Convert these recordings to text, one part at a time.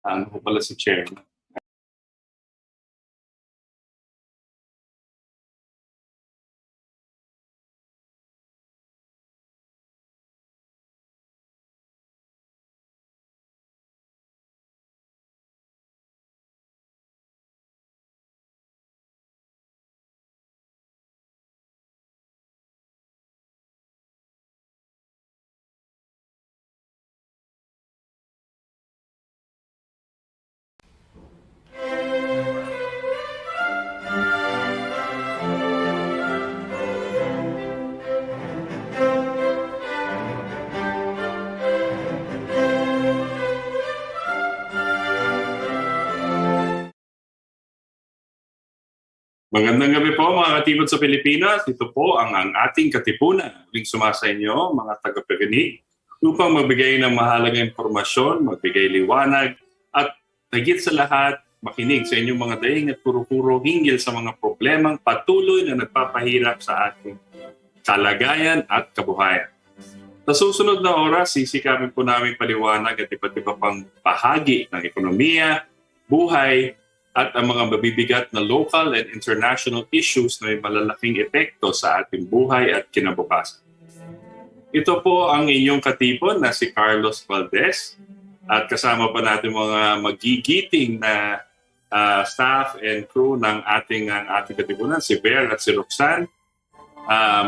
Ano ko pala si Chair? Magandang gabi po mga katipon sa Pilipinas. Ito po ang Ating Katipunan. Muling sumasa inyo mga tagapakinig upang magbigay ng mahalagang impormasyon, magbigay liwanag at higit sa lahat makinig sa inyong mga daing at puro-puro hinggil sa mga problemang patuloy na nagpapahirap sa ating kalagayan at kabuhayan. Sa susunod na oras, sisikapin po namin paliwanag at iba't iba pang bahagi ng ekonomiya, buhay, at ang mga mabibigat na local and international issues na may malalaking epekto sa ating buhay at kinabukasan. Ito po ang inyong katipon na si Carlos Valdes at kasama pa natin mga magigiting na staff and crew ng ating Katipunan, si Bear at si Roxanne,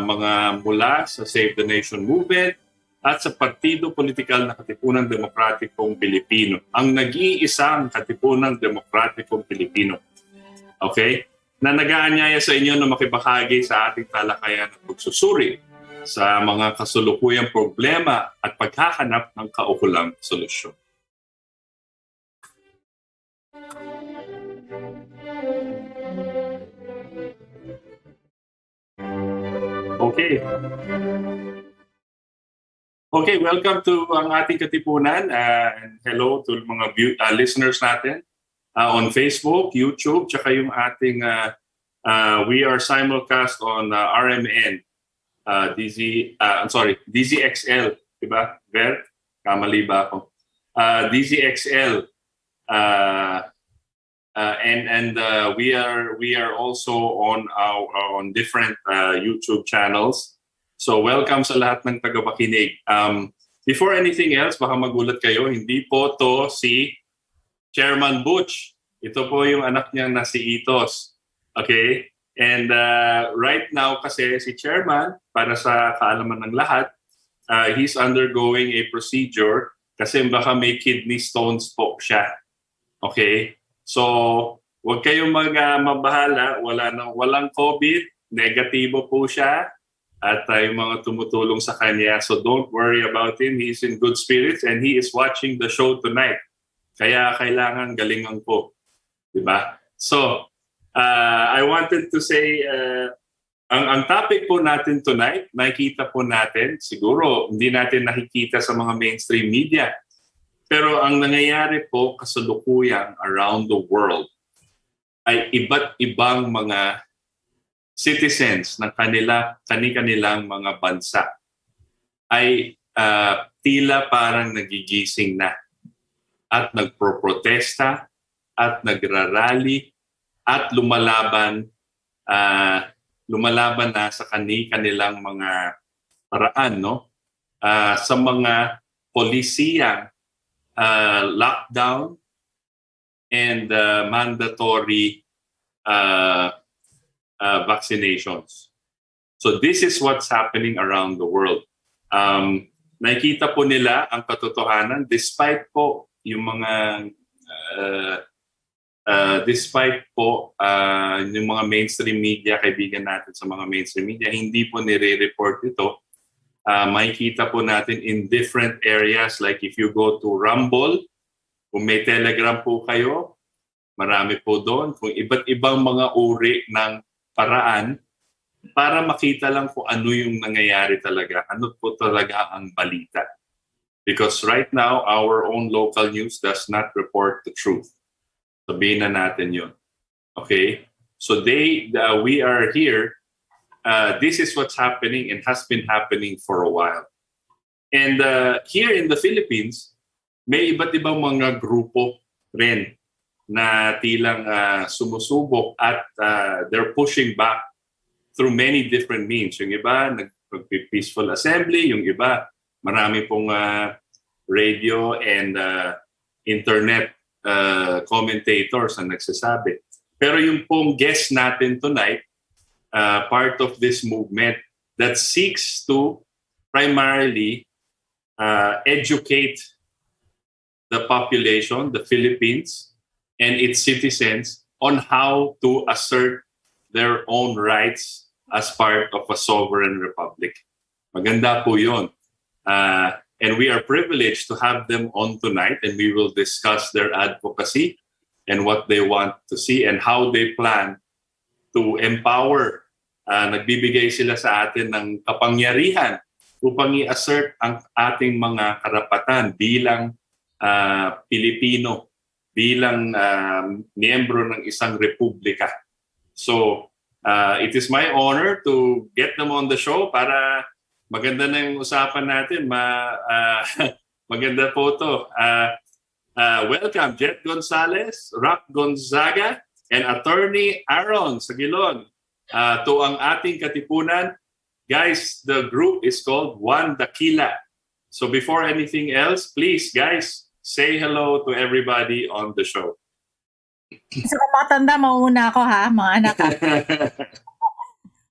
mga mula sa Save the Nation Movement at sa Partido Politikal na Katipunan Demokratikong Pilipino. Ang nag-iisang Katipunan Demokratikong Pilipino. Okay? Na nag-aanyaya sa inyo na makibahagi sa ating talakayan at pagsusuri sa mga kasulukuyang problema at paghahanap ng kaukulang solusyon. Okay. Okay, welcome to ang ating Katipunan and hello to mga listeners natin on Facebook, YouTube, tsaka yung ating we are simulcast on RMN, DZXL, diba? Ver? Kamali ba ako? DZXL and we are also on different YouTube channels. So welcome sa lahat ng tagapakinig. Before anything else, baka magulat kayo, hindi po to si Chairman Butch. Ito po yung anak niyang na si Itos. Okay? And right now kasi si Chairman, para sa kaalaman ng lahat, he's undergoing a procedure kasi baka may kidney stones po siya. Okay? So, huwag kayong mabahala. Walang COVID. Negatibo po siya. At yung mga tumutulong sa kanya. So don't worry about him. He's in good spirits and he is watching the show tonight. Kaya kailangan galingan po. Diba? So, I wanted to say, ang topic po natin tonight, nakikita po natin, siguro hindi natin nakikita sa mga mainstream media. Pero ang nangyayari po kasalukuyang around the world ay iba't ibang mga citizens ng kanilang mga bansa ay tila parang nagigising na at nagproprotesta at nagrarally at lumalaban na sa kanilang mga paraan, no? Sa mga polisiyang lockdown and mandatory vaccinations. So this is what's happening around the world. Nakikita po nila ang katotohanan despite po yung mga yung mga mainstream media, kaibigan natin sa mga mainstream media, hindi po nire-report ito. Makikita po natin in different areas like if you go to Rumble, kung may Telegram po kayo, marami po doon. Kung iba't ibang mga uri ng paraan para makita lang kung ano yung nangyayari talaga, ano po talaga ang balita. Because right now, our own local news does not report the truth. Sabihin na natin yun. Okay? So we are here. This is what's happening and has been happening for a while. And here in the Philippines, may iba't ibang mga grupo rin na tilang sumusubok at they're pushing back through many different means. Yung iba, nag-peaceful assembly. Yung iba, marami pong radio and internet commentators ang nagsasabi. Pero yung pong guest natin tonight, part of this movement that seeks to primarily educate the population, the Philippines, and its citizens on how to assert their own rights as part of a sovereign republic. Maganda po yun. And we are privileged to have them on tonight, and we will discuss their advocacy and what they want to see and how they plan to empower. Nagbibigay sila sa atin ng kapangyarihan upang i-assert ang ating mga karapatan bilang Pilipino, bilang miyembro ng isang republika. So, it is my honor to get them on the show para maganda na yung usapan natin. Maganda po ito. Welcome, Jett Gonzales, Rok Gonzaga, and Attorney Aaron Soguilon to ang Ating Katipunan. Guys, the group is called One Dakila. So before anything else, please, guys, say hello to everybody on the show. Sa matanda, mauuna ako ha, mga anak.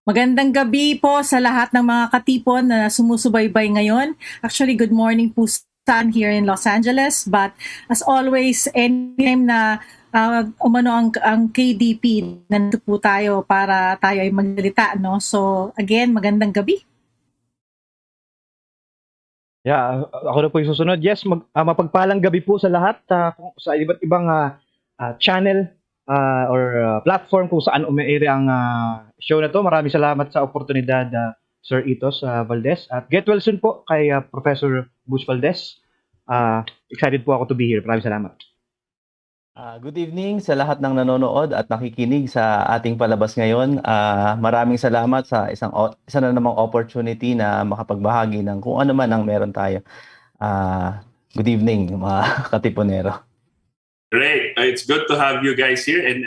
Magandang gabi po sa lahat ng mga katipon na sumusubaybay ngayon. Actually, good morning po saan here in Los Angeles. But as always, anytime na ang KDP, nandito po tayo para tayo ay magsalita. No? So again, magandang gabi. Yeah, ako na po yung susunod. Yes, mapagpalang gabi po sa lahat sa iba't ibang channel or platform kung saan umiere ang show na to. Maraming salamat sa oportunidad, Sir Itos Valdes. At get well soon po kay Professor Butch Valdes. Excited po ako to be here. Maraming salamat. Good evening sa lahat ng nanonood at nakikinig sa ating palabas ngayon. Maraming salamat sa isa na namang opportunity na makapagbahagi ng kung ano man ang meron tayo. Good evening, mga katipunero. Great. It's good to have you guys here and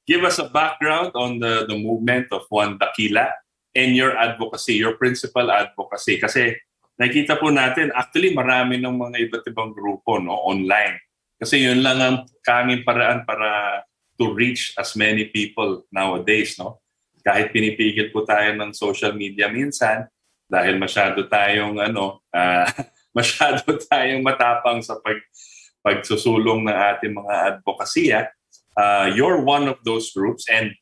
give us a background on the movement of One Dakila and your advocacy, your principal advocacy. Kasi nakita po natin, actually marami ng mga iba't ibang grupo online. Kasi yun lang ang kaming paraan para to reach as many people nowadays, no? Kahit pinipigil po tayo ng social media minsan dahil masyado tayong masyado tayong matapang sa pagsusulong ng ating mga advokasya. You're one of those groups and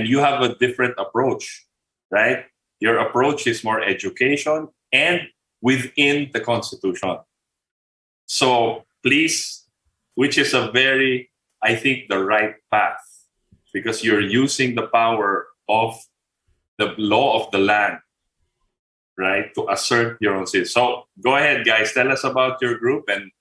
you have a different approach, right? Your approach is more education and within the Constitution. So please, which is a very, I think, the right path because you're using the power of the law of the land, right, to assert your own citizens. So go ahead, guys. Tell us about your group and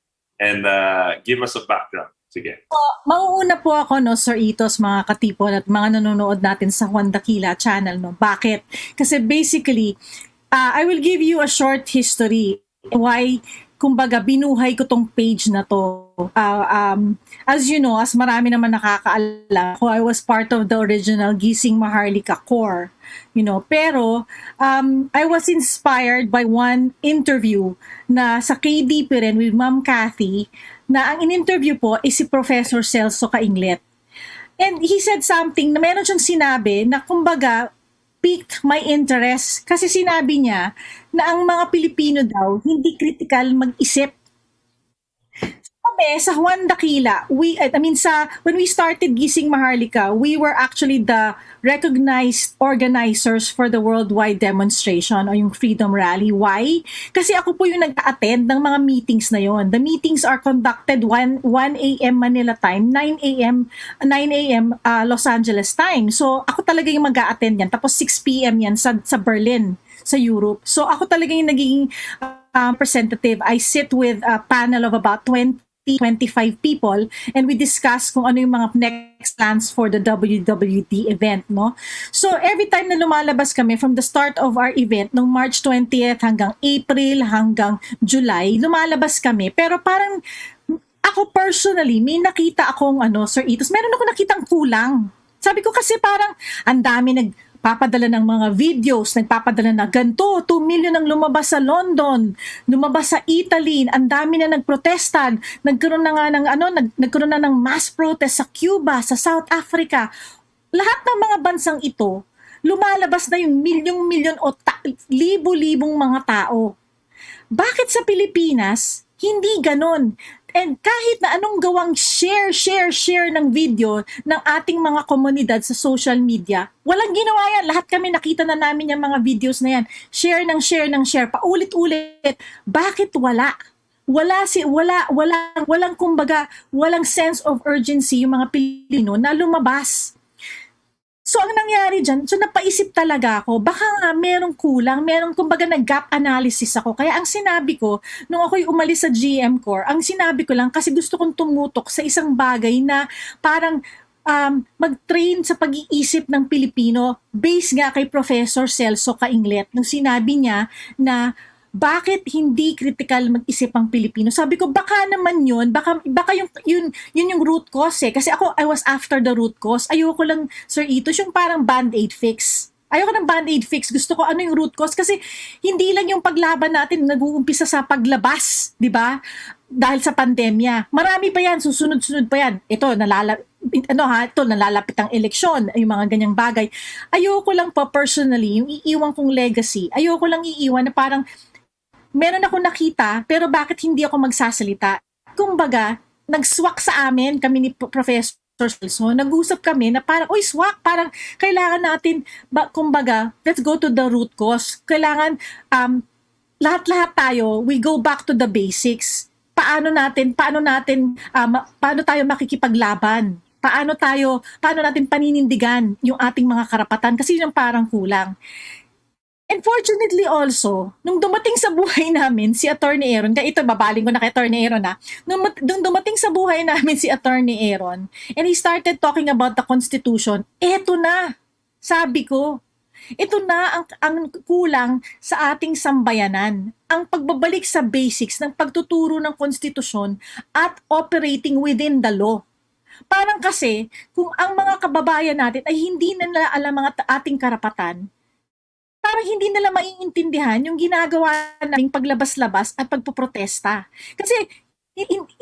give us a background. Sige. Mauuna po ako, no, Sir Itos, mga katipon at mga nanonood natin sa One Dakila channel. No? Bakit? Kasi basically, I will give you a short history why kumbaga binuhay ko tong page na to. As you know, as marami naman nakakaalam, I was part of the original Gising Maharlika core. Pero I was inspired by one interview na sa KDP rin with Ma'am Cathy na ang in-interview po is si Professor Celso Cainglet. And he said something na meron siyang sinabi na kumbaga piqued my interest kasi sinabi niya na ang mga Pilipino daw hindi critical mag-isip. Sa One Dakila, when we started Gising Maharlika, we were actually the recognized organizers for the worldwide demonstration o yung Freedom Rally. Why? Kasi ako po yung nag-attend ng mga meetings na yon. The meetings are conducted 1 a.m. Manila time, 9 a.m. Los Angeles time. So ako talaga yung mag-attend yan. Tapos 6 p.m. yan sa Berlin, sa Europe. So ako talaga yung nagiging representative. I sit with a panel of about 25 people and we discuss kung ano yung mga next plans for the WWD event, no? So every time na lumalabas kami from the start of our event nung March 20th hanggang April hanggang July, lumalabas kami pero parang ako personally, may nakita akong Sir Itos, meron ako nakitang kulang. Sabi ko kasi parang ang dami nagpapadala ng mga videos, nagpapadala na ganito, 2 million ang lumabas sa London, lumabas sa Italy, ang dami na nagprotestan, nagkaroon na nga ng nagkaroon na ng mass protest sa Cuba, sa South Africa. Lahat ng mga bansang ito, lumalabas na yung milyon-milyon o libo-libong mga tao. Bakit sa Pilipinas, hindi ganon? And kahit na anong gawang share ng video ng ating mga komunidad sa social media, walang ginawa yan. Lahat kami nakita na namin yung mga videos na yan. Share, paulit-ulit. Bakit wala? Walang kumbaga, walang sense of urgency yung mga Pilipino na lumabas. So, ang nangyari dyan, napaisip talaga ako, baka nga merong kulang, kumbaga nag-gap analysis ako. Kaya ang sinabi ko, nung ako'y umalis sa GM Corps, ang sinabi ko lang, kasi gusto kong tumutok sa isang bagay na parang mag-train sa pag-iisip ng Pilipino, based nga kay Professor Celso Cainglet, nung sinabi niya na bakit hindi critical mag-isip ang Pilipino? Sabi ko, baka naman yun, baka yun yung root cause eh. Kasi ako, I was after the root cause. Ayoko lang, Sir Itos, yung parang band-aid fix. Ayoko ng band-aid fix. Gusto ko ano yung root cause. Kasi hindi lang yung paglaban natin nag-uumpisa sa paglabas, di ba? Dahil sa pandemya. Marami pa yan, susunod-sunod pa yan. Ito, nalalapit ang eleksyon, yung mga ganyang bagay. Ayoko lang po personally, yung iiwan kong legacy, ayoko lang iiwan na parang meron ako nakita, pero bakit hindi ako magsasalita? Kumbaga, nag-swak sa amin, kami ni Professor Celso, nag-usap kami na parang, swak, parang kailangan natin, kumbaga, let's go to the root cause. Kailangan, lahat-lahat tayo, we go back to the basics. Paano tayo makikipaglaban? Paano natin paninindigan yung ating mga karapatan? Kasi yun ang parang kulang. Unfortunately also, nung dumating sa buhay namin si Attorney Aaron, kaya ito babaling ko na kay Attorney Aaron nung dumating sa buhay namin si Attorney Aaron, and he started talking about the Constitution, eto na, sabi ko, ito na ang kulang sa ating sambayanan, ang pagbabalik sa basics ng pagtuturo ng konstitusyon at operating within the law. Parang kasi, kung ang mga kababayan natin ay hindi na nila alam mga ating karapatan, parang hindi nila maiintindihan yung ginagawa nating paglabas-labas at pagpoprotesta. Kasi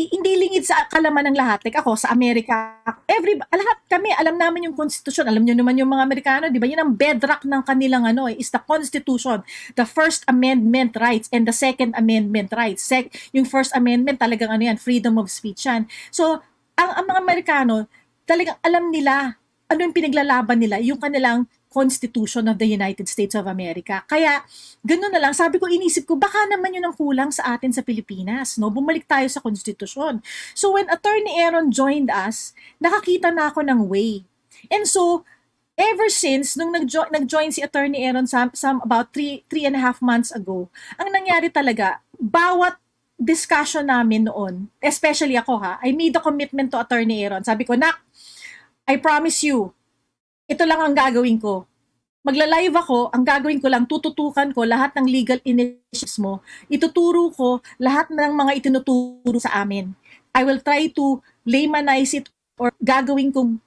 hindi lingid sa kalaman ng lahat. Like ako, sa Amerika, lahat kami, alam namin yung Constitution. Alam nyo naman yung mga Amerikano, di ba? Yun ang bedrock ng kanilang is the Constitution. The First Amendment rights and the Second Amendment rights. Yung First Amendment, talagang freedom of speech yan. So, ang mga Amerikano, talagang alam nila ano yung pinaglalaban nila, yung kanilang Constitution of the United States of America. Kaya, gano'n na lang. Sabi ko, inisip ko, baka naman yun ang kulang sa atin sa Pilipinas. No? Bumalik tayo sa Constitution. So, when Attorney Aaron joined us, nakakita na ako ng way. And so, ever since, nung nag-join si Attorney Aaron about 3.5 months ago, ang nangyari talaga, bawat discussion namin noon, especially ako I made a commitment to Attorney Aaron. Sabi ko, Nak, I promise you, ito lang ang gagawin ko. Magla-live ako, ang gagawin ko lang, tututukan ko lahat ng legal initiatives mo. Ituturo ko lahat ng mga itinuturo sa amin. I will try to laymanize it or gagawin kong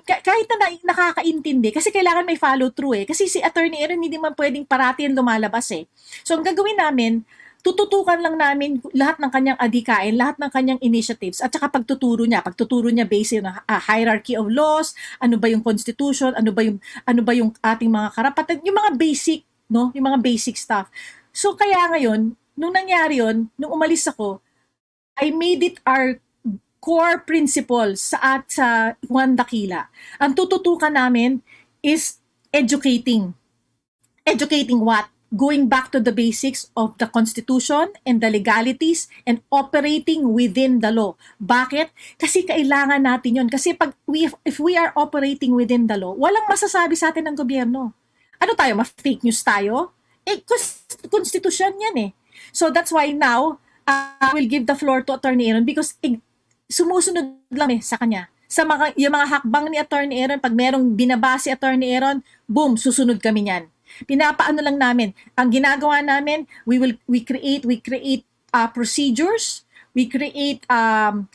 kahit na nakakaintindi. Kasi kailangan may follow through Kasi si Attorney Aaron hindi man pwedeng parati yan lumalabas So ang gagawin namin, tututukan lang namin lahat ng kanyang adhikain, lahat ng kanyang initiatives, at saka pagtuturo niya based on a hierarchy of laws, ano ba yung constitution, ano ba yung ating mga karapatan, yung mga basic, no, yung mga basic stuff. So kaya ngayon, nung nangyari yun, nung umalis ako, I made it our core principle sa Juan Dakila. Ang tututukan namin is educating. Educating what? Going back to the basics of the Constitution and the legalities and operating within the law. Bakit? Kasi kailangan natin yun. Kasi if we are operating within the law, walang masasabi sa atin ng gobyerno. Ano tayo? Ma-fake news tayo? Constitution yan So that's why now, I will give the floor to Attorney Aaron because sumusunod lang sa kanya. Yung mga hakbang ni Attorney Aaron, pag merong binaba si Attorney Aaron, boom, susunod kami niyan. Pinapaano lang namin. Ang ginagawa namin, we create procedures, we create,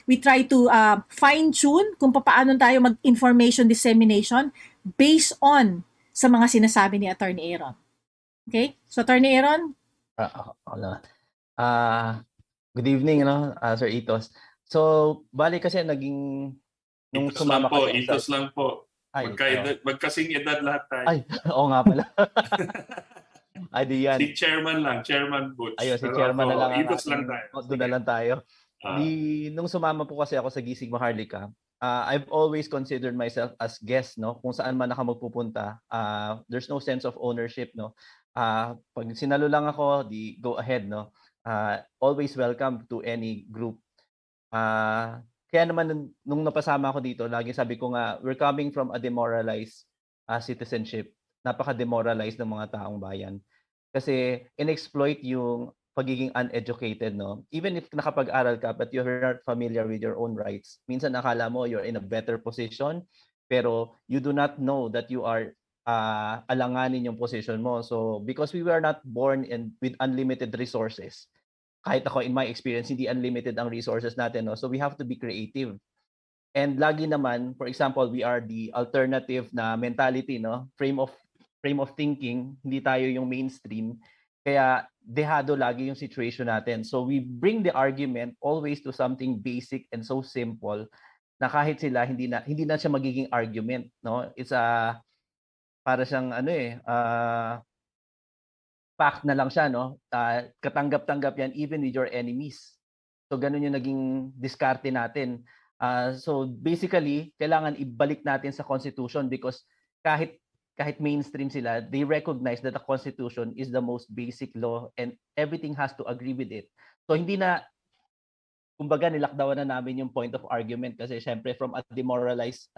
we try to fine-tune kung paano tayo mag-information dissemination based on sa mga sinasabi ni Attorney Aaron. Okay? So, Attorney Aaron? Good evening, Sir Itos. So, bali kasi naging nung Itos lang sumama po, kayo Itos lang po. Ay, Magkasing edad lahat tayo. Ay, oo nga pala. Ay, di yan. Si chairman lang, Chairman Butch. Ayun, si chairman na lang. Itos lang tayo. Doon na lang tayo. Nung sumama po kasi ako sa Gising Maharlika, I've always considered myself as guest, no? Kung saan man ako magpupunta, there's no sense of ownership, no? Pag sinalo lang ako, di go ahead, no? Always welcome to any group. Kaya naman nung napasama ako dito, lagi sabi ko nga, we're coming from a demoralized citizenship. Napaka-demoralized ng mga taong bayan. Kasi in-exploit yung pagiging uneducated, no? Even if nakapag-aral ka but you're not familiar with your own rights, minsan akala mo you're in a better position, pero you do not know that you are alanganin yung position mo. So because we were not born with unlimited resources, kahit ako in my experience, hindi unlimited ang resources natin, no? So we have to be creative. And lagi naman, for example, we are the alternative na mentality, no? Frame of thinking, hindi tayo yung mainstream. Kaya dehado lagi yung situation natin. So we bring the argument always to something basic and so simple na kahit sila hindi na siya magiging argument, no? It's para siyang fact na lang siya, no? Katanggap-tanggap yan even with your enemies. So ganun yung naging diskarte natin. So basically, kailangan ibalik natin sa Constitution because kahit mainstream sila, they recognize that the Constitution is the most basic law and everything has to agree with it. So hindi na, kumbaga nilakdawan na namin yung point of argument kasi syempre from a demoralized,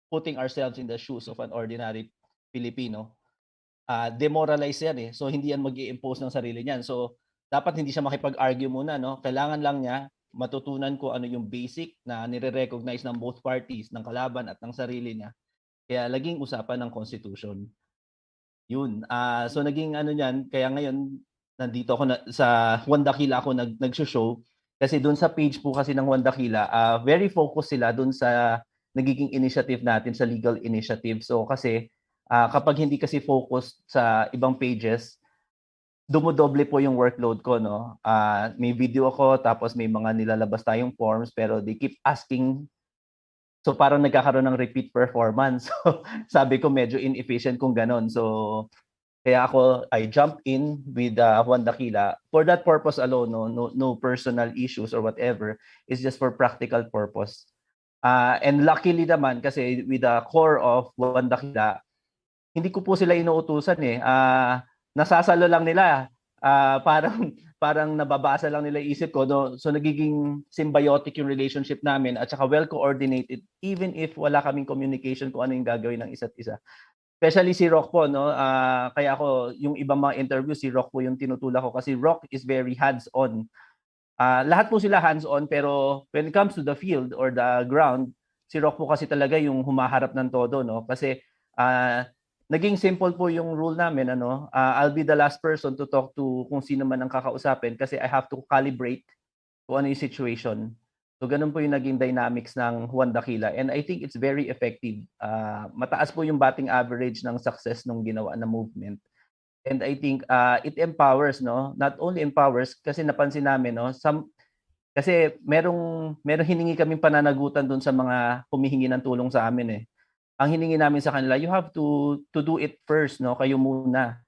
putting ourselves in the shoes of an ordinary Filipino, demoralize yan eh. So hindi yan mag-i-impose ng sarili niyan. So dapat hindi siya makipag-argue muna, no? Kailangan lang niya matutunan ko ano yung basic na nire-recognize ng both parties, ng kalaban at ng sarili niya. Kaya laging usapan ng Constitution. Yun. So naging niyan, kaya ngayon nandito ako sa Juan Dakila ako nag-show kasi doon sa page po kasi ng Juan Dakila, very focused sila doon sa nagiging initiative natin sa legal initiative. So kasi kapag hindi kasi focused sa ibang pages, dumodoble po yung workload ko, no? May video ako, tapos may mga nilalabas tayong forms, pero they keep asking. So parang nagkakaroon ng repeat performance. So sabi ko medyo inefficient kung ganon. So kaya I jump in with Juan Dakila for that purpose alone, no personal issues or whatever. It's just for practical purpose. And luckily naman, kasi with the core of Juan Dakila, hindi ko po sila inuutusan eh. Nasasalo lang nila. Parang nababasa lang nila isip ko. No? So nagiging symbiotic yung relationship namin at saka well-coordinated even if wala kaming communication kung ano yung gagawin ng isa't isa. Especially si Rok po, no? Kaya ako, yung ibang mga interview, si Rok po yung tinutulak ko kasi Rok is very hands-on. Lahat po sila hands-on pero when it comes to the field or the ground, si Rok po kasi talaga yung humaharap ng todo, no? Kasi naging simple po yung rule namin, I'll be the last person to talk to kung sino man ang kakausapin kasi I have to calibrate kung ano yung situation. So ganun po yung naging dynamics ng Juan Dakila and I think it's very effective. Mataas po yung batting average ng success nung ginawa na movement. And I think it empowers, no? Not only empowers kasi napansin namin, no, kasi merong hiningi kaming pananagutan doon sa mga humihingi ng tulong sa amin eh. Ang hiningi namin sa kanila, you have to do it first, no? Kayo muna.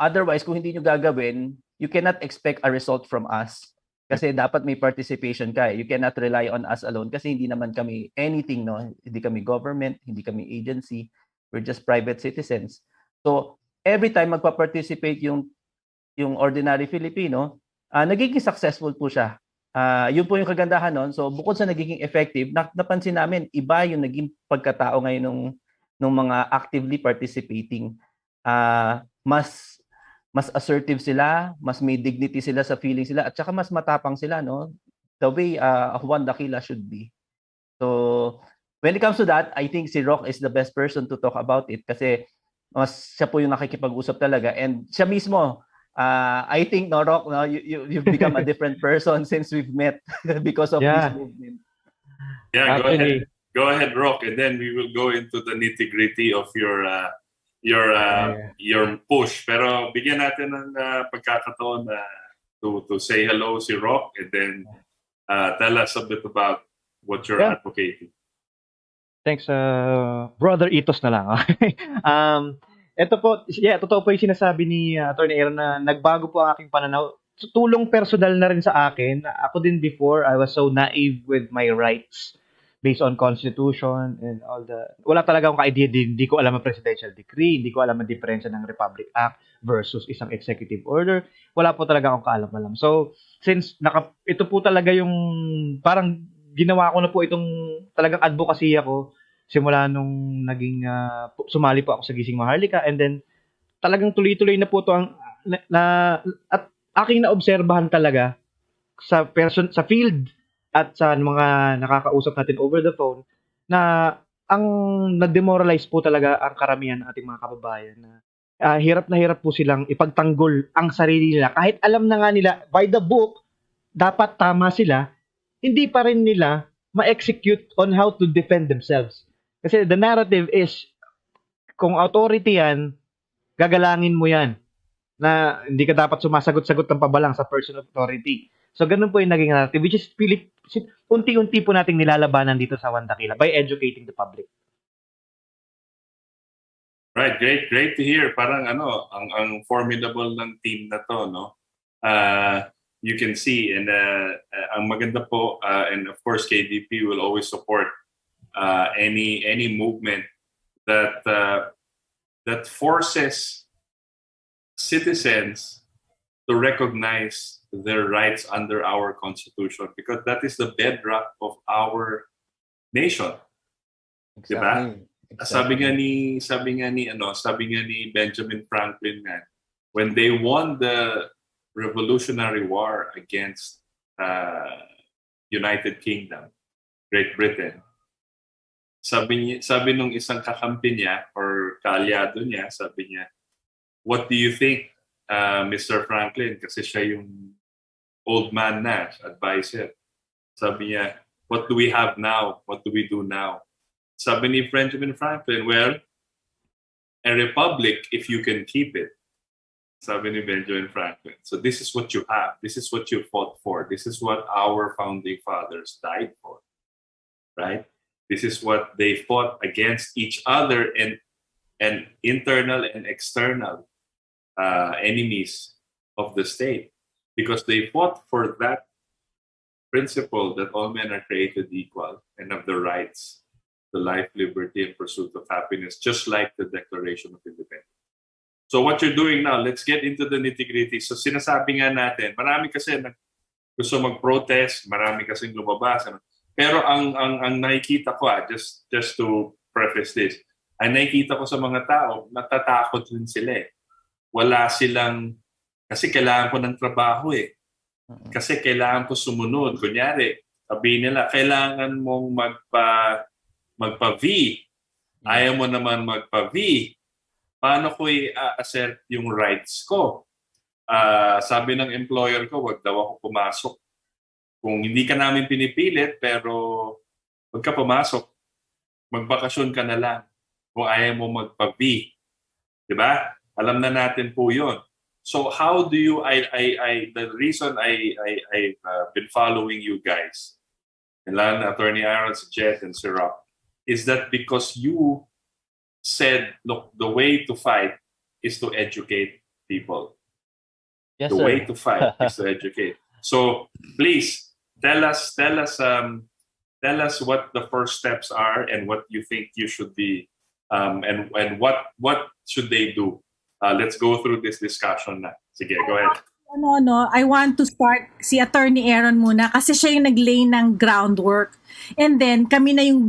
Otherwise, kung hindi nyo gagawin, you cannot expect a result from us. Kasi dapat may participation ka. You cannot rely on us alone kasi hindi naman kami anything, no? Hindi kami government, hindi kami agency. We're just private citizens. So, every time magpa-participate yung ordinary Filipino, nagiging successful po siya. Yun po yung kagandahan nun. So bukod sa nagiging effective, napansin namin iba yung naging pagkatao ngayon ng mga actively participating. Mas assertive sila, mas may dignity sila sa feeling sila, at saka mas matapang sila, no? The way Juan Dakila should be. So when it comes to that, I think si Rok is the best person to talk about it kasi siya po yung nakikipag-usap talaga and siya mismo I think, no, Rok, no, you've become a different person since we've met because of this movement. Yeah, Actually, go ahead, Rock, and then we will go into the nitty-gritty of your push. Pero bigyan natin ng pagkakataon to say hello si Rock, and then tell us a bit about what you're advocating. Thanks, Brother Itos na lang. Okay. Ito po, totoo po yung sinasabi ni Atty. Aaron na nagbago po ang aking pananaw. Tulong personal na rin sa akin. Ako din before, I was so naive with my rights based on constitution and all the... Wala talaga akong idea, hindi ko alam ang presidential decree, hindi ko alam ang diferensya ng Republic Act versus isang executive order. Wala po talaga akong kaalam-alam. So, since ito po talaga yung parang ginawa ko na po itong talagang advocacy ako simula nung naging sumali po ako sa Gising Maharlika, and then talagang tuloy-tuloy na po to at aking naobserbahan talaga sa field at sa mga nakakausap natin over the phone na ang na-demoralize po talaga ang karamihan ng ating mga kababayan na hirap na hirap po silang ipagtanggol ang sarili nila kahit alam na nga nila by the book dapat tama sila, hindi pa rin nila ma-execute on how to defend themselves. Kasi the narrative is, kung authority yan, gagalangin mo yan. Na hindi ka dapat sumasagot-sagot ng pabalang sa person of authority. So, ganun po yung naging narrative, which is unti-unti po nating nilalabanan dito sa Wandakila by educating the public. Right, great to hear. Parang ang formidable ng team na to, no? You can see, and ang maganda po, and of course KDP will always support any movement that forces citizens to recognize their rights under our constitution, because that is the bedrock of our nation. Exactly. Diba? Sabi nga ni Benjamin Franklin nga, when they won the Revolutionary War against United Kingdom, Great Britain, sabi nung isang kakampi niya or kaalyado niya, sabi niya, "What do you think, Mr. Franklin?" Kasi siya yung old man na, advisor. Sabi niya, "What do we have now? What do we do now?" Sabi ni Benjamin Franklin, "Well, a republic if you can keep it." Sabi ni Benjamin Franklin. So this is what you have. This is what you fought for. This is what our founding fathers died for. Right? This is what they fought against each other and internal and external enemies of the state, because they fought for that principle that all men are created equal and have the rights, the life, liberty, and pursuit of happiness, just like the Declaration of Independence. So what you're doing now, let's get into the nitty-gritty. So sinasabi nga natin, marami kasi gusto mag-protest, marami kasing lumabas. Pero ang nakikita ko, just to preface this, ang nakikita ko sa mga tao, natatakot rin sila eh. Wala silang, kasi kailangan ko ng trabaho eh. Kasi kailangan ko sumunod. Kunyari, sabihin nila, kailangan mong magpa-V. Ayaw mo naman magpa-V. Paano ko i-assert yung rights ko? Sabi ng employer ko, wag daw ako pumasok. Kung hindi ka namin pinipilit, pero wag ka pumasok, magbakasyon ka na lang kung ayaw mo magpa-V. Diba? Alam na natin po yun. So how do you, the reason I've been following you guys, and Atty. Aaron, Jett, and Rok, is that because you said, look, the way to fight is to educate people. Yes, the sir. way to fight is to educate. So please tell us what the first steps are and what you think you should be, and what should they do. Let's go through this discussion na. Sige, go ahead. I want to start si Atty. Aaron muna kasi siya yung nag-lay ng groundwork. And then kami na yung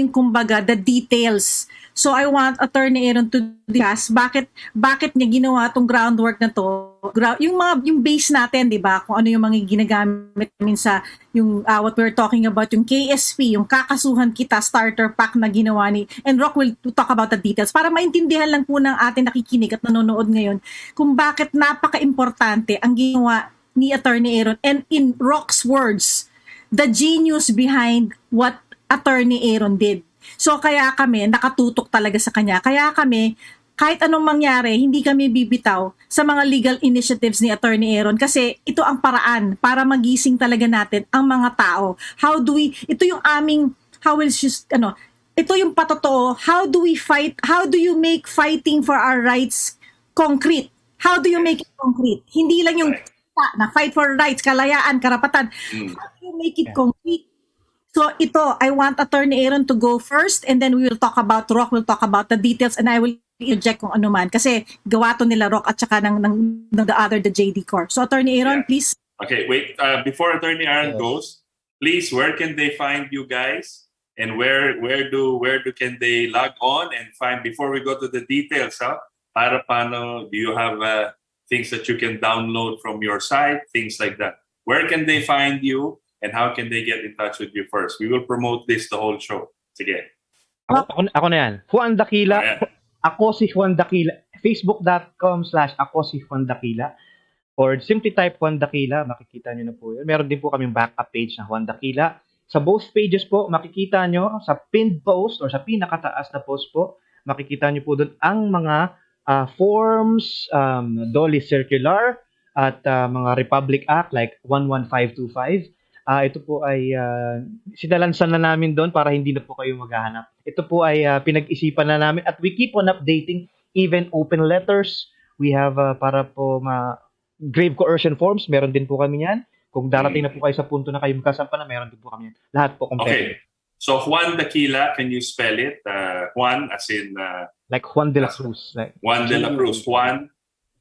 kumbaga the details. So I want Atty. Aaron to discuss bakit niya ginawa tong groundwork na to yung base natin, 'di ba? Kung ano yung mga ginagamit namin sa yung what we're talking about, yung KSP, yung kakasuhan kita starter pack na ginawa ni, and Rok will talk about the details para maintindihan lang po ng ating nakikinig at nanonood ngayon kung bakit napaka-importante ang ginawa ni Attorney Aaron, and in Rok's words, the genius behind what Attorney Aaron did. So kaya kami nakatutok talaga sa kanya. Kaya kami kahit anong mangyari, hindi kami bibitaw sa mga legal initiatives ni Attorney Aaron kasi ito ang paraan para magising talaga natin ang mga tao. Ito yung aming, ito yung patotoo, how do we fight, how do you make fighting for our rights concrete? How do you make it concrete? Hindi lang yung na fight for rights, kalayaan, karapatan. How do you make it concrete? So ito, I want Attorney Aaron to go first and then we will talk about, Rok will talk about the details and I will i-reject kung ano man. Kasi gawa to nila Rok at saka ng the JD Corp. So Attorney Aaron, please. Okay, wait. Before Attorney Aaron goes, please, where can they find you guys? And where can they log on and find, before we go to the details, para paano, do you have things that you can download from your site, things like that? Where can they find you and how can they get in touch with you first? We will promote this the whole show. Sige. Ako na yan. Juan Dakila. Ako si Juan Dakila. Facebook.com/ako si Juan Dakila. Or simply type Juan Dakila. Makikita nyo na po yun. Meron din po kaming backup page na Juan Dakila. Sa both pages po, makikita nyo sa pinned post or sa pinakataas na post po, makikita nyo po doon ang mga forms, DOLE Circular, at mga Republic Act like 11525. Ito po ay sinalansan na namin doon para hindi na po kayo maghahanap. Ito po ay pinag-isipan na namin at we keep on updating, even open letters. We have para po grave coercion forms, meron din po kami yan. Kung darating na po kayo sa punto na kayo magkasampa na, meron din po kami yan. Lahat po kompleto. Okay. So Juan Dakila, can you spell it? Juan as in... like Juan de la Cruz. Like, Juan de la Cruz. Juan,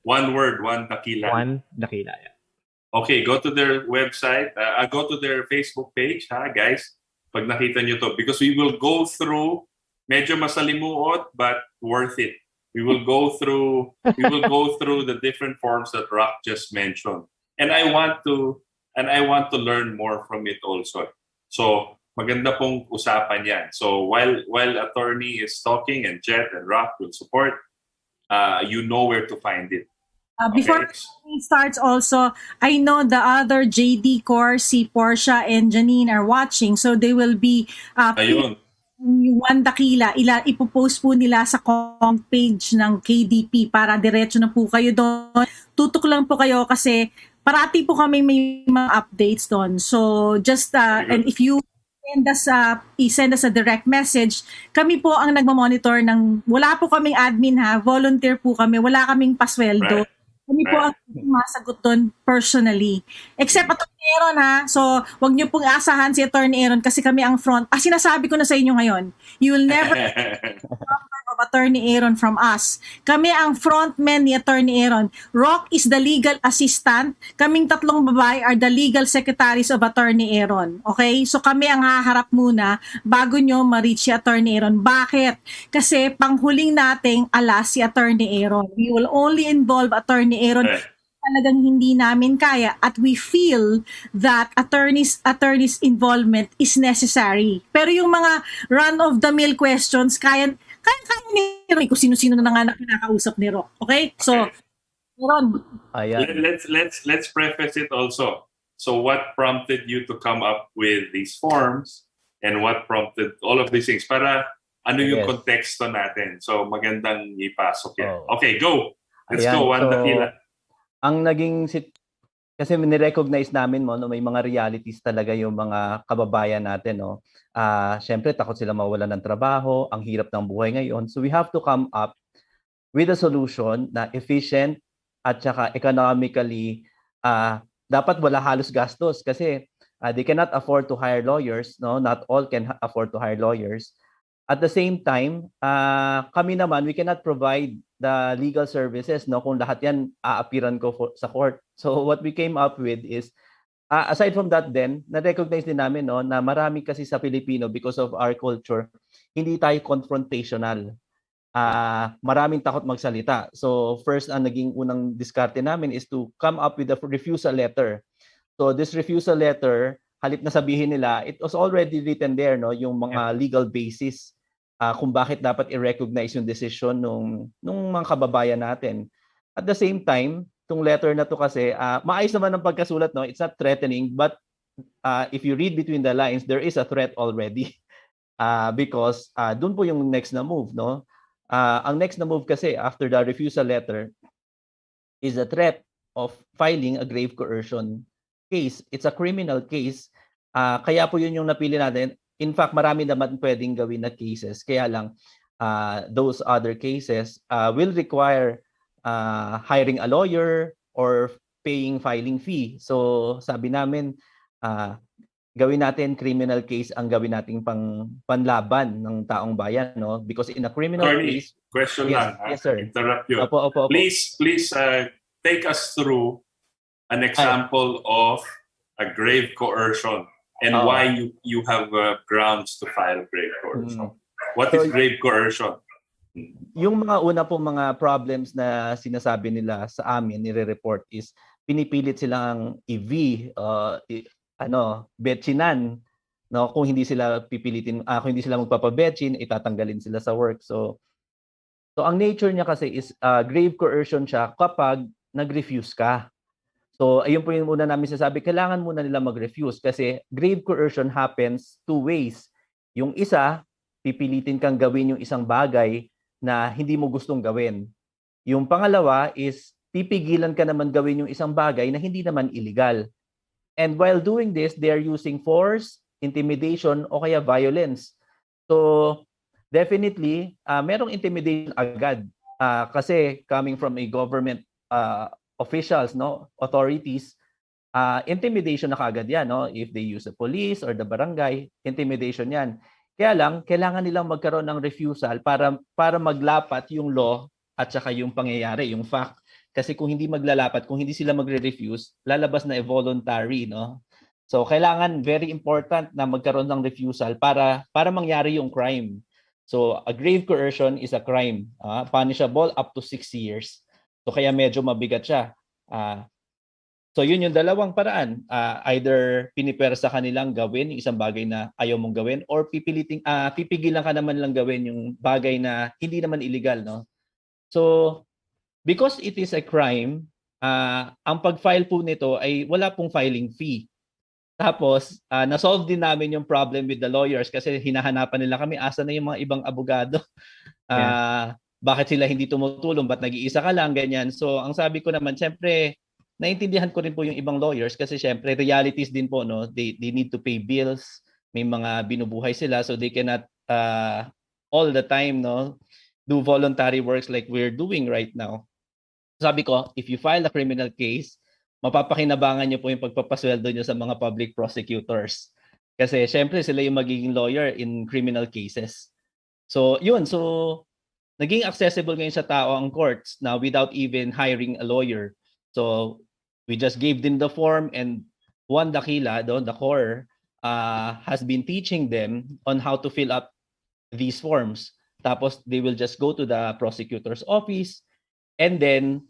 one word, Juan Dakila. Juan Dakila, yeah. Okay, go to their website. Go to their Facebook page, guys. Pag nakita nyo to. Because we will go through, medyo masalimuot, but worth it. We will go through the different forms that Rok just mentioned. And I want to learn more from it also. So, maganda pong usapan yan. So, while attorney is talking and Jett and Rok will support, you know where to find it. Before it starts also, I know the other JD Corps, si Portia and Janine are watching, so they will be Ayun. Juan Dakila, ipopost po nila sa page ng KDP para diretso na po kayo doon. Tutok lang po kayo kasi parati po kami may mga updates doon. So just and if you send us a direct message, kami po ang nagmamonitor ng, wala po kaming admin volunteer po kami, wala kaming pasweldo. Right. Kami po ang masagot doon personally. Except Attorney Aaron so wag niyo pong asahan si Attorney Aaron kasi kami ang front. Sinasabi ko na sa inyo ngayon, you will never number of Attorney Aaron from us. Kami ang frontman ni Attorney Aaron. Rok is the legal assistant. Kaming tatlong babae are the legal secretaries of Attorney Aaron. Okay? So kami ang haharap muna bago nyo ma-reach si Attorney Aaron. Bakit? Kasi panghuling nating alas si Attorney Aaron. We will only involve Attorney Aaron talagang hindi namin kaya at we feel that attorneys involvement is necessary. Pero yung mga run-of-the-mill questions, kaya ni Roy kung sino-sino na nga kinakausap ni Rok. Okay? So, Aaron. Let's preface it also. So what prompted you to come up with these forms and what prompted all of these things? Para ano yung konteksto natin. So magandang ipasok yan. Okay, go! Let's go, Juan Dakila. Ang naging kasi ni-recognize namin may mga realities talaga yung mga kababayan natin syempre takot sila mawalan ng trabaho, ang hirap ng buhay ngayon. So we have to come up with a solution na efficient at saka economically dapat wala halos gastos kasi they cannot afford to hire lawyers, not all can afford to hire lawyers. At the same time, kami naman, we cannot provide the legal services kung lahat yan aapiran ko sa court. So what we came up with is, aside from that then, na-recognize din namin na marami kasi sa Filipino, because of our culture, hindi tayo confrontational. maraming takot magsalita. So first, ang naging unang diskarte namin is to come up with a refusal letter. So this refusal letter, halip na sabihin nila, it was already written there, no, yung mga legal basis kung bakit dapat i-recognize yung decision nung mga kababayan natin. At the same time, itong letter na to kasi, maayos naman ang pagkasulat, no? It's not threatening, but if you read between the lines, there is a threat already. Because doon po yung next na move, no? Ang next na move kasi after the refusal letter is a threat of filing a grave coercion case. It's a criminal case. Kaya po yun yung napili natin. In fact, marami naman pwedeng gawin na cases. Kaya lang, those other cases will require hiring a lawyer or paying filing fee. So sabi namin, gawin natin criminal case ang gawin nating panlaban ng taong bayan, no? Because in a criminal Attorney, case, question yes, lang. yes sir. Interrupt you. Opo. Please take us through an example of a grave coercion and why you have grounds to file grave coercion. What is grave coercion? Yung mga una pong mga problems na sinasabi nila sa amin, nire-report is pinipilit silang betchinan, no, kung hindi sila pipilitin, kung hindi sila magpapabetchin, itatanggalin sila sa work. So ang nature niya kasi is grave coercion siya kapag nag-refuse ka. So ayun po yung una namin sasabi, kailangan muna nila mag-refuse kasi grave coercion happens two ways. Yung isa, pipilitin kang gawin yung isang bagay na hindi mo gustong gawin. Yung pangalawa is pipigilan ka naman gawin yung isang bagay na hindi naman illegal. And while doing this, they are using force, intimidation, o kaya violence. So definitely, merong intimidation agad. Kasi coming from a government officials, no, authorities, intimidation na kaagad yan, no? If they use the police or the barangay, intimidation yan. Kaya lang, kailangan nilang magkaroon ng refusal para maglapat yung law at saka yung pangyayari, yung fact. Kasi kung hindi maglalapat, kung hindi sila magre-refuse, lalabas na voluntary, no? So kailangan, very important na magkaroon ng refusal para mangyari yung crime. So a grave coercion is a crime, punishable up to 6 years. So kaya medyo mabigat siya. So yun yung dalawang paraan. Either pinipersa ka nilang gawin yung isang bagay na ayaw mong gawin or pipigilan ka naman lang gawin yung bagay na hindi naman illegal, no? So because it is a crime, ang pag-file po nito ay wala pong filing fee. Tapos na-solve din namin yung problem with the lawyers kasi hinahanapan nila kami, asa na yung mga ibang abogado. Bakit sila hindi tumutulong? Ba't nag-iisa ka lang? Ganyan. So ang sabi ko naman, syempre, naintindihan ko rin po yung ibang lawyers kasi syempre realities din po, no, they need to pay bills, may mga binubuhay sila, so they cannot all the time, no, do voluntary works like we're doing right now. Sabi ko, if you file a criminal case, mapapakinabangan niyo po yung pagpapasweldo niyo sa mga public prosecutors kasi syempre sila yung magiging lawyer in criminal cases. So yun, so naging accessible ngayon sa tao ang courts now without even hiring a lawyer. So we just gave them the form, and Juan Daquila, the core, has been teaching them on how to fill up these forms. Tapos they will just go to the prosecutor's office, and then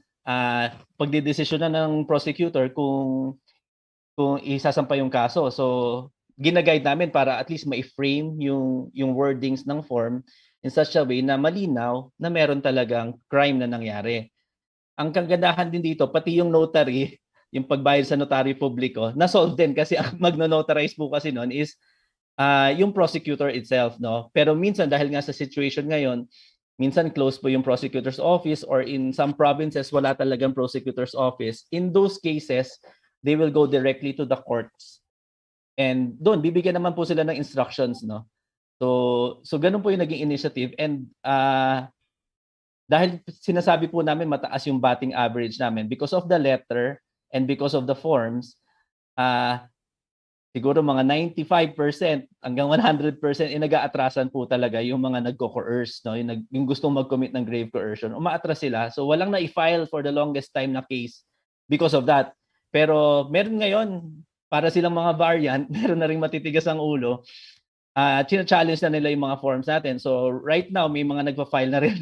pagdidesisyon na ng prosecutor kung isasampa yung kaso. So ginaguide namin para at least ma-frame yung wordings ng form in such a way na malinaw na meron talagang crime na nangyari. Ang kagandahan din dito, pati yung notary, yung pagbayad sa notary publiko, na-solve din kasi ang magno-notarize po kasi noon is yung prosecutor itself, no? Pero minsan dahil nga sa situation ngayon, minsan close po yung prosecutor's office or in some provinces wala talagang prosecutor's office. In those cases, they will go directly to the courts. And doon, bibigyan naman po sila ng instructions, no? So ganun po yung naging initiative. And dahil sinasabi po namin mataas yung batting average namin because of the letter and because of the forms, siguro mga 95% hanggang 100% nag-aatrasan po talaga yung mga nagko-coerce, no? Yung gustong mag-commit ng grave coercion. Umaatras sila. So walang na-file for the longest time na case because of that. Pero meron ngayon, para silang mga variant, meron na ring matitigas ang ulo. challenge na nila yung mga forms natin. So right now may mga nagpa-file na rin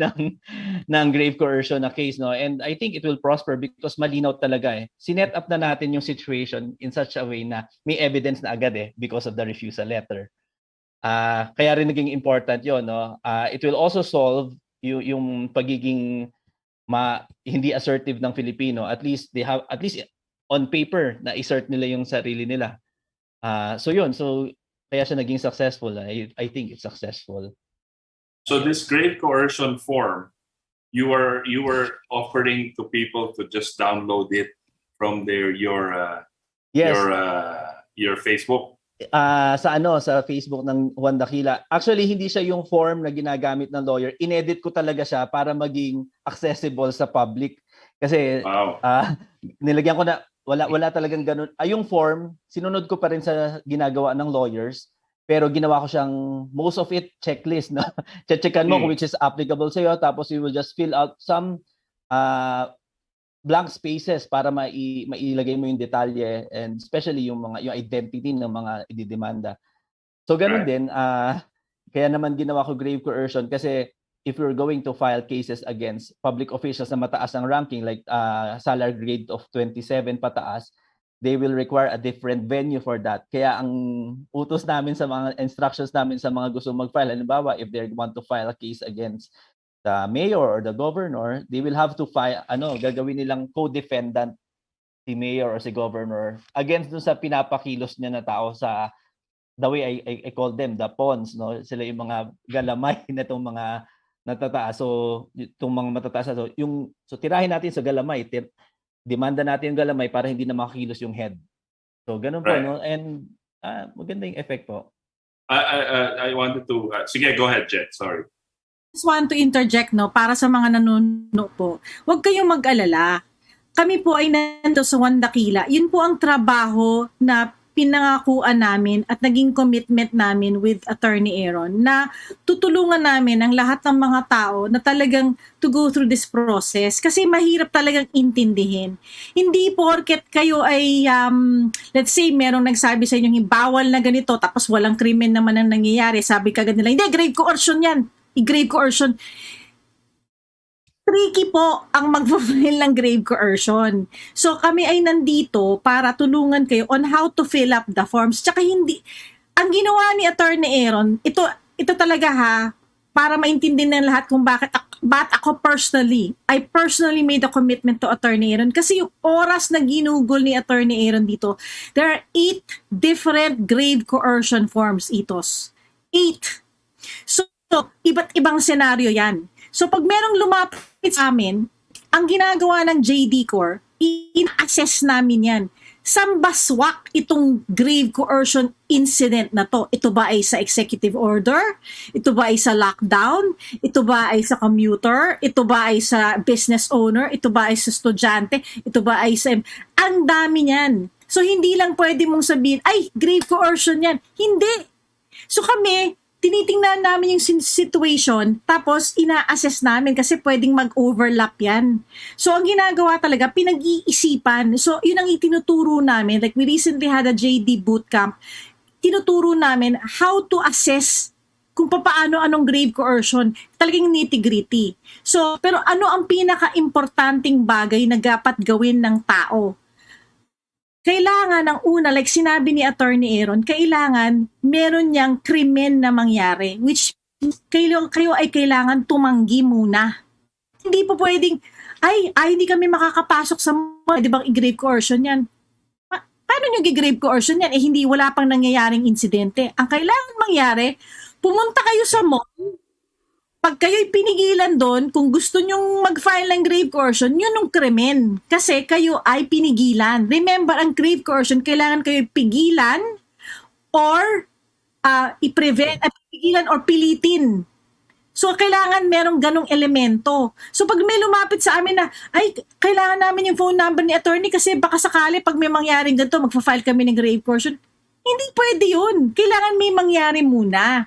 ng grave coercion na case, no? And I think it will prosper because malinaw talaga eh. Sinet up na natin yung situation in such a way na may evidence na agad eh because of the refusal letter. Kaya rin naging important 'yon, no? It will also solve yung pagiging hindi assertive ng Filipino. At least on paper na assert nila yung sarili nila. So yun, so kaya siya naging successful. I think it's successful. So this grave coercion form, you were offering to people to just download it from your Facebook. Sa Facebook ng Juan Daquila. Actually, hindi siya yung form na ginagamit ng lawyer. Inedit ko talaga siya para maging accessible sa public. Kasi nilagyan ko na wala talagang ganun. Yung form, sinunod ko pa rin sa ginagawa ng lawyers, pero ginawa ko siyang most of it checklist na checkan mo which is applicable sa iyo, tapos you will just fill out some blank spaces para mailagay mo yung detalye, and especially yung identity ng mga ididemanda. So ganun din, kaya naman ginawa ko grave coercion kasi if you're going to file cases against public officials na mataas ang ranking, like salary grade of 27 pataas, they will require a different venue for that. Kaya ang utos namin sa mga instructions namin sa mga gusto mag-file, halimbawa, if they want to file a case against the mayor or the governor, they will have to file, gagawin nilang co-defendant si mayor or si governor against dun sa pinapakilos niya na tao sa, the way I call them, the pawns, no? Sila yung mga galamay na itong mga natataas. So itong mga matataas, so tirahin natin sa galamay, demanda natin yung galamay para hindi na makakilos yung head. So ganun po, no? And maganda yung effect po. I wanted to sige, go ahead, Jett, sorry. Just want to interject, no, para sa mga nanonood po. Huwag kayong mag-alala. Kami po ay nandito sa Juan Daquila. Yun po ang trabaho na pinangakuan namin at naging commitment namin with Attorney Aaron na tutulungan namin ang lahat ng mga tao na talagang to go through this process kasi mahirap talagang intindihin. Hindi porket kayo ay let's say merong nagsabi sa inyo bawal na ganito tapos walang krimen naman ang nangyayari, sabi kagad nila hindi, grave coercion yan, grave coercion. Tricky po ang mag-file ng grave coercion. So kami ay nandito para tulungan kayo on how to fill up the forms. Tsaka hindi, ang ginawa ni Attorney Aaron, ito talaga para maintindihan ng lahat kung bakit ako personally, I personally made a commitment to Attorney Aaron kasi yung oras na ginugol ni Attorney Aaron dito, there are 8 different grave coercion forms, Itos. 8. So, iba't ibang senaryo yan. So pag merong lumapit sa amin, ang ginagawa ng JD Corps, in-assess namin yan. Sambaswak itong grave coercion incident na to. Ito ba ay sa executive order? Ito ba ay sa lockdown? Ito ba ay sa commuter? Ito ba ay sa business owner? Ito ba ay sa estudyante? Ito ba ay sa... Ang dami niyan. So hindi lang pwede mong sabihin, ay, grave coercion yan. Hindi. So kami, tinitingnan namin yung situation, tapos ina-assess namin kasi pwedeng mag-overlap yan. So, ang ginagawa talaga, pinag-iisipan. So, yun ang itinuturo namin. Like, we recently had a JD bootcamp. Tinuturo namin how to assess kung paano anong grave coercion. Talagang nitty-gritty. So, pero ano ang pinaka-importanting bagay na dapat gawin ng tao? Kailangan ng una, like sinabi ni Attorney Aaron, kailangan meron niyang krimen na mangyari, which kayo ay kailangan tumanggi muna. Hindi po pwedeng, hindi kami makakapasok sa mga, di ba, i-grave coercion yan. Paano nyo i-grave coercion yan? Hindi, wala pang nangyayaring insidente. Ang kailangan mangyari, pumunta kayo sa mall, pag kayo'y pinigilan doon, kung gusto nyong mag-file ng grave coercion, yun yung krimen. Kasi kayo ay pinigilan. Remember, ang grave coercion, kailangan kayo'y pigilan or i-prevent, pigilan or pilitin. So, kailangan merong ganong elemento. So, pag may lumapit sa amin na, kailangan namin yung phone number ni attorney kasi baka sakali pag may mangyaring ganito, magfa-file kami ng grave coercion. Hindi pwede yun. Kailangan may mangyari muna.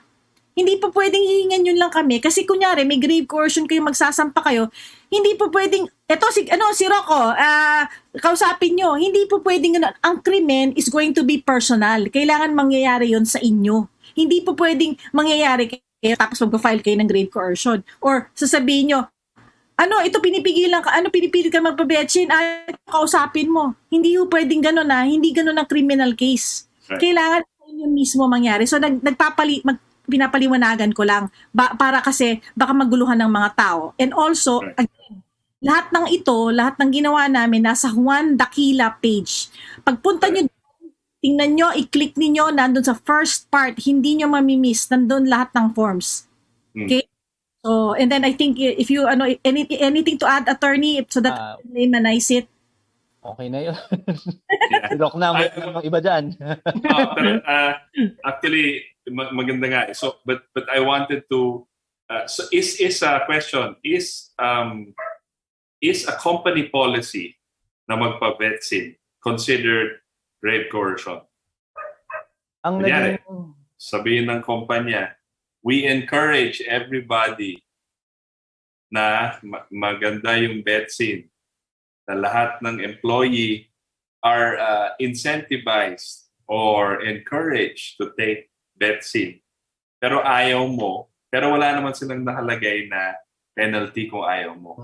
Hindi pa pwedeng hihingan yun lang kami kasi kunyari may grave coercion kayo, magsasampa kayo, hindi pa pwedeng si Rocco, kausapin nyo, hindi pa pwedeng ang krimen is going to be personal. Kailangan mangyayari yun sa inyo. Hindi po pwedeng mangyayari kayo tapos mag-file kayo ng grave coercion. Or sasabihin nyo, ito pinipigilan ka, pinipilit ka magpabetsin, kausapin mo. Hindi po pwedeng gano'n hindi gano'n ang criminal case. Right. Kailangan yun mismo mangyari. So pinapaliwanagan ko lang para kasi baka maguluhan ng mga tao. And also, Right. again, lahat ng ginawa namin nasa Juan Daquila page. Pagpunta nyo, tingnan nyo, i-click ninyo, nandun sa first part, hindi nyo mamimiss, nandun lahat ng forms. Okay? So, and then I think if you, anything to add, attorney, so that laymanise it? Okay na yun. Si Rok na, may iba dyan. Pero, actually, maganda nga. So, but I wanted to, so is a question, is a company policy na magpa-vetsin considered grave coercion? Ang Kunyari, naging... sabihin ng kumpanya, we encourage everybody na maganda yung vetsin, na lahat ng employee are incentivized or encouraged to take vetsin. Pero ayaw mo, pero wala naman silang nakalagay na penalty kung ayaw mo.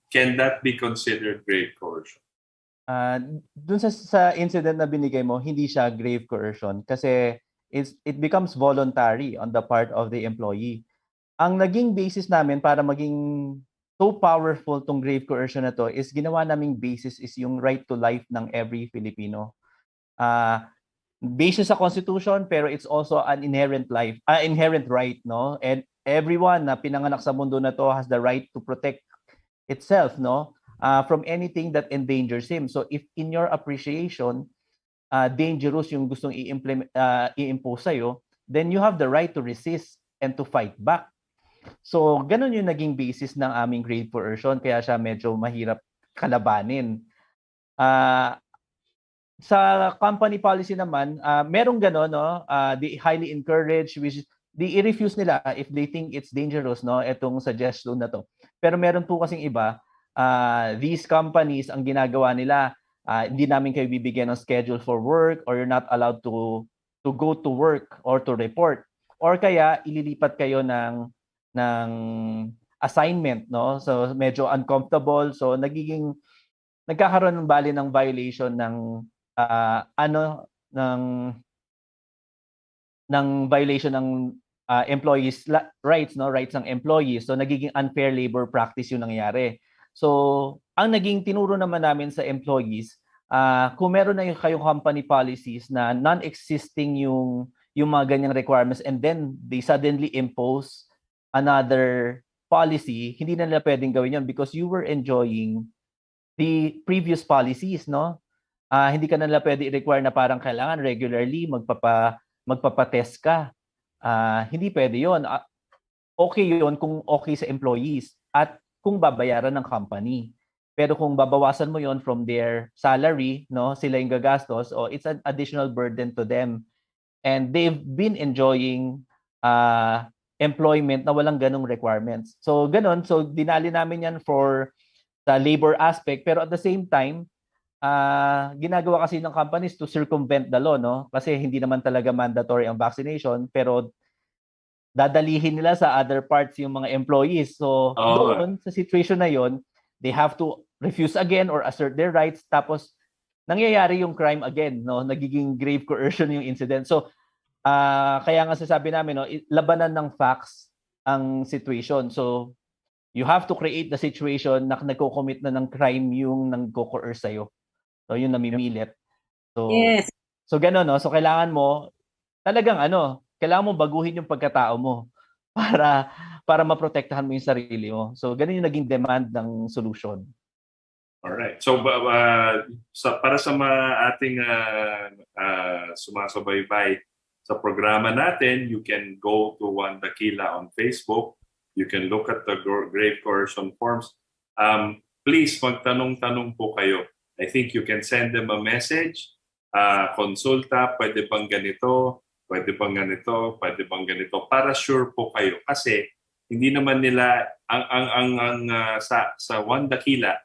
Can that be considered grave coercion? Dun sa incident na binigay mo, hindi siya grave coercion kasi it becomes voluntary on the part of the employee. Ang naging basis namin para maging so powerful tong grave coercion na to is ginawa naming basis is yung right to life ng every Filipino. Basis sa Constitution, pero it's also an inherent right, no? And everyone na pinanganak sa mundo na to has the right to protect itself, no? From anything that endangers him. So if in your appreciation, dangerous yung gustong i-impose sa'yo, then you have the right to resist and to fight back. So ganun yung naging basis ng aming grave coercion, kaya siya medyo mahirap kalabanin. Sa company policy naman, merong gano'n, no? They highly encourage, which they i-refuse nila if they think it's dangerous, no? Itong suggestion na to. Pero meron po kasing iba, these companies, ang ginagawa nila, hindi namin kayo bibigyan ng schedule for work, or you're not allowed to go to work or to report. Or kaya ililipat kayo ng assignment, no? So medyo uncomfortable. So nagkakaroon ng bali ng violation ng violation ng employees rights, no? Rights ng employees. So nagiging unfair labor practice yung nangyayari. So ang naging tinuro naman namin sa employees, kung meron na kayong company policies na non-existing yung mga ganyang requirements, and then they suddenly impose another policy, hindi na nila pwedeng gawin yun because you were enjoying the previous policies, no? Hindi ka na nila pwede i-require na parang kailangan regularly magpapa-test ka. Hindi pwede yun. Okay yun kung okay sa employees at kung babayaran ng company. Pero kung babawasan mo yon from their salary, no, sila yung gagastos, it's an additional burden to them. And they've been enjoying employment na walang ganong requirements. So ganon, so dinali namin yan for the labor aspect, pero at the same time, ginagawa kasi ng companies to circumvent the law, no? Kasi hindi naman talaga mandatory ang vaccination, pero dadalihin nila sa other parts yung mga employees. So doon sa situation na yon, they have to refuse again or assert their rights, tapos nangyayari yung crime again, no? Nagiging grave coercion yung incident. So kaya nga sasabi namin, no, labanan ng facts ang situation. So you have to create the situation na nagko-commit na ng crime yung nagko-coerce sa'yo. So yun namimilit. So Yes. So gano'n, no? So kailangan mo talagang kailangan mo baguhin yung pagkatao mo para maprotektahan mo yung sarili mo. So ganun yung naging demand ng solution. Alright. So para sa mga ating sumasabay-bay sa programa natin, you can go to Juan Daquila on Facebook. You can look at the grave coercion forms. Please, magtanong-tanong po kayo. I think you can send them a message, konsulta, pwede bang ganito, pwede bang ganito, pwede bang ganito, para sure po kayo. Kasi hindi naman nila, sa Juan Daquila,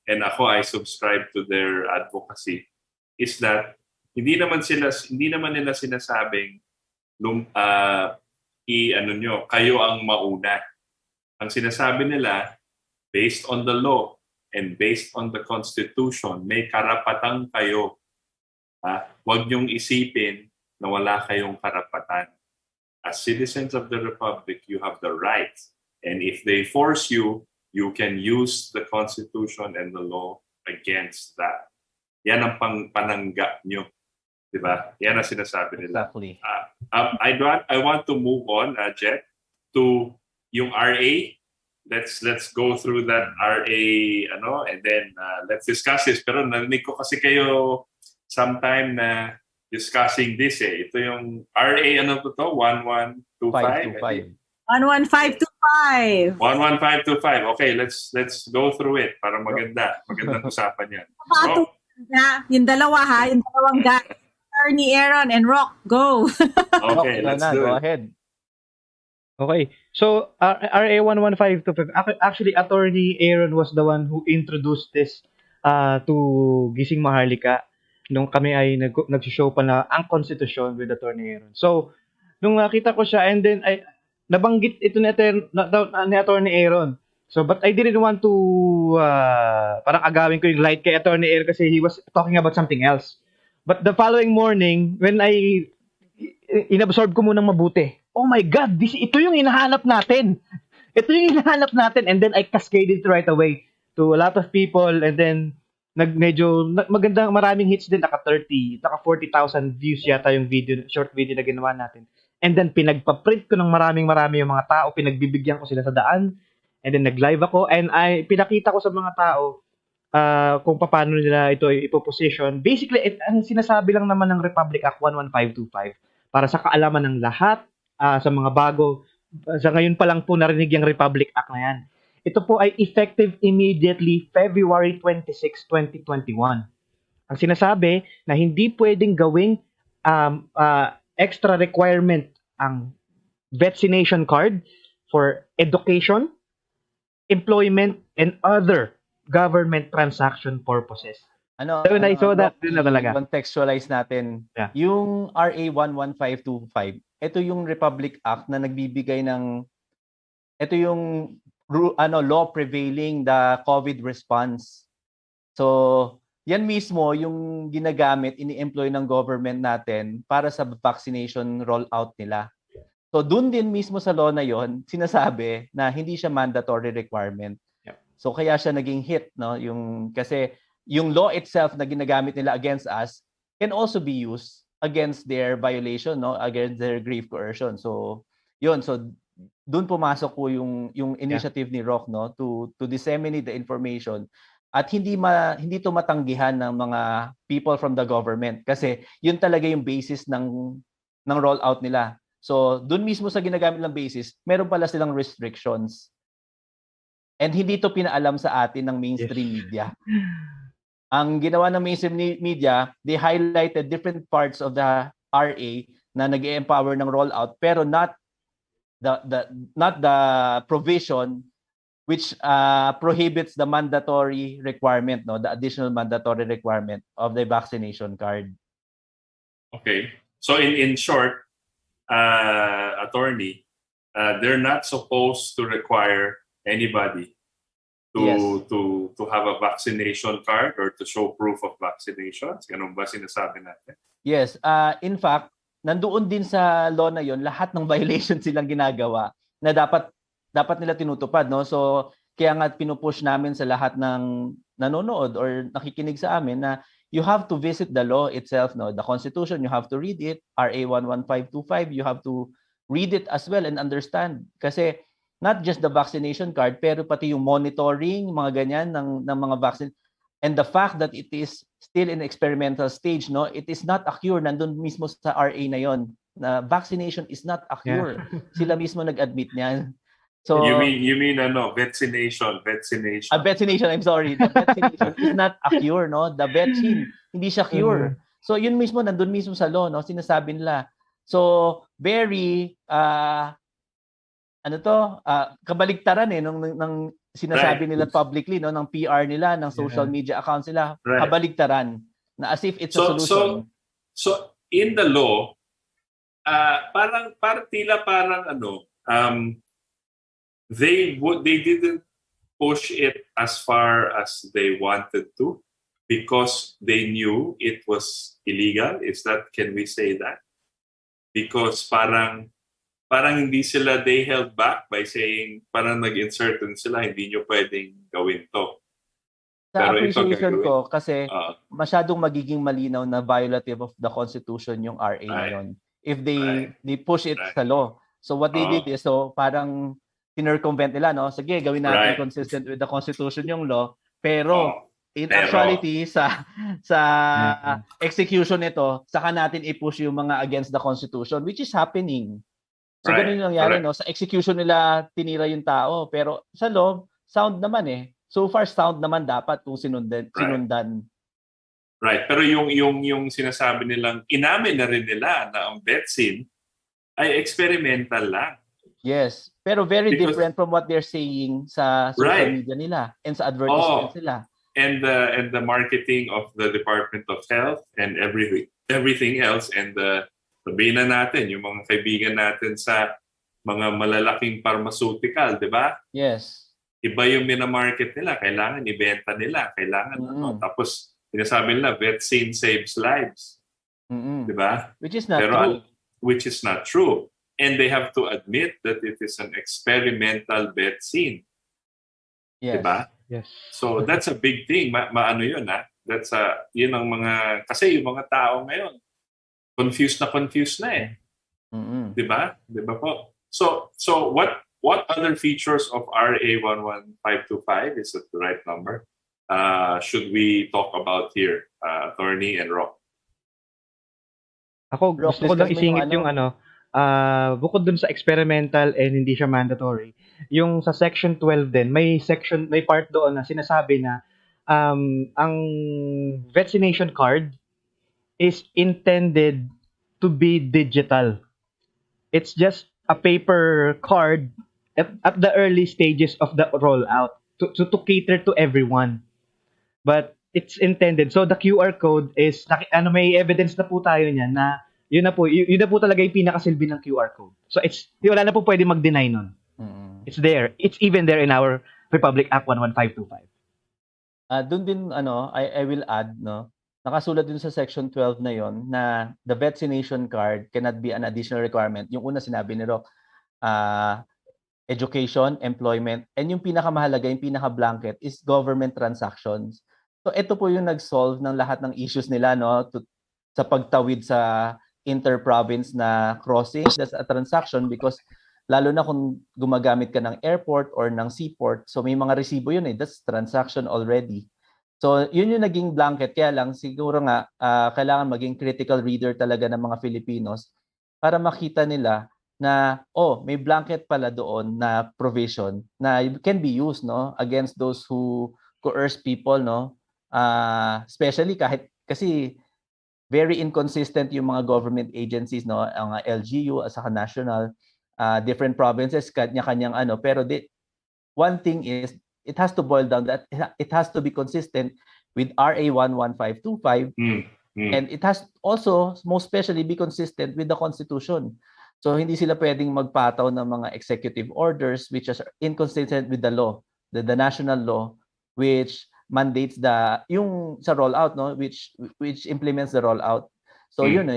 and ako I subscribe to their advocacy, is that hindi naman nila sinasabing kayo ang mauna. Ang sinasabi nila, based on the law and based on the Constitution, may karapatan kayo. Huwag niyong isipin na wala kayong karapatan. As citizens of the Republic, you have the rights. And if they force you, you can use the Constitution and the law against that. Yan ang panangga nyo. Diba? Yan ang sinasabi nila. Exactly. I want to move on, Jett, to yung RA. Let's go through that RA, and then let's discuss this. Pero narinig ko kasi kayo sometime na discussing this Ito yung RA, 1125? 11525. 11525. Okay, let's go through it para magandang usapan yan. Yung dalawa yung dalawang guys. Attorney Aaron and Rok, go. Okay, let's do it. Go ahead. Okay. So, RA 11525, actually, Attorney Aaron was the one who introduced this to Gising Maharlika nung kami ay nag-show pa na ang konstitusyon with Attorney Aaron. So, nung nakita ko siya, and then, nabanggit ito ni Attorney Aaron. So, but I didn't want to, parang agawin ko yung light kay Attorney Aaron kasi he was talking about something else. But the following morning, when inabsorb ko munang mabuti, oh my God, ito yung hinahanap natin. Ito yung hinahanap natin. And then I cascaded it right away to a lot of people. And then, magandang maraming hits din. Naka 40,000 views yata yung short video na ginawa natin. And then, pinagpa-print ko ng marami yung mga tao. Pinagbibigyan ko sila sa daan. And then, nag-live ako. And pinakita ko sa mga tao kung paano nila ito ipoposition. Basically, ang sinasabi lang naman ng Republic Act 11525 para sa kaalaman ng lahat, sa mga bago, sa ngayon pa lang po narinig yung Republic Act na yan. Ito po ay effective immediately February 26, 2021. Ang sinasabi na hindi pwedeng gawing extra requirement ang vaccination card for education, employment, and other government transaction purposes. So when I saw that, yun na talaga. Contextualize natin. Yeah. Yung RA 11525, ito yung Republic Act na nagbibigay ng, ito yung law prevailing the COVID response. So, yan mismo yung ginagamit, ini-employ ng government natin para sa vaccination rollout nila. So, dun din mismo sa law na yon sinasabi na hindi siya mandatory requirement. So kaya siya naging hit, no? Kasi yung law itself na ginagamit nila against us can also be used against their violation, no? Against their grave coercion. So yun, so doon pumasok po yung initiative ni Rok, no, to disseminate the information at hindi to matanggihan ng mga people from the government kasi yun talaga yung basis ng rollout nila. So doon mismo sa ginagamit ng basis, meron pala silang restrictions. And hindi to pinaalam sa atin ng mainstream media. Ang ginawa ng mainstream media, they highlighted different parts of the RA na nag-empower ng rollout pero not the provision which prohibits the mandatory requirement, no, the additional mandatory requirement of the vaccination card. Okay. So in short, attorney, they're not supposed to require anybody to have a vaccination card or to show proof of vaccinations? Ganun ba sinasabi natin? Yes. In fact, nandoon din sa law na yon lahat ng violations silang ginagawa na dapat nila tinutupad, no? So kaya nga pinupush namin sa lahat ng nanonood or nakikinig sa amin na you have to visit the law itself, no? The Constitution, you have to read it. RA 11525, you have to read it as well and understand. Kasi not just the vaccination card, pero pati yung monitoring, mga ganyan ng mga vaccine. And the fact that it is still in experimental stage, no, it is not a cure. Nandun mismo sa RA na yon na vaccination is not a cure. Yeah. Sila mismo nag-admit niyan. So you mean vaccination. Vaccination, I'm sorry. The vaccination is not a cure, no? The vaccine, hindi siya cure. So yun mismo nandun mismo sa law, no, sinasabi nila. So very kabaligtaran ng sinasabi nila publicly, no, ng PR nila, ng social media accounts nila, kabaligtaran na as if it's a solution. So in the law, parang they didn't push it as far as they wanted to because they knew it was illegal. Can we say that? Because parang hindi sila, they held back by saying, parang nag-insert din sila, hindi nyo pwedeng gawin to. Sa Pero ito appreciation gagawin. ko, kasi masyadong magiging malinaw na violative of the Constitution yung RA na Right. yun. If they push it sa law. So what they did is, parang tinircumvent nila, no? Sige, gawin natin consistent with the Constitution yung law. Pero in actuality, sa execution nito, saka natin i-push yung mga against the Constitution, which is happening. So ganun yung nangyari, no? Sa execution nila, tinira yung tao. Pero sa law, sound naman eh. So far, sound naman dapat kung sinundan. Right. Pero yung sinasabi nilang, inamin na rin nila na ang vaccine ay experimental lang. Yes. Pero very different from what they're saying sa social media nila and sa advertisements nila. And the marketing of the Department of Health and everything else. And sabihin na natin, yung mga kaibigan natin sa mga malalaking pharmaceutical, di ba? Yes. Iba yung minamarket nila, kailangan ibenta nila, kailangan tapos sinasabi nila vaccine saves lives. Di ba? Which is not true. Which is not true. And they have to admit that it is an experimental vaccine. Yes. Di ba? Yes. So that's a big thing. Maano yun That's yun ang mga, kasi yung mga tao ngayon confused na eh. Di ba? Di ba po? So what other features of RA 11525, is it the right number, should we talk about here, Attorney and Rok? Ako, gusto ko lang isingit yung bukod dun sa experimental and hindi siya mandatory, yung sa Section 12 din, may part doon na sinasabi na ang vaccination card is intended to be digital. It's just a paper card at the early stages of the rollout to cater to everyone. But it's intended. So the QR code is, may evidence na po tayo niyan na yun na po talaga yung pinakasilbi ng QR code. So wala na po pwede mag-deny nun. It's there. It's even there in our Republic Act 11525. Doon din, I will add, no? Nakasulat din sa Section 12 na yon na the vaccination card cannot be an additional requirement. Yung una sinabi ni Rok, education, employment, and yung pinakamahalaga, yung pinaka-blanket is government transactions. So ito po yung nag-solve ng lahat ng issues nila, no, sa pagtawid sa inter-province na crossing. That's a transaction because lalo na kung gumagamit ka ng airport or ng seaport, so may mga resibo yun eh. That's transaction already. So yun yung naging blanket. Kaya lang siguro nga kailangan maging critical reader talaga ng mga Filipinos para makita nila na may blanket pala doon na provision na can be used, no, against those who coerce people, no, especially kasi very inconsistent yung mga government agencies, no, ang LGU at saka national, different provinces kanya-kanyang pero one thing is it has to boil down that it has to be consistent with RA 11525 and it has also most especially be consistent with the Constitution. So hindi sila pwedeng magpataw ng mga executive orders which are inconsistent with the law, the national law, which mandates yung sa rollout, no, which implements the rollout. So yun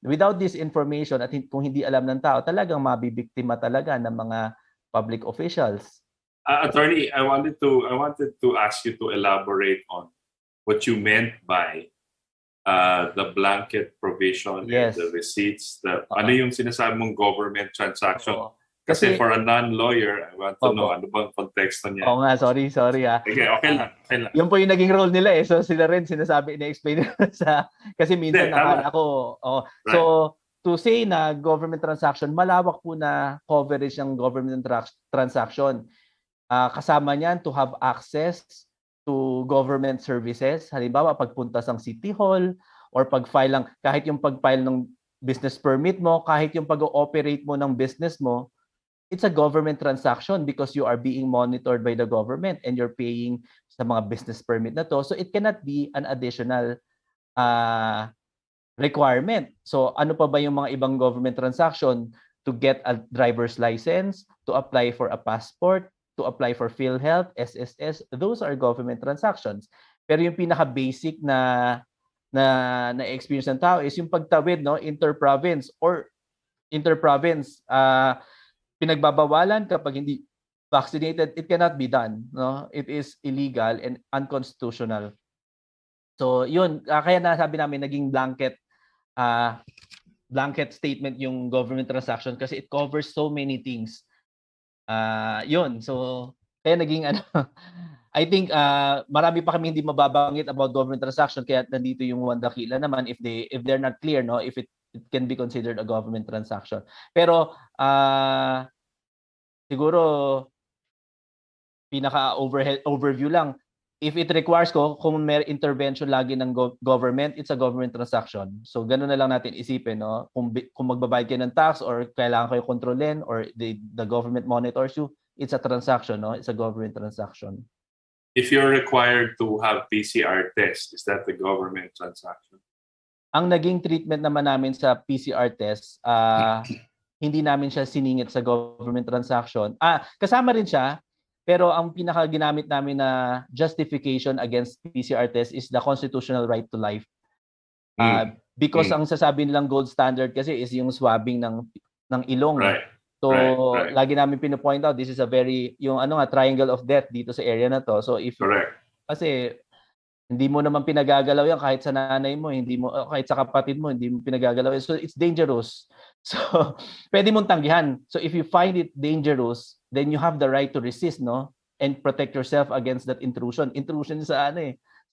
without this information at kung hindi alam ng tao, talagang mabibiktima talaga ng mga public officials. Attorney, I wanted to ask you to elaborate on what you meant by the blanket provision and the receipts. Ano yung sinasabi mong government transaction? Kasi for a non-lawyer, I want to know ano bang konteksto niya. Oo nga, sorry Okay lang. Yun po yung naging role nila eh. So sila rin na-explain kasi minsan nakala ko. Right. So to say na government transaction, malawak po na coverage ng government transaction. Kasama niyan to have access to government services. Halimbawa, pagpunta sa City Hall or kahit yung pag-file ng business permit mo, kahit yung pag-ooperate mo ng business mo, it's a government transaction because you are being monitored by the government and you're paying sa mga business permit na to. So it cannot be an additional requirement. So ano pa ba yung mga ibang government transaction? To get a driver's license, to apply for a passport, to apply for PhilHealth, SSS, those are government transactions. Pero yung pinaka-basic na experience ng tao is yung pagtawid, no, interprovince, pinagbabawalan kapag hindi vaccinated, it cannot be done, no? It is illegal and unconstitutional. So yun, kaya nasabi namin naging blanket statement yung government transaction kasi it covers so many things. Yun. So, kaya naging I think marami pa kami hindi mababanggit about government transaction kaya nandito yung 1 dakila naman if they're not clear, no, if it can be considered a government transaction. Pero siguro pinaka overview lang. If it requires kung may intervention lagi ng government, it's a government transaction. So ganoon na lang natin isipin, no? Kung magbabayad kayo ng tax or kailangan kayo kontrolin or the government monitors you, it's a transaction, no? It's a government transaction. If you're required to have PCR test, is that the government transaction? Ang naging treatment naman namin sa PCR test, hindi namin siya siningit sa government transaction. Kasama rin siya. Pero ang pinaka ginamit namin na justification against PCR test is the constitutional right to life. Because ang sasabi nilang gold standard kasi is yung swabbing ng ilong. Right. So right. Lagi namin pino-point out this is a very yung triangle of death dito sa area na to. So if kasi hindi mo naman pinagagalaw yan kahit sa nanay mo, kahit sa kapatid mo, hindi mo pinagagalaw yan. So it's dangerous. So pwede mong tanggihan. So if you find it dangerous, then you have the right to resist, no? And protect yourself against that intrusion. Intrusion sa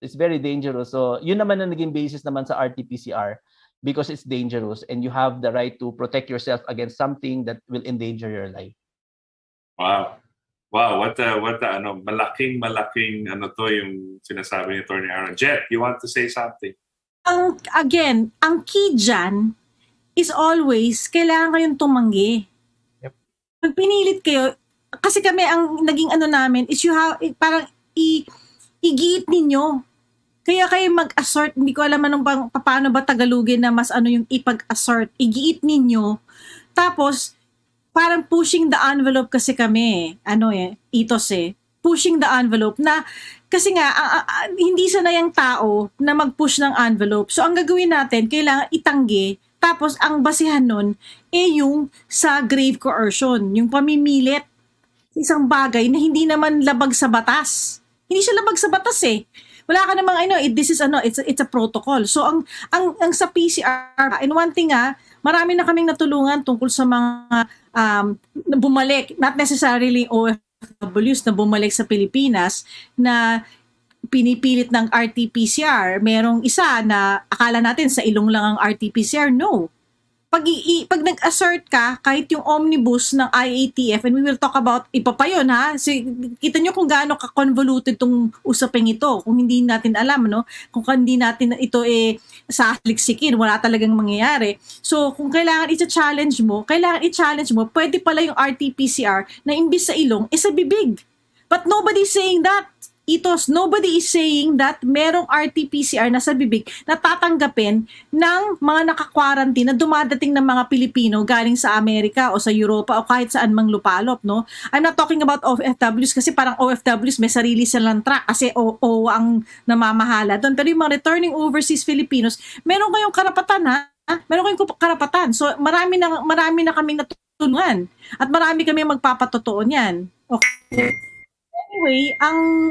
it's very dangerous. So yun naman ang naging basis naman sa RT-PCR because it's dangerous and you have the right to protect yourself against something that will endanger your life. Wow, what malaking to yung sinasabi ni Atty. Aaron. Jett, you want to say something? Ang key dyan is always kailangan kayong tumanggi. Yep. Pag pinilit kayo, kasi kami ang naging namin is parang igiit ninyo. Kaya kayo mag-assert, hindi ko alam paano ba Tagalogin na mas yung ipag-assert. Igiit ninyo. Tapos, parang pushing the envelope kasi kami, ethos pushing the envelope na, kasi nga, hindi sanay ang tao na mag-push ng envelope. So, ang gagawin natin, kailangan itanggi, tapos ang basihan nun, yung sa grave coercion, yung pamimilit, isang bagay na hindi naman labag sa batas. Hindi siya labag sa batas Wala ka namang, this is it's a protocol. So, ang sa PCR, and one thing marami na kaming natulungan tungkol sa mga bumalik, not necessarily OFWs na bumalik sa Pilipinas, na pinipilit ng RT-PCR. Merong isa na akala natin sa ilong lang ang RT-PCR. No. Pag nag-assert ka, kahit yung omnibus ng IATF, and we will talk about, ipa pa yun kita nyo kung gaano ka-convoluted tong usaping ito, kung hindi natin alam, no? Kung hindi natin ito sasaliksikin, wala talagang mangyayari. So, kung kailangan i-challenge mo, pwede pala yung RT-PCR na imbis sa ilong, sa bibig. But nobody's saying that. Nobody is saying that merong RT-PCR na sa bibig na tatanggapin ng mga naka-quarantine na dumadating ng mga Pilipino galing sa Amerika o sa Europa o kahit saan mang lupalop, no? I'm not talking about OFWs kasi parang OFWs may sarili silang track kasi o ang namamahala doon. Pero yung mga returning overseas Filipinos, meron kayong karapatan meron kayong karapatan. So marami na kaming natulungan at marami kami magpapatotoo niyan. Okay. Anyway, ang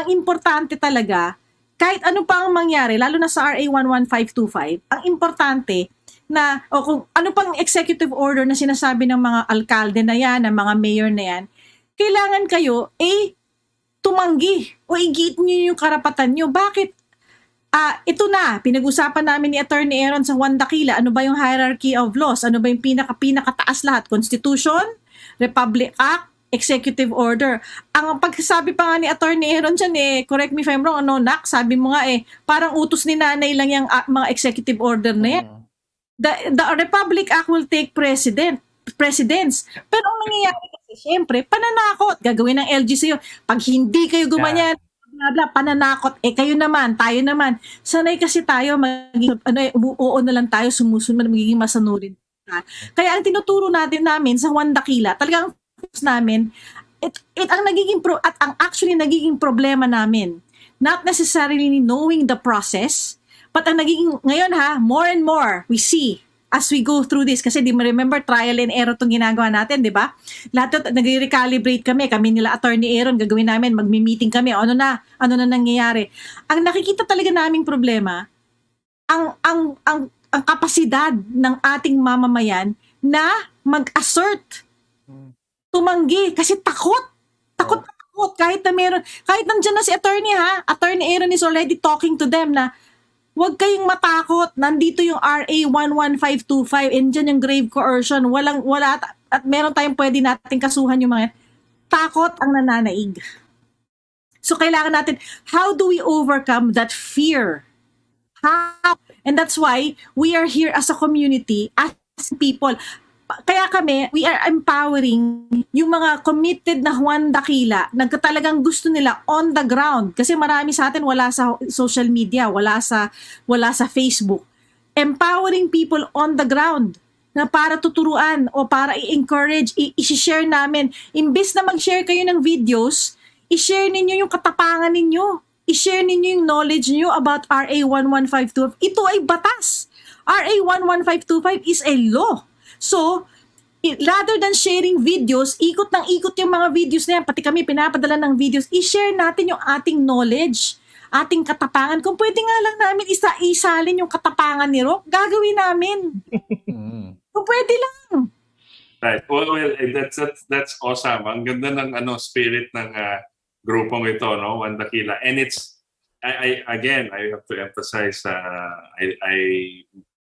importante talaga, kahit ano pa ang mangyari, lalo na sa RA 11525, ang importante na, kung ano pang executive order na sinasabi ng mga alkalde na yan, ng mga mayor na yan, kailangan kayo, tumanggi o igiit nyo yung karapatan nyo. Bakit? Ito na, pinag-usapan namin ni Atty. Aaron sa 1 dakila, ano ba yung hierarchy of laws? Ano ba yung pinakataas lahat? Constitution, Republic Act, executive order. Ang pagsasabi pa nga ni Atty. Aaron dyan, correct me if I'm wrong, Nak, sabi mo nga parang utos ni nanay lang yung mga executive order na yan. The Republic Act will take precedence. Pero ang nangyayari kasi, syempre, pananakot. Gagawin ng LG sa'yo. Pag hindi kayo gumanyan, bla bla, pananakot. Kayo naman, tayo naman. Sanay kasi tayo maging oo na lang tayo, sumusunod, magiging masanurin. Kaya ang tinuturo namin sa Juan Dakila, talagang focus namin, ang nagiging at ang actually nagiging problema namin, not necessarily knowing the process, but ang nagiging ngayon more and more we see as we go through this, kasi di mo remember, trial and error itong ginagawa natin, di ba? Lahat nag-recalibrate kami nila Attorney Aaron, gagawin namin, magmi-meeting kami, ano na nangyayari. Ang nakikita talaga naming problema, ang kapasidad ng ating mamamayan na mag-assert, tumanggi, kasi takot, kahit nandiyan na si Attorney Aaron is already talking to them na, huwag kayong matakot. Nandito yung RA 11525 and dyan yung grave coercion. Wala at meron tayong pwede nating kasuhan yung mga takot ang nananaig. So kailangan natin, how do we overcome that fear? How? And that's why we are here as a community, as people. Kaya kami, we are empowering yung mga committed na Juan Dakila na talagang gusto nila on the ground. Kasi marami sa atin wala sa social media, wala sa Facebook. Empowering people on the ground na para tuturuan o para i-encourage, i-share namin. Imbes na mag-share kayo ng videos, i-share ninyo yung katapangan ninyo. I-share ninyo yung knowledge niyo about RA 11525. Ito ay batas. RA 11525 is a law. So, rather than sharing videos, ikot yung mga videos na yan, pati kami pinapadala ng videos, i-share natin yung ating knowledge, ating katapangan. Kung pwede nga lang namin isalin yung katapangan ni Rok, gagawin namin. Kung pwede lang. Right. Well, that's awesome. Ang ganda ng spirit ng grupong ito, no? Juan Dakila. And it's, I have to emphasize,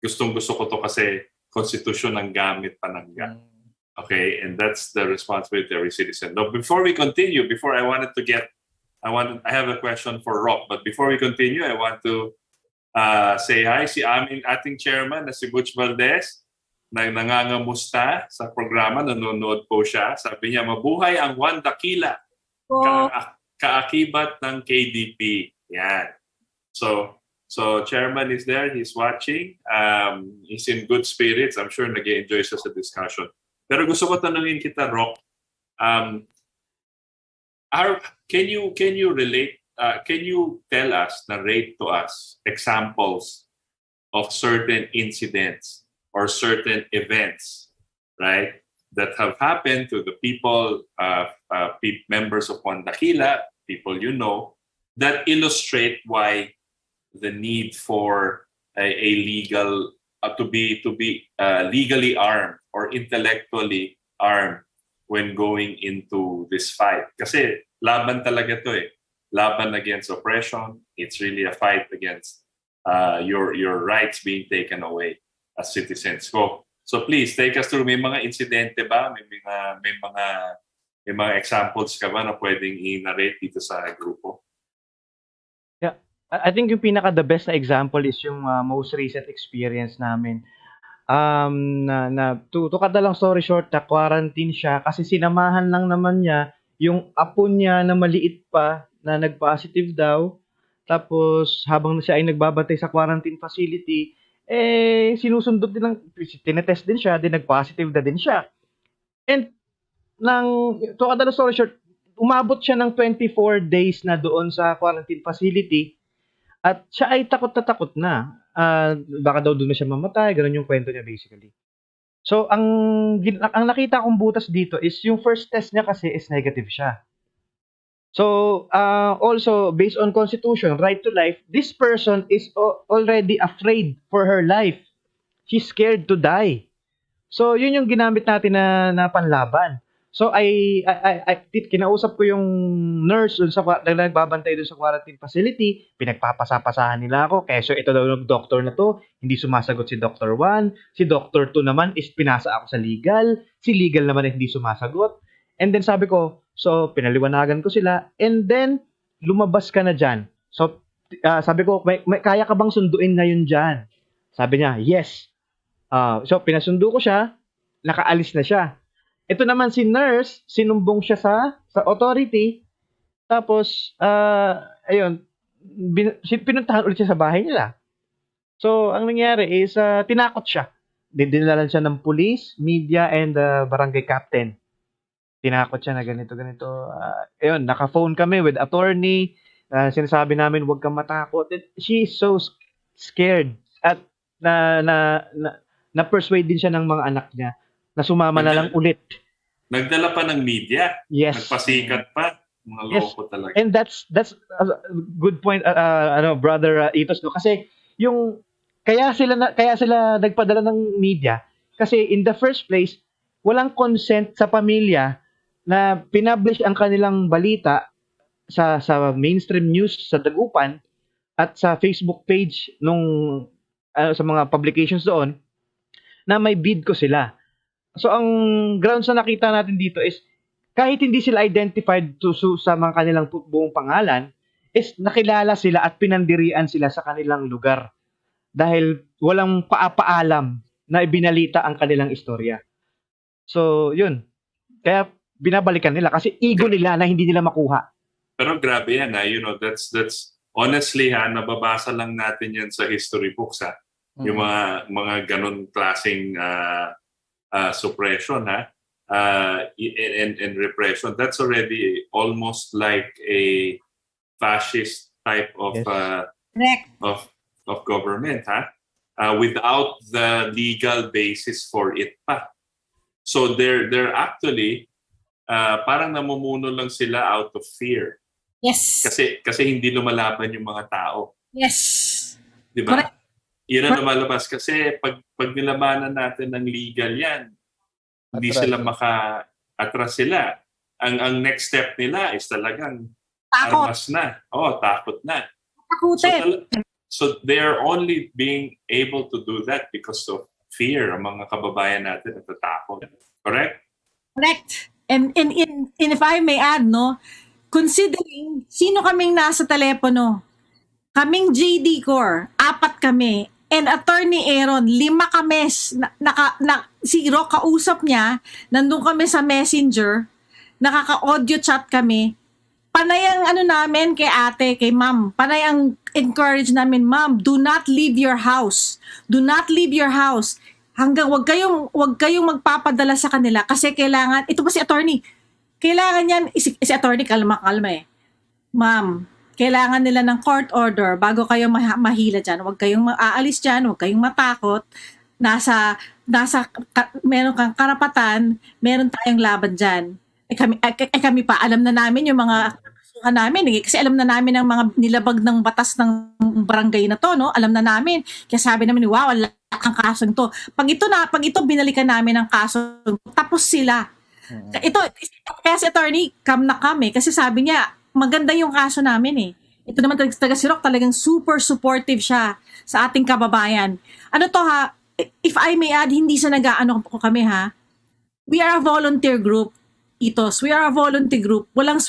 gustong-gusto ko to kasi Constitution ang gamit panangga. Okay, and that's the responsibility of every citizen. Now, before we continue, I have a question for Rok, but before we continue, I want to say hi si ating chairman na si Butch Valdes, na nangangamusta sa programa, nanonood po siya. Sabi niya, mabuhay ang Juan Dakila, kaakibat ng KDP. Yan. So Chairman is there, he's watching, he's in good spirits. I'm sure nag-enjoy siya sa discussion. Pero gusto ko tanungin kita, Rok, can you relate, can you tell us, narrate to us examples of certain incidents or certain events, right, that have happened to the people, members of Juan Dakila, people you know, that illustrate why the need for a legal to be legally armed or intellectually armed when going into this fight. Kasi laban talaga to laban against oppression. It's really a fight against your rights being taken away as citizens. So please take us through. May mga insidente ba? May mga examples ka ba na pwedeng i-narrate dito sa grupo? I think yung the best na example is yung most recent experience namin. To cut the long story short, quarantine siya kasi sinamahan lang naman niya yung apo niya na maliit pa na nag-positive daw. Tapos habang siya ay nagbabantay sa quarantine facility, sinusundot din tinetest din siya, din nag-positive na din siya. And to cut the long story short, umabot siya ng 24 days na doon sa quarantine facility. At siya ay takot na. Baka daw doon na siya mamatay. Ganun yung kwento niya basically. So, ang nakita kong butas dito is yung first test niya kasi is negative siya. So, also, based on Constitution, right to life, this person is already afraid for her life. She's scared to die. So, yun yung ginamit natin na panlaban. So, kinausap ko yung nurse dun na nagbabantay dun sa quarantine facility. Pinagpapasapasahan nila ako. Kaya ito daw ng doctor na to, hindi sumasagot si Dr. 1. Si Dr. 2 naman is pinasa ako sa legal. Si legal naman hindi sumasagot. And then sabi ko, so pinaliwanagan ko sila. And then, lumabas ka na dyan. So, sabi ko, may kaya ka bang sunduin ngayon dyan? Sabi niya, yes. So, pinasundo ko siya. Nakaalis na siya. Ito naman si nurse, sinumbong siya sa authority. Tapos, ayun, pinuntahan ulit siya sa bahay nila. So, ang nangyari is, tinakot siya. Dinilalan siya ng police, media, and barangay captain. Tinakot siya na ganito. Ayun, naka-phone kami with attorney. Sinasabi namin, huwag kang matakot. And she is so scared. At na-persuade din siya ng mga anak niya na sumama na lang ulit. Nagdala pa ng media. Yes. Nagpasikat pa. Mga loko talaga. And that's a good point, brother Itos, no? Kasi yung kaya sila nagpadala ng media kasi in the first place walang consent sa pamilya na pinablish ang kanilang balita sa mainstream news sa Dagupan at sa Facebook page nung sa mga publications doon na may bid ko sila. So ang grounds na nakita natin dito is kahit hindi sila identified sa mga kanilang buong pangalan, is nakilala sila at pinandirian sila sa kanilang lugar dahil walang paapaalam na ibinalita ang kanilang istorya. So, yun. Kaya binabalikan nila kasi ego nila na hindi nila makuha. Pero grabe yan, ha? You know, that's honestly, ha, nababasa lang natin yan sa history books, ha? Yung mga ganun klaseng suppression, ha? And repression. That's already almost like a fascist type of of government, without the legal basis for it pa. So they're actually parang namumuno lang sila out of fear. Yes. Kasi hindi lumalaban yung mga tao. Yes. 'Di ba? Yun ang lumalabas kasi pag nilabanan natin ng legal yan, hindi sila maka-atras sila. Ang next step nila is talagang armas na. Takot na. Takutin. So they are only being able to do that because of fear ang mga kababayan natin at natakot. Correct? Correct. And if I may add, no, considering sino kaming nasa telepono, kaming JD Corps, 4 kami, and Attorney Aaron, 5 kami, si Rok kausap niya, nandun kami sa messenger, nakaka-audio chat kami, panay ang namin kay ate, kay ma'am, panay ang encourage namin, ma'am, do not leave your house. Do not leave your house. Hanggang wag kayong magpapadala sa kanila kasi kailangan, ito pa si attorney, kailangan yan, si attorney, kalma eh. Ma'am, kailangan nila ng court order bago kayo mahila dyan. Huwag kayong aalis dyan, huwag kayong matakot. Meron kang karapatan, meron tayong laban dyan. Kami pa, alam na namin yung mga kasuhan namin. Kasi alam na namin ang mga nilabag ng batas ng barangay na to, no? Alam na namin. Kaya sabi namin, wow, wala kang kasong to. Pag ito binalikan namin ang kaso, tapos sila. Kaya si attorney, na kami. Kasi sabi niya, maganda yung kaso namin eh. Ito naman taga si Rok, talagang super supportive siya sa ating kababayan. Ano to ha, if I may add, hindi sa nag-aano ko kami ha. We are a volunteer group. We are a volunteer group. Walang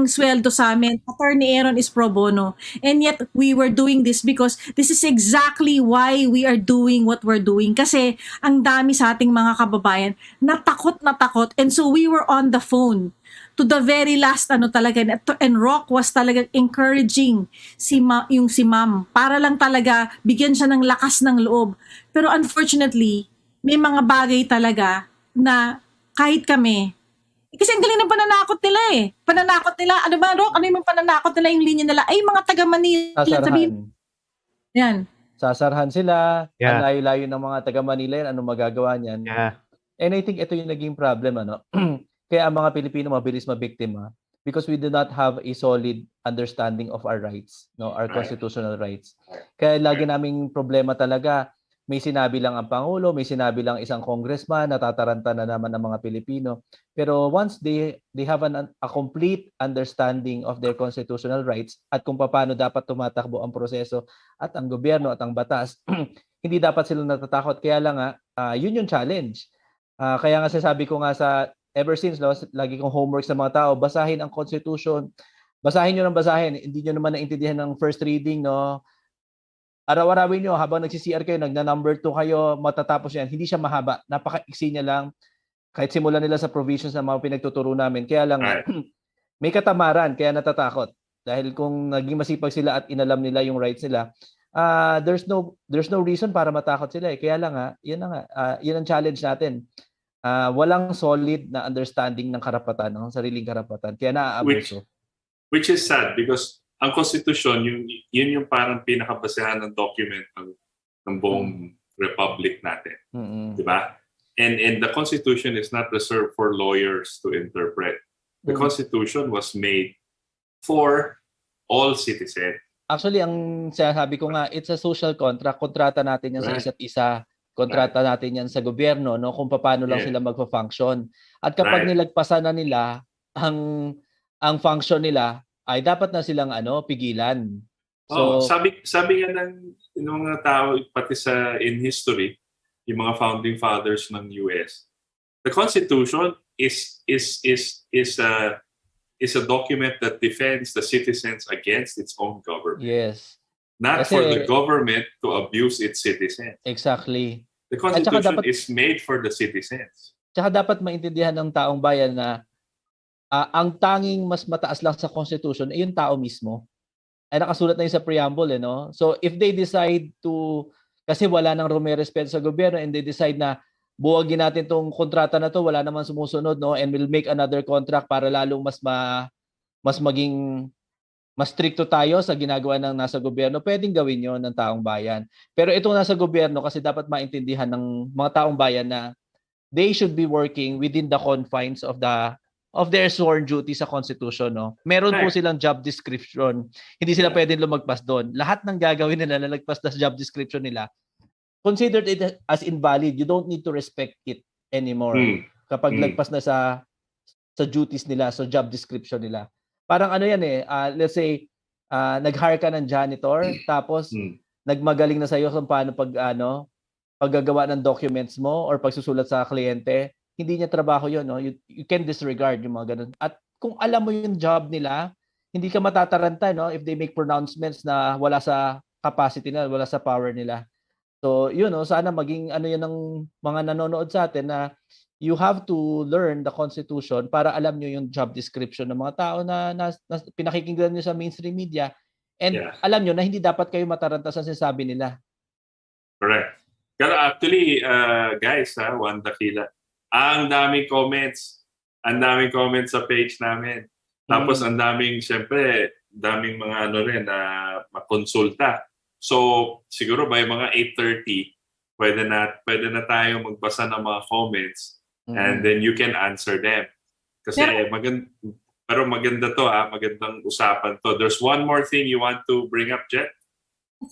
sweldo sa amin. Attorney Aaron is pro bono. And yet, we were doing this because this is exactly why we are doing what we're doing. Kasi, ang dami sa ating mga kababayan, natakot. And so, we were on the phone to the very last, talaga. And Rok was talagang encouraging si ma'am. Para lang talaga, bigyan siya ng lakas ng loob. Pero unfortunately, may mga bagay talaga na kahit kami, kasi ang galing ng pananakot nila eh. Pananakot nila, ano ba, Rok? Ano yung pananakot nila, yung linya nila? Ay, mga taga-Manila. Sabihin. Yan. Sasarhan sila. Ang layo-layo ng mga taga-Manila yan. Anong magagawa niyan? Yeah. And I think ito yung naging problem. Kaya ang mga Pilipino mabilis mabiktima because we do not have a solid understanding of our rights, our constitutional rights. Kaya lagi naming problema talaga. May sinabi lang ang Pangulo, may sinabi lang isang congressman, natataranta na naman ang mga Pilipino. Pero once they have a complete understanding of their constitutional rights at kung paano dapat tumatakbo ang proseso at ang gobyerno at ang batas, hindi dapat silang natatakot. Kaya lang yun yung challenge. Kaya nga sabi ko nga ever since, lagi kong homework sa mga tao, basahin ang Constitution. Basahin nyo ng basahin. Hindi nyo naman naintindihan ng first reading, no? Araw-arawin nyo, habang nagsi-CR kayo, nagna-number 2 kayo, matatapos yan. Hindi siya mahaba. Napaka-iksi niya lang. Kahit simulan nila sa provisions na mga pinagtuturo namin. Kaya lang, may katamaran kaya natatakot. Dahil kung naging masipag sila at inalam nila yung rights nila, there's no reason para matakot sila eh. Kaya lang yun ang challenge natin. Walang solid na understanding ng karapatan, ng sariling karapatan. Kaya naaabuso. Which is sad because ang konstitusyon, yun yung parang pinakabasehan ng document ng buong republic natin. Di ba? And the Constitution is not reserved for lawyers to interpret. The Constitution was made for all citizens. Actually, ang sinasabi ko nga, it's a social contract. Kontrata natin yan sa isa't isa. Kontrata natin yan sa gobyerno, no? Kung paano lang sila magfa-function. At kapag nilagpasan na nila ang function nila, ay dapat na silang pigilan. So, sabi nga ng mga tao, pati in history, yung mga founding fathers ng US, the Constitution is a document that defends the citizens against its own government. Yes. Not for the government to abuse its citizens. Exactly. The Constitution is made for the citizens. Tsaka dapat maintindihan ng taong bayan na ang tanging mas mataas lang sa Constitution ay yung tao mismo. Ay nakasulat na yun sa preamble, no? So if they decide to, kasi wala nang rumerespeto sa gobyerno and they decide na buwagin natin tong kontrata na to, wala naman sumusunod, no? And we'll make another contract para lalong mas maging mas stricto tayo sa ginagawa ng nasa gobyerno, pwedeng gawin yon ng taong bayan. Pero itong nasa gobyerno, kasi dapat maintindihan ng mga taong bayan na they should be working within the confines of their sworn duty sa Constitution, no? Meron po silang job description. Hindi sila pwedeng lumagpas doon. Lahat ng gagawin nila na lagpas na job description nila, considered it as invalid. You don't need to respect it anymore. Kapag lagpas na sa duties nila, sa job description nila. Parang yan let's say nag-hire ka ng janitor tapos nagmagaling na sa iyo kung paano paggagawa ng documents mo or pagsusulat sa kliyente. Hindi niya trabaho 'yon, no? You can disregard yung mga ganun. At kung alam mo yung job nila, hindi ka matataranta, no, if they make pronouncements na wala sa capacity nila, wala sa power nila. So, sana maging yan ng mga nanonood sa atin na you have to learn the Constitution para alam nyo yung job description ng mga tao na pinakikinggan nyo sa mainstream media and alam nyo na hindi dapat kayo mataranta sa sinasabi nila. Correct. Pero actually, guys, Juan Dakila, ang daming comments sa page namin. Tapos ang daming mga rin na makonsulta. So, siguro by mga 8:30, pwede na tayo magbasa ng mga comments and then you can answer them. Kasi maganda to, magandang usapan to. There's one more thing you want to bring up, Jett?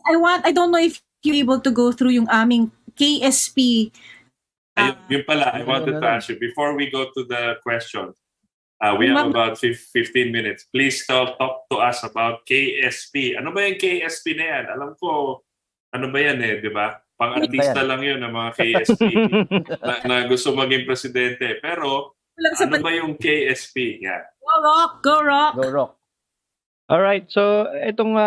I don't know if you're able to go through yung aming KSP. Yun pala, I wanted to ask you, before we go to the questions, we have about 15 minutes. Please talk to us about KSP. Ano ba yung KSP na yan? Alam ko, ano ba yan di ba? Pang-artista lang yun ng mga KSP na gusto maging presidente. Pero, ano ba yung KSP? Yeah. Go Rock! Go Rock! Go Rock! Alright, so itong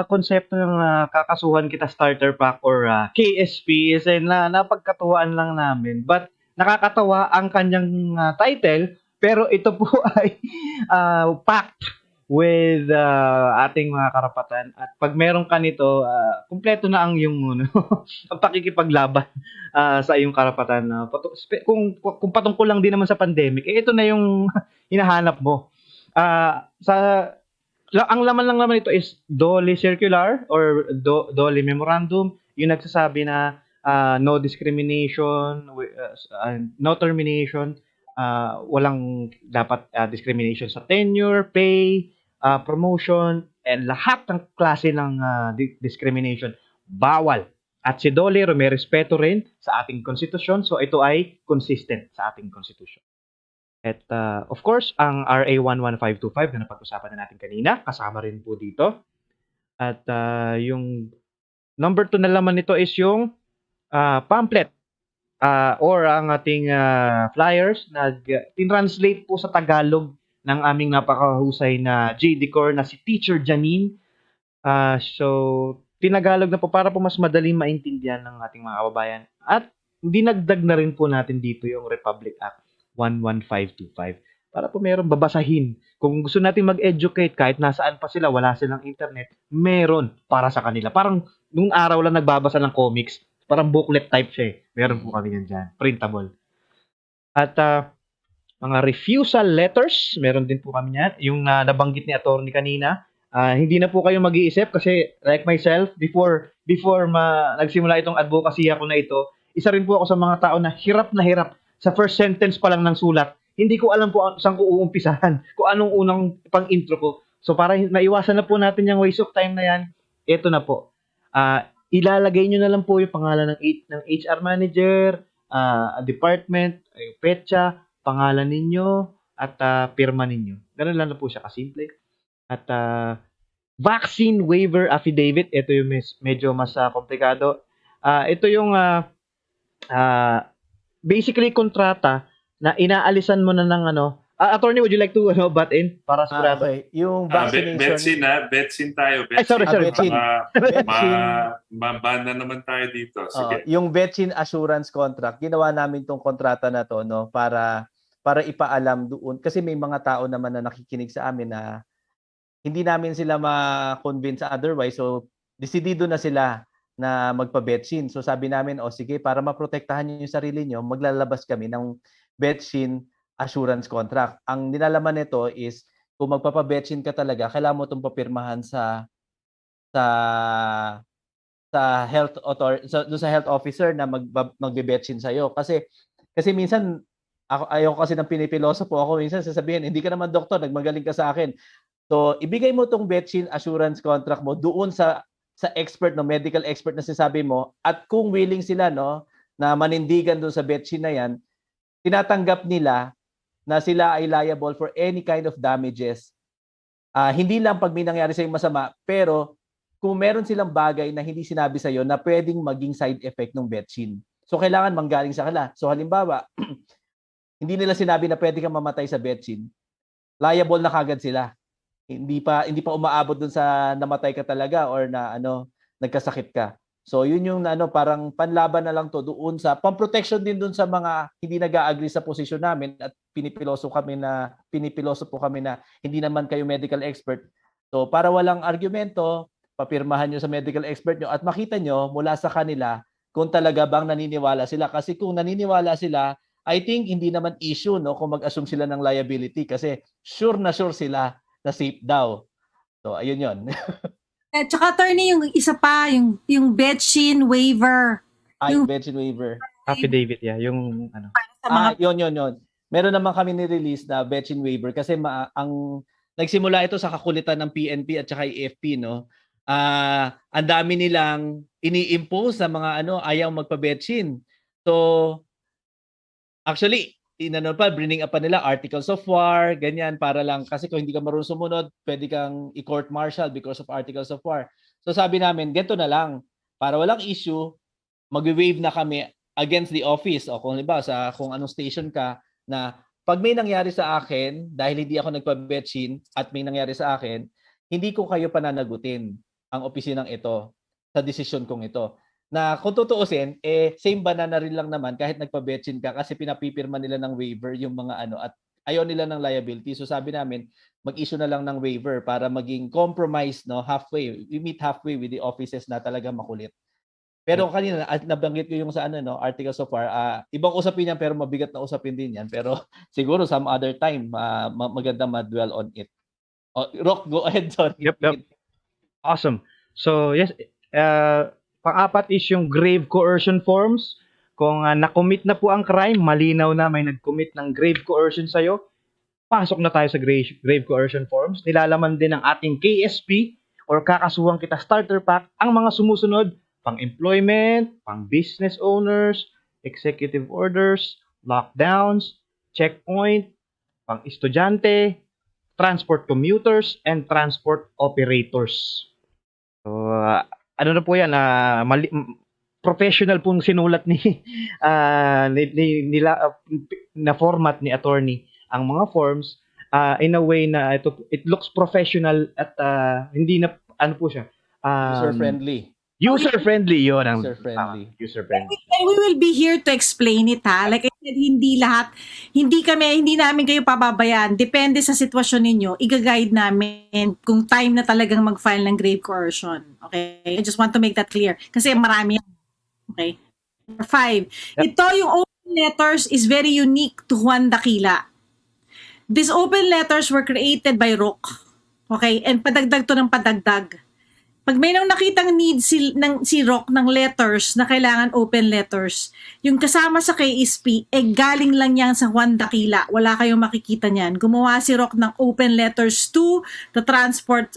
konsepto ng kakasuhan kita starter pack or KSP is napagkatuwaan lang namin. But nakakatawa ang kanyang title. Pero ito po ay packed with ating mga karapatan. At pag meron ka nito, kumpleto na ang iyong ang pakikipaglaban sa iyong karapatan. Kung patungkol lang din naman sa pandemic, ito na yung hinahanap mo. Ang laman lang naman ito is DOLE Circular or DOLE Memorandum. Yung nagsasabi na no discrimination, no termination, walang dapat discrimination sa tenure, pay, promotion, and lahat ng klase ng discrimination bawal. At si DOLE may respeto rin sa ating konstitusyon, so ito ay consistent sa ating konstitusyon. At of course, ang RA 11525 na napag-usapan na natin kanina, kasama rin po dito. At yung number 2 na laman nito is yung pamphlet or ang ating flyers na tinranslate po sa Tagalog ng aming napakahusay na JD Core na si Teacher Janine. So, tinagalog na po para po mas madaling maintindihan ng ating mga kababayan. At dinagdag na rin po natin dito yung Republic Act 11525 para po meron babasahin. Kung gusto natin mag-educate, kahit nasaan pa sila, wala silang internet, meron para sa kanila. Parang nung araw lang nagbabasa ng comics, parang booklet type siya eh. Meron po kami yan dyan, printable. At mga refusal letters, meron din po kami yan. Yung nabanggit ni attorney kanina, hindi na po kayo mag-iisip kasi like myself, before nagsimula itong advocacy ako na ito, isa rin po ako sa mga tao na hirap sa first sentence pa lang ng sulat. Hindi ko alam kung saan ko uumpisahan, kung anong unang pang-intro ko. So para maiwasan na po natin yung waste of time na yan, ito na po. Ilalagay nyo na lang po yung pangalan ng HR manager, department, petsa, pangalan ninyo, at pirma ninyo. Ganun lang na po siya kasimple. At vaccine waiver affidavit, ito yung medyo mas komplikado. Ito yung basically kontrata na inaalisan mo na ng attorney, would you like to butt in para sigurado? Okay. Yung vaccination. Betsin tayo. Ay, sorry. Ban na naman tayo dito. Sige. Yung vaccine assurance contract, ginawa namin tong kontrata na to no para ipaalam doon kasi may mga tao naman na nakikinig sa amin na hindi namin sila ma-convince otherwise. So desidido na sila na magpa-vaccine. So sabi namin, sige, para maprotektahan niyo yung sarili niyo, maglalabas kami ng vaccine assurance contract. Ang nilalaman nito is kung magpapa-vaccine ka talaga, kailangan mo itong papirmahan sa health sa health officer na magbe-vaccine sa iyo kasi minsan ayoko kasi ng pinipiloso po ako minsan sasabihin hindi ka naman doktor, nagmagaling ka sa akin. So ibigay mo tong vaccine assurance contract mo doon sa expert no medical expert na sinasabi mo at kung willing sila no na manindigan doon sa vaccine na yan, tinatanggap nila na sila ay liable for any kind of damages. Hindi lang pag may nangyari sa masama, pero kung meron silang bagay na hindi sinabi sa iyo na pwedeng maging side effect ng vaccine. So kailangan manggaling sa kanila. So halimbawa, hindi nila sinabi na pwede kang mamatay sa vaccine, liable na kagad sila. Hindi pa umaabot dun sa namatay ka talaga or na nagkasakit ka. So yun yung parang panlaban na lang to doon sa pang-protection din doon sa mga hindi nag-a-agree sa posisyon namin at pinipiloso po kami na hindi naman kayo medical expert. So para walang argumento, papirmahan nyo sa medical expert nyo at makita nyo mula sa kanila kung talaga bang naniniwala sila. Kasi kung naniniwala sila, I think hindi naman issue no kung mag-assume sila ng liability kasi sure na sure sila na safe daw. So ayun yon. At saka attorney, yung isa pa, yung vaccine waiver. Yung vaccine waiver. Affidavit, yung Yun. Meron naman kami ni-release na vaccine waiver kasi ang nagsimula ito sa kakulitan ng PNP at saka AFP, no? Ang dami nilang ini-impose sa mga ayaw magpa-vaccine. So, actually, bringing up pa nila articles of war, ganyan, para lang, kasi kung hindi ka marunong sumunod, pwede kang i-court martial because of articles of war. So sabi namin, ganito na lang, para walang issue, mag-waive na kami against the office, o kung halimbawa, kung anong station ka, na pag may nangyari sa akin, dahil hindi ako nagpa-vaccine at may nangyari sa akin, hindi ko kayo pananagutin ang opisinang ito sa desisyon kong ito. Na kung tutuusin, same banana rin lang naman kahit nagpa-vaccine ka kasi pinapipirma nila ng waiver yung mga at ayaw nila ng liability. So sabi namin, mag-issue na lang ng waiver para maging compromise, no, halfway. We meet halfway with the offices na talaga makulit. Pero kanina, nabanggit ko yung sa articles of war, ibang usapin yan pero mabigat na usapin din yan. Pero siguro some other time, maganda ma-dwell on it. Rok, go ahead, sorry. Yep. Awesome. So yes, pang-apat is yung grave coercion forms. Kung na-commit na po ang crime, malinaw na may nag-commit ng grave coercion sa'yo, pasok na tayo sa grave coercion forms. Nilalaman din ng ating KSP or kakasuhan kita starter pack ang mga sumusunod, pang-employment, pang-business owners, executive orders, lockdowns, checkpoint, pang-estudyante, transport commuters, and transport operators. So, na po yan, professional pong sinulat na format ni attorney ang mga forms in a way na it looks professional at hindi na po siya user friendly. User-friendly yun ang User-friendly. user-friendly. And we will be here to explain it, ha. Like I said, hindi namin kayo pababayaan. Depende sa sitwasyon ninyo, i-guide namin kung time na talagang mag-file ng grave coercion. Okay? I just want to make that clear. Kasi marami yan. Okay? Number 5. Yep. Ito yung open letters is very unique to Juan Daquila. These open letters were created by Rok. Okay? And padagdag to ng padagdag. Pag may nang nakitang need si Rok ng letters na kailangan open letters, yung kasama sa KSP, galing lang yan sa Juan Daquila. Wala kayong makikita niyan. Gumawa si Rok ng open letters to the transport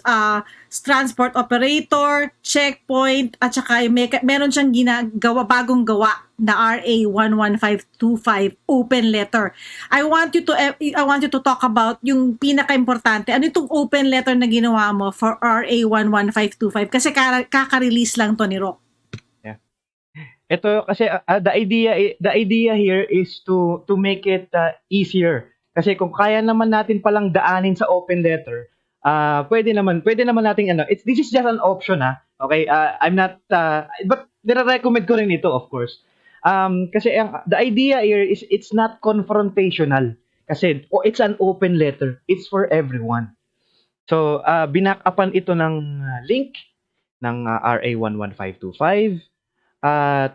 operator, checkpoint, at saka meron siyang bagong gawa na RA 11525 open letter. I want you to talk about yung pinaka-importante. Ano itong open letter na ginawa mo for RA 11525? Kasi kaka-release lang to ni Rok. Yeah. Ito kasi the idea here is to make it easier. Kasi kung kaya naman natin palang daanin sa open letter, pwede naman nating this is just an option, ha. Okay? I'm not but nire-recommend ko rin ito, of course. Kasi the idea here is it's not confrontational. Kasi it's an open letter. It's for everyone. So, binak-upan ito ng link ng RA 11525.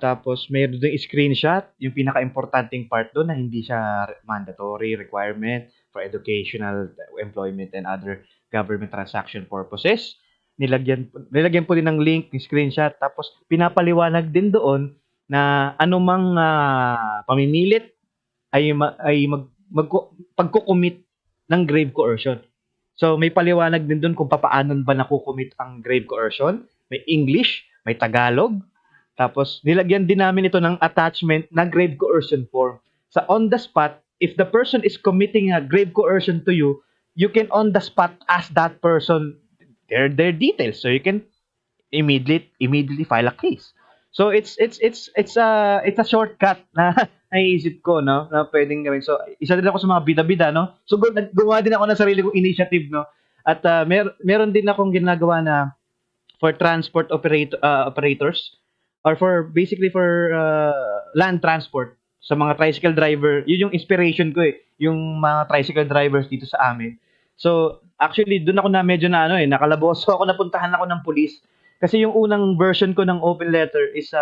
Tapos mayroon doon screenshot, yung pinaka-importanting part doon na hindi siya mandatory requirement for educational, employment, and other government transaction purposes. Nilagyan po din ng link, ng screenshot, tapos pinapaliwanag din doon na anumang pamimilit ay pagko-commit ng grave coercion. So may paliwanag din doon kung paano ba nakukommit ang grave coercion. May English, may Tagalog. Tapos nilagyan din namin ito ng attachment na grave coercion form. Sa on the spot, if the person is committing a grave coercion to you, you can on the spot ask that person their details, so you can immediately file a case. So it's a shortcut na naiisip ko, no, na pwedeng gawin. So isa din ako sa mga bida-bida, no. So gumawa din ako ng sarili kong initiative, no. At meron din akong ginagawa na for transport operators or basically for land transport sa mga tricycle driver. Yun yung inspiration ko, yung mga tricycle drivers dito sa amin. So actually doon ako na medyo nakalaboso ako, napuntahan ako ng police. Kasi yung unang version ko ng open letter is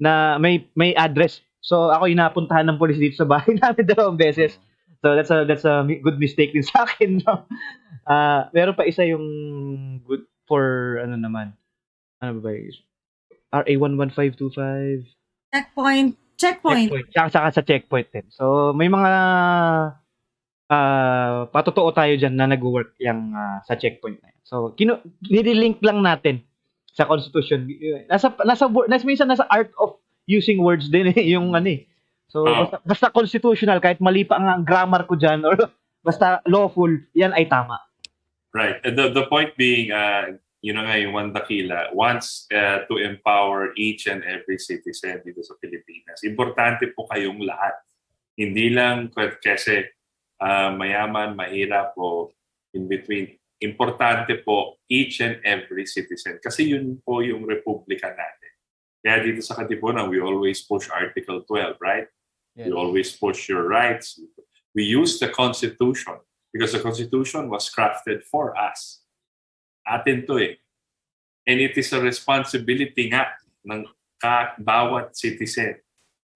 na may address. So ako yung napuntahan ng police dito sa bahay namin 2 beses. So that's a good mistake din sa akin, no. Meron pa isa yung good for ano ba yun? RA 11525 Checkpoint. Saka sa checkpoint din. So may mga patotoo tayo dyan na nag-work yung sa checkpoint na yan. So nililink lang natin sa Constitution. Minsan nasa art of using words din yung So basta constitutional, kahit mali pa ang grammar ko dyan or basta lawful, yan ay tama. Right. The point being, yung Juan Daquila wants to empower each and every citizen dito sa Pilipinas. Importante po kayong lahat. Hindi lang kasi mayaman, mahirap o in between. Importante po each and every citizen. Kasi yun po yung republika natin. Kaya dito sa Katipunan, we always push Article 12, right? Yes. We always push your rights. We use the Constitution because the Constitution was crafted for us. Atin to . And it is a responsibility nga ng bawat citizen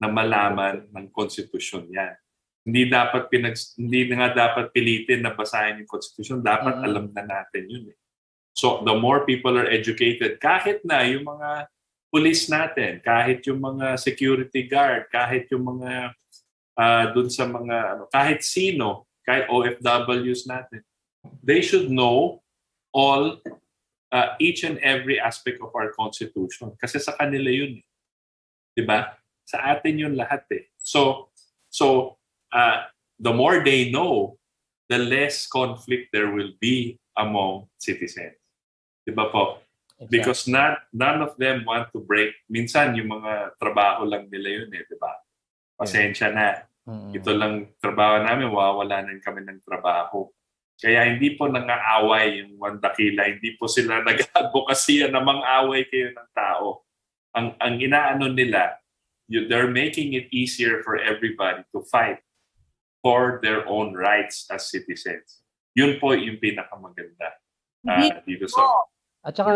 na malaman ng Constitution yan. Hindi nga dapat pilitin na basahin yung Constitution. Dapat alam na natin yun . So, the more people are educated, kahit na yung mga police natin, kahit yung mga security guard, kahit yung mga dun sa mga, kahit sino, kahit OFWs natin, they should know all, each and every aspect of our Constitution. Kasi sa kanila yun . Diba? Sa atin yun lahat . So, the more they know, the less conflict there will be among citizens. Diba po? Exactly. Because none of them want to break. Minsan, yung mga trabaho lang nila yun diba? Pasensya na. Ito lang trabaho namin, wawala na kami ng trabaho. Kaya hindi po nangaaway yung One Dakila, hindi po sila nag-advokasya na mang-away kayo ng tao. Ang inaano nila, they're making it easier for everybody to fight for their own rights as citizens. Yun po yung pinakamaganda dito sa... At saka,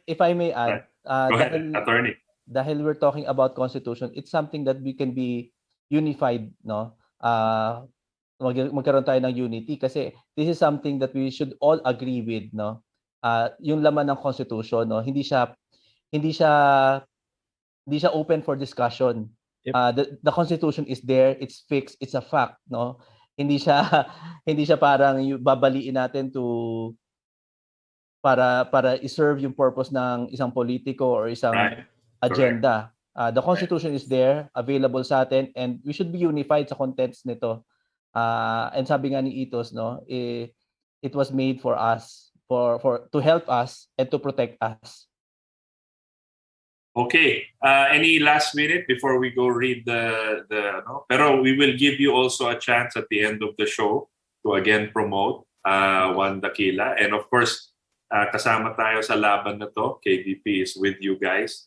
if I may add, Go ahead, attorney. Dahil we're talking about constitution, it's something that we can be unified, no? Magkaroon tayo ng unity kasi this is something that we should all agree with, no? Yung laman ng constitution, no? Hindi siya open for discussion. Yep. The constitution is there, it's fixed, it's a fact, no? Hindi siya parang babaliin natin para i-serve yung purpose ng isang politiko or isang agenda. The constitution is there, available sa atin, and we should be unified sa contents nito. And sabi nga ni Itos, no, it was made for us, to help us and to protect us. Okay. Any last minute before we go read the Pero we will give you also a chance at the end of the show to again promote One Dakila. And of course, kasama tayo sa laban na to. KDP is with you guys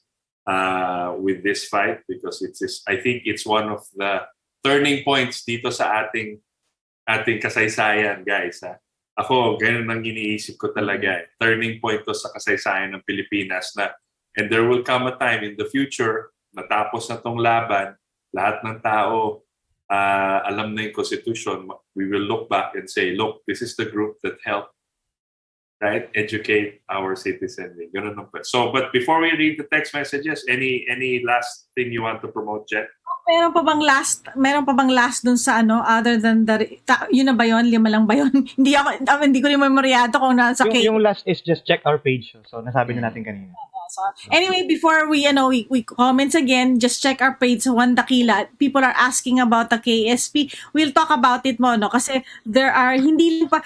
with this fight because I think it's one of the turning points dito sa ating kasaysayan, guys. Ako, ganun ang iniisip ko talaga. Turning point to sa kasaysayan ng Pilipinas na and there will come a time in the future, natapos na tong laban, lahat ng tao alam na yung Constitution, we will look back and say, look, this is the group that helped educate our citizenry. Ganun ang so, but before we read the text messages, any last thing you want to promote, Jett? Meron pa bang last dun sa other than yun na ba yun? 5 lang ba yun? hindi ko rin memoryado kung nasa yung last is just check our page. So, nasabi na natin kanina. So, anyway, before we comments again, just check our page sa One Dakila. People are asking about the KSP. We'll talk about it mo, no? Kasi hindi pa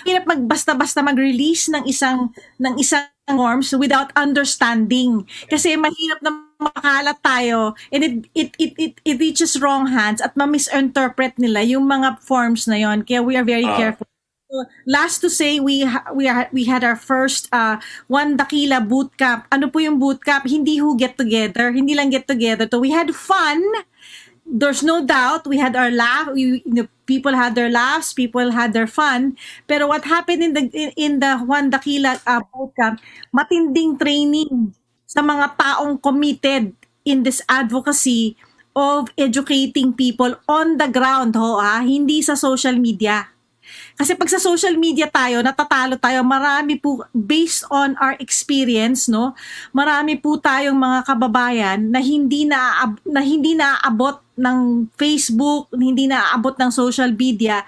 hirap basta-basta mag-release ng isang norms without understanding. Kasi mahirap na makalat tayo and it reaches wrong hands at ma-misinterpret nila yung mga forms na yon. Kaya we are very careful. So, last to say, we had our first One Dakila boot camp. Ano po yung boot camp? Hindi get together. Hindi lang get together. So we had fun. There's no doubt. We had our laugh. People had their laughs. People had their fun. Pero what happened in the One Dakila boot camp? Matinding training sa mga taong committed in this advocacy of educating people on the ground, hindi sa social media. Kasi pag sa social media tayo, natatalo tayo, marami po, based on our experience, no, marami po tayong mga kababayan na hindi naaabot ng Facebook, hindi naaabot ng social media.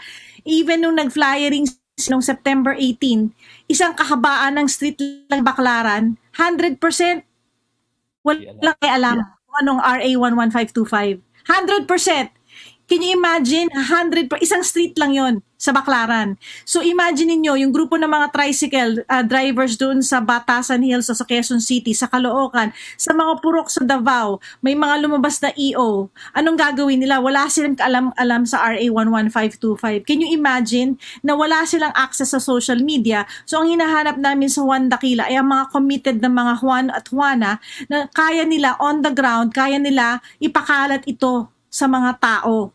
Even nung nag-flyering noong September 18, isang kahabaan ng street lang Baclaran, 100% walang may alam kung anong RA 11525. 100%. Can you imagine? 100%, isang street lang yon sa Baclaran. So imagine niyo yung grupo ng mga tricycle drivers doon sa Batasan Hills sa Quezon City, sa Caloocan, sa mga purok sa Davao, may mga lumabas na EO. Anong gagawin nila? Wala silang alam sa RA 11525. Can you imagine na wala silang access sa social media? So ang hinahanap namin sa One Dakila ay ang mga committed na mga Juan at Juana na kaya nila on the ground, kaya nila ipakalat ito sa mga tao.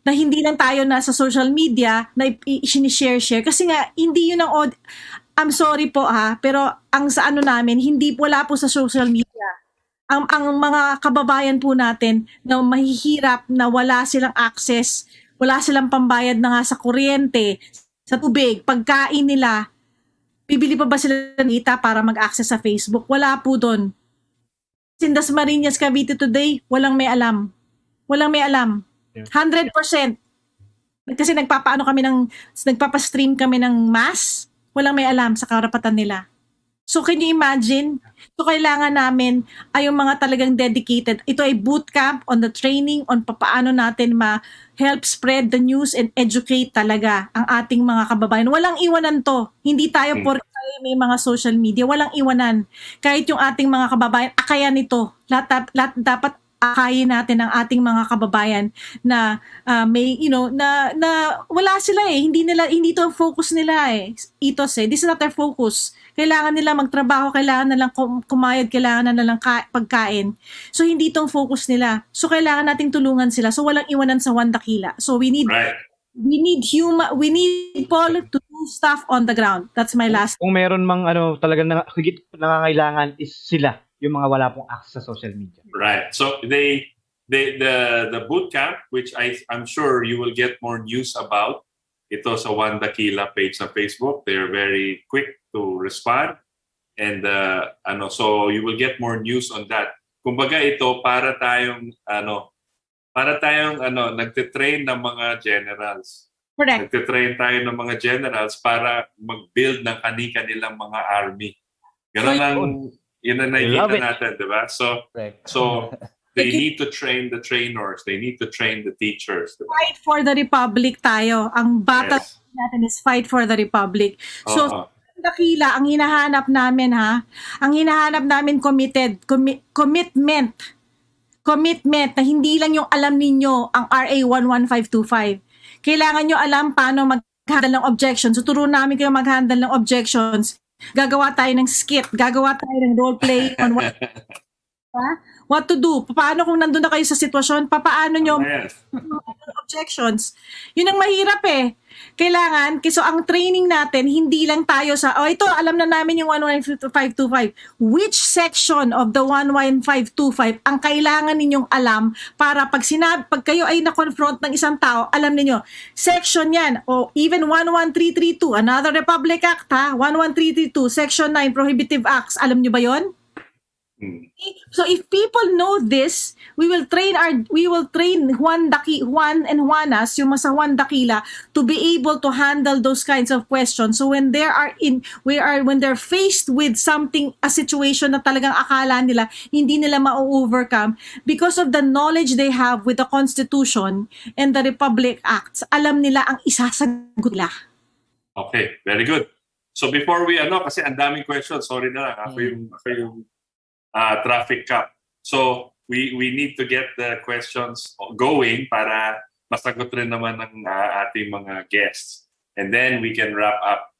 Na hindi lang tayo nasa social media na i-share kasi nga hindi yun ang I'm sorry po pero ang sa namin wala po sa social media. Ang mga kababayan po natin na mahihirap na wala silang access, wala silang pambayad na nga sa kuryente, sa tubig, pagkain nila. Bibili pa ba sila ng data para mag-access sa Facebook? Wala po doon. In Dasmariñas, Cavite today, walang may alam. 100%. Kasi nagpapa-stream kami ng mass, walang may alam sa karapatan nila. So can you imagine? So kailangan namin ay yung mga talagang dedicated. Ito ay bootcamp on the training on paano natin ma-help spread the news and educate talaga ang ating mga kababayan. Walang iwanan to. Hindi tayo may mga social media. Walang iwanan. Kahit yung ating mga kababayan, akayan nito. Lahat dapat akayin natin ang ating mga kababayan na may na wala sila hindi to ang focus nila ethos this is not their focus. Kailangan nila magtrabaho, kailangan na lang kumayod, kailangan na lang pagkain. So hindi tong focus nila. So kailangan nating tulungan sila. So walang iwanan sa one dakila. So we need people to do stuff on the ground. That's my last. Kung meron mang talagang higit nangangailangan is sila, yung mga wala pong access sa social media. Right. So the boot camp, which I'm sure you will get more news about, ito sa One Dakila page sa Facebook. They're very quick to respond, and so you will get more news on that. Kumbaga ito para tayong nagte-train ng mga generals. Correct. Nagte-train tayo ng mga generals para mag-build ng kanilang mga army. Ganun lang, yun ang nakikita natin, di ba? So they need to train the trainers. They need to train the teachers. Diba? Fight for the Republic tayo. Ang battle natin is fight for the Republic. So, dakila, ang hinahanap namin ang hinahanap namin commitment na hindi lang yung alam ninyo ang RA 11525. Kailangan nyo alam paano mag-handle ng objections. So, turo namin kayo mag-handle ng objections. Gagawa tayo ng skit. Gagawa tayo ng role-play on what to do. Paano kung nandun na kayo sa sitwasyon? Paano nyo objections? Yun ang mahirap Kailangan, so ang training natin, hindi lang tayo sa, ito, alam na namin yung 11525. Which section of the 11525 ang kailangan ninyong alam para pag kayo ay na-confront ng isang tao, alam niyo section yan, o even 11332, another Republic Act 11332, Section 9, Prohibitive Acts, alam niyo ba yon? So if people know this, we will train Juan and Juanas, yung sa Juan Dakila, to be able to handle those kinds of questions. So when when they're faced with a situation na talagang akala nila hindi nila ma-overcome because of the knowledge they have with the Constitution and the Republic Acts, alam nila ang isasagot nila. Okay, very good. So before we kasi ang daming questions, sorry na lang, ako yung traffic cop. So we need to get the questions going para masagot rin naman ng ating mga guests, and then we can wrap up.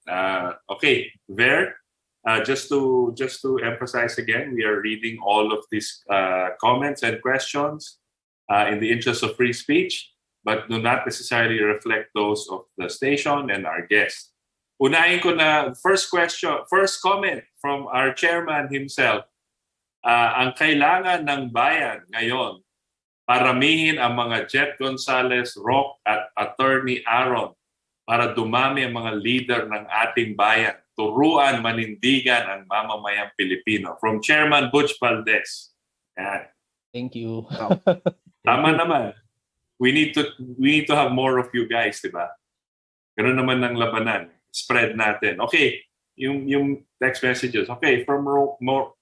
Okay, Ver, just to emphasize again, we are reading all of these comments and questions in the interest of free speech, but do not necessarily reflect those of the station and our guests. Unahin ko na first comment from our chairman himself. Ang kailangan ng bayan ngayon, paramihin ang mga Jett Gonzales, Rok at Atty. Aaron para dumami ang mga leader ng ating bayan. Turuan, manindigan ang mamamayang Pilipino. From Chairman Butch Valdes. Yan. Thank you. Tama naman. We need to have more of you guys, di ba? Ganun naman ng labanan. Spread natin. Okay, yung text messages. Okay, from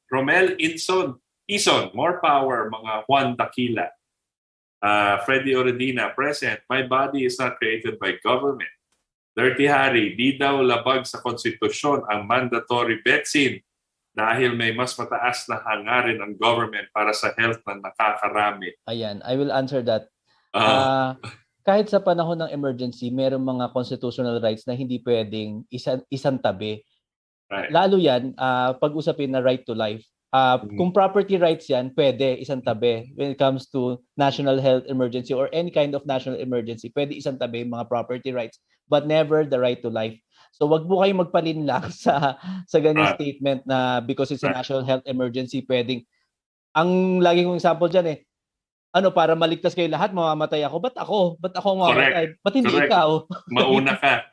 Romel Ison, more power, mga Juan Dakila. Freddy Oredina, present. My body is not created by government. Dirty Harry, di daw labag sa konstitusyon ang mandatory vaccine dahil may mas mataas na hangarin ang government para sa health ng nakakarami. Ayan, I will answer that. Kahit sa panahon ng emergency, mayroong mga constitutional rights na hindi pwedeng isang tabi. Right. Lalo yan, pag-usapin na right to life. Kung property rights yan, pwede isang tabi. When it comes to national health emergency or any kind of national emergency, pwede isang tabi mga property rights, but never the right to life. So wag mo kayong magpalinlang sa ganyung statement na because it's a national health emergency, pwedeng. Ang lagi kong example dyan para maligtas kayo lahat, mamamatay ako. Ba't ako mamamatay? Ba't hindi ikaw? Mauna ka.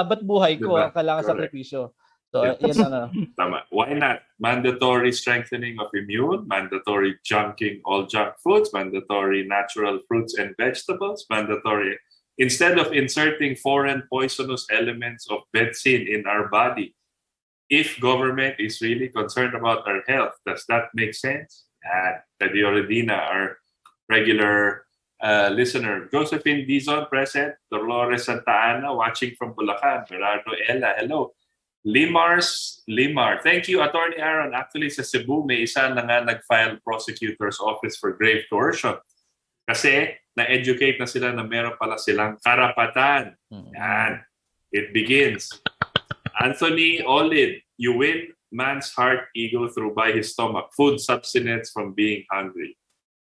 Ba't buhay ko? Diba? Kailangan sakripisyo. So, yan lang. Tama. Why not? Mandatory strengthening of immune, mandatory junking all junk foods, mandatory natural fruits and vegetables, mandatory. Instead of inserting foreign poisonous elements of vaccine in our body, if government is really concerned about our health, does that make sense? Teddy Oredina, our regular listener. Josephine Dizon, present. Dolores Santa Ana, watching from Bulacan. Gerardo Ella, hello. Limar. Thank you, Attorney Aaron. Actually, sa Cebu, may isa na nga nag-file prosecutor's office for grave coercion. Kasi na-educate na sila na meron pala silang karapatan. Yan. It begins. Anthony Olid, you win man's heart ego through by his stomach. Food subsistence from being hungry.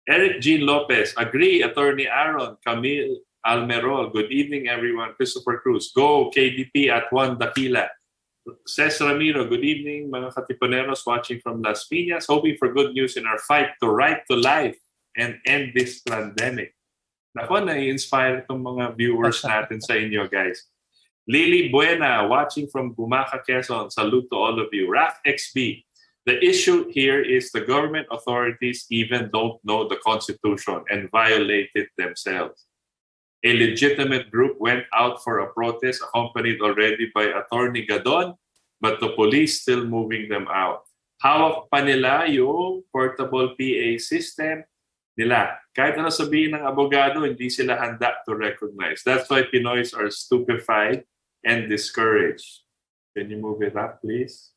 Eric Jean Lopez, agree, Attorney Aaron. Camille Almerol, good evening, everyone. Christopher Cruz, go, KDP at Juan Daquila. Ces Ramiro, good evening, mga Katipuneros watching from Las Piñas, hoping for good news in our fight to right to life and end this pandemic. Nako, na-inspire itong mga viewers natin sa inyo, guys. Lily Buena, watching from Bumaca, Quezon. Salute to all of you. Raf XB, the issue here is the government authorities even don't know the Constitution and violate it themselves. A legitimate group went out for a protest accompanied already by Attorney Gadon, but the police still moving them out. Hawak pa nila yung portable PA system nila. Kahit ano sabihin ng abogado, hindi sila handa to recognize. That's why Pinoys are stupefied and discouraged. Can you move it up, please?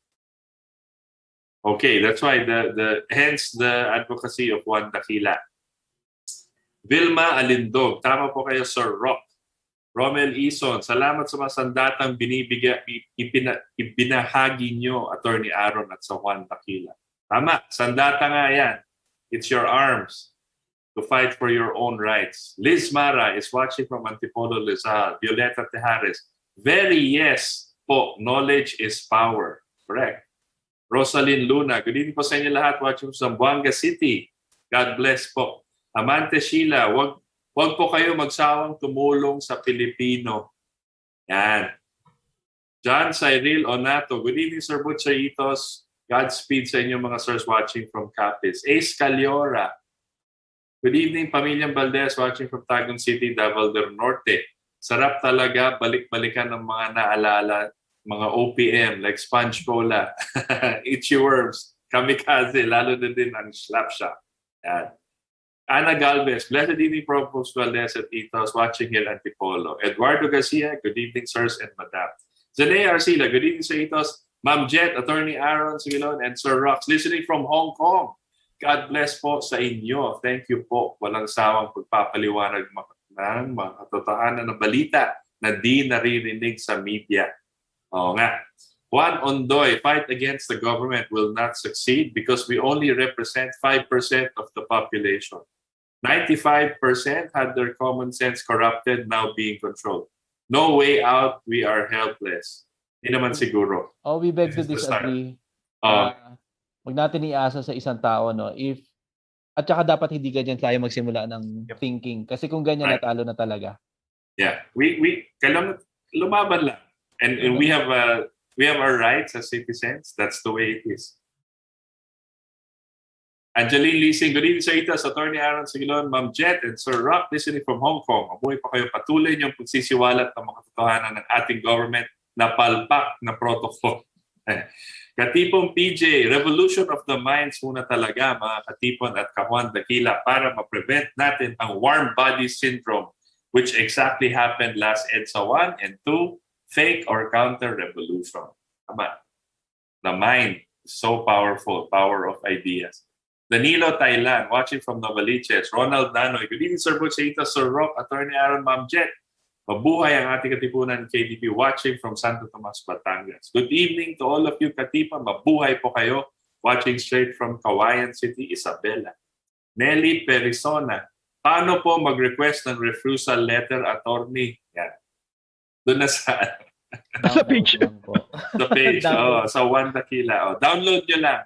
Okay, that's why hence the advocacy of Juan Daquila. Vilma Alindog, tama po kayo, Sir Rock. Romel Ison, salamat sa mga sandatang ibinahagi nyo, Attorney Aaron at sa Juan Daquila. Tama, sandata nga yan. It's your arms to fight for your own rights. Liz Mara is watching from Antipolo, Rizal. Violeta Tejares, very yes po, knowledge is power. Correct. Rosalyn Luna, good evening po sa inyo lahat watching from Zamboanga City. God bless po. Amante Sheila, wag po kayo magsawang tumulong sa Pilipino. Yan. John Cyril Onato, good evening Sir Butch, Sir Itos. Godspeed sa inyo mga sirs watching from Capiz. Ace Caliora, good evening Pamilyang Valdes watching from Tagum City, Davao del Norte. Sarap talaga balik-balikan ng mga naalala, mga OPM like Sponge Cola, Itchy Worms, Kamikaze, lalo na din ang Slapshot. Yan. Ana Galvez, blessed evening, Provost Valdes at Itos, watching here at Antipolo. Eduardo Garcia, good evening, sirs and madam. Zanea Arcila, good evening, Sir Itos. Ma'am Jett, Attorney Aaron Soguilon, and Sir Rox, listening from Hong Kong. God bless po sa inyo. Thank you po. Walang sawang pagpapaliwanag ng mga katotohanan ng balita na di naririnig sa media. Oo nga. Juan Ondoy, fight against the government will not succeed because we only represent 5% of the population. 95% had their common sense corrupted, now being controlled. No way out, we are helpless. Hindi naman siguro. Oh, we beg to disagree. Huwag natin iasa sa isang tao, no? At saka dapat hindi ganyan tayo magsimula ng thinking. Kasi kung ganyan, natalo na talaga. Yeah. Kailangan lumaban lang. And we have our rights as citizens. That's the way it is. Angeline Leasing, good evening sa Itas, Attorney Aaron Soguilon, Ma'am Jett, and Sir Rock, listening from Hong Kong. Mabuhay pa kayo, patuloy niyong pagsisiwalat ng mga katotohanan ng ating government na palpak na protocol. Katipong PJ, revolution of the minds muna talaga, mga katipon at kawan dakila para ma-prevent natin ang warm body syndrome, which exactly happened last EDSA 1 and 2, fake or counter-revolution. Tama. The mind is so powerful, power of ideas. Danilo Thailand, watching from Novaliches. Ronald Nanoy, good evening, Sir Butch, Sir Rock, Attorney Aaron, Ma'am Jett. Mabuhay ang Ating Katipunan, KDP, watching from Santo Tomas, Batangas. Good evening to all of you, Katipa. Mabuhay po kayo, watching straight from Kawayan City, Isabela. Nelly Perisona, paano po mag-request ng refusal letter, Attorney? Yan. Doon na sa page. Sa page, sa Juan Daquila. Download nyo lang.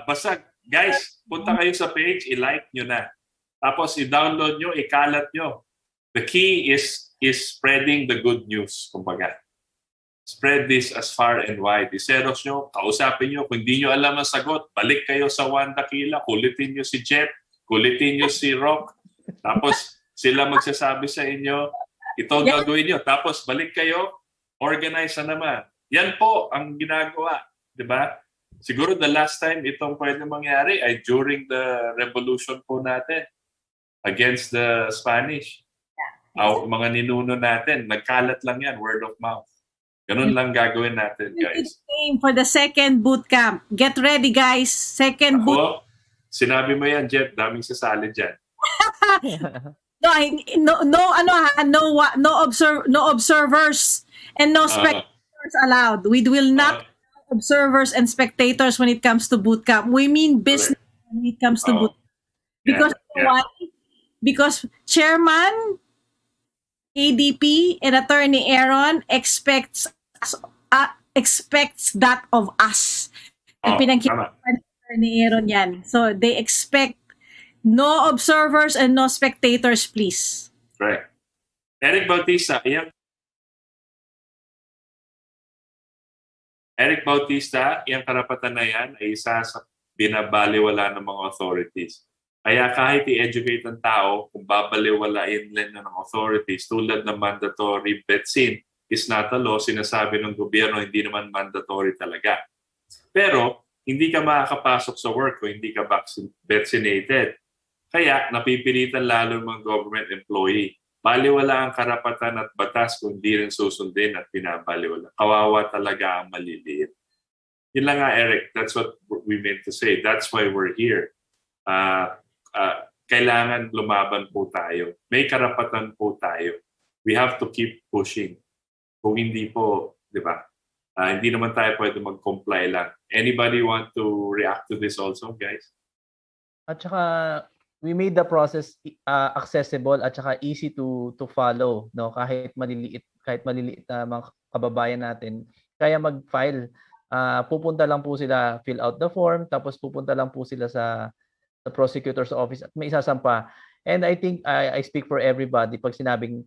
Basta, guys, punta kayo sa page, i-like nyo na. Tapos, i-download nyo, ikalat nyo. The key is spreading the good news, kumbaga. Spread this as far and wide. I-xerox nyo, kausapin nyo. Kung hindi nyo alam ang sagot, balik kayo sa Juan Daquila, kulitin nyo si Jett, kulitin nyo si Rock. Tapos, sila magsasabi sa inyo, ito ang gagawin nyo. Tapos, balik kayo, organize na naman. Yan po ang ginagawa. Diba? Siguro the last time itong pwede mangyari ay during the revolution po natin against the Spanish. Mga ninuno natin, nagkalat lang yan, word of mouth. Ganun lang gagawin natin, guys. Name for the second boot camp. Get ready, guys. Second boot. Ako, sinabi mo yan, Jett, daming sasali dyan. No observers and no spectators allowed. We will not observers and spectators when it comes to boot camp. We mean business when it comes to boot camp. Because why? Because Chairman ADP and Attorney Aaron expects that of us. Pinagkita ni Aaron yan. So they expect no observers and no spectators, please. Right. Eric Bautista, yung karapatan na yan ay isa sa binabaliwala ng mga authorities. Kaya kahit i-educate ang tao, kung babaliwalain lang ng authorities, tulad ng mandatory vaccine is not a law, sinasabi ng gobyerno, hindi naman mandatory talaga. Pero, hindi ka makakapasok sa work kung hindi ka vaccinated. Kaya, napipilitan lalo ng mga government employee. Baliwala ang karapatan at batas kung hindi rin susundin at pinabaliwala. Kawawa talaga ang maliliit. Yun lang nga, Eric. That's what we meant to say. That's why we're here. Kailangan lumaban po tayo. May karapatan po tayo. We have to keep pushing. Kung hindi po, di ba? Hindi naman tayo pwede mag-comply lang. Anybody want to react to this also, guys? At saka, we made the process accessible at saka easy to follow, no? Kahit maliliit na mga kababayan natin kaya mag-file. Pupunta lang po sila, fill out the form, tapos pupunta lang po sila sa prosecutor's office at may isasampa. And I think I speak for everybody pag sinabing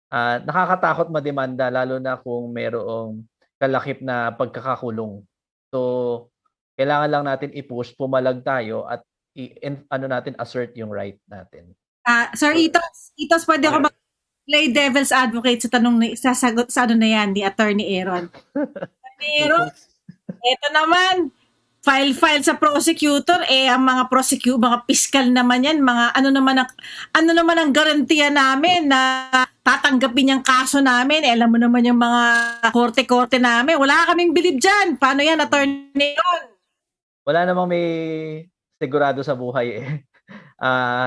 nakakatakot mademanda lalo na kung mayroong kalakip na pagkakakulong. So kailangan lang natin i-push, pumalag tayo at natin assert yung right natin. Sir Itos, pwede ako play devil's advocate sa tanong na isasagot sa na yan ni Attorney Aaron. Attorney Aaron, ito naman, file sa prosecutor, ang mga piskal naman yan, mga ano naman ang garantiya namin na tatanggapin yung kaso namin, alam mo naman yung mga korte-korte namin, wala kaming bilib dyan. Paano yan, Attorney Aaron? Wala namang may sigurado sa buhay eh.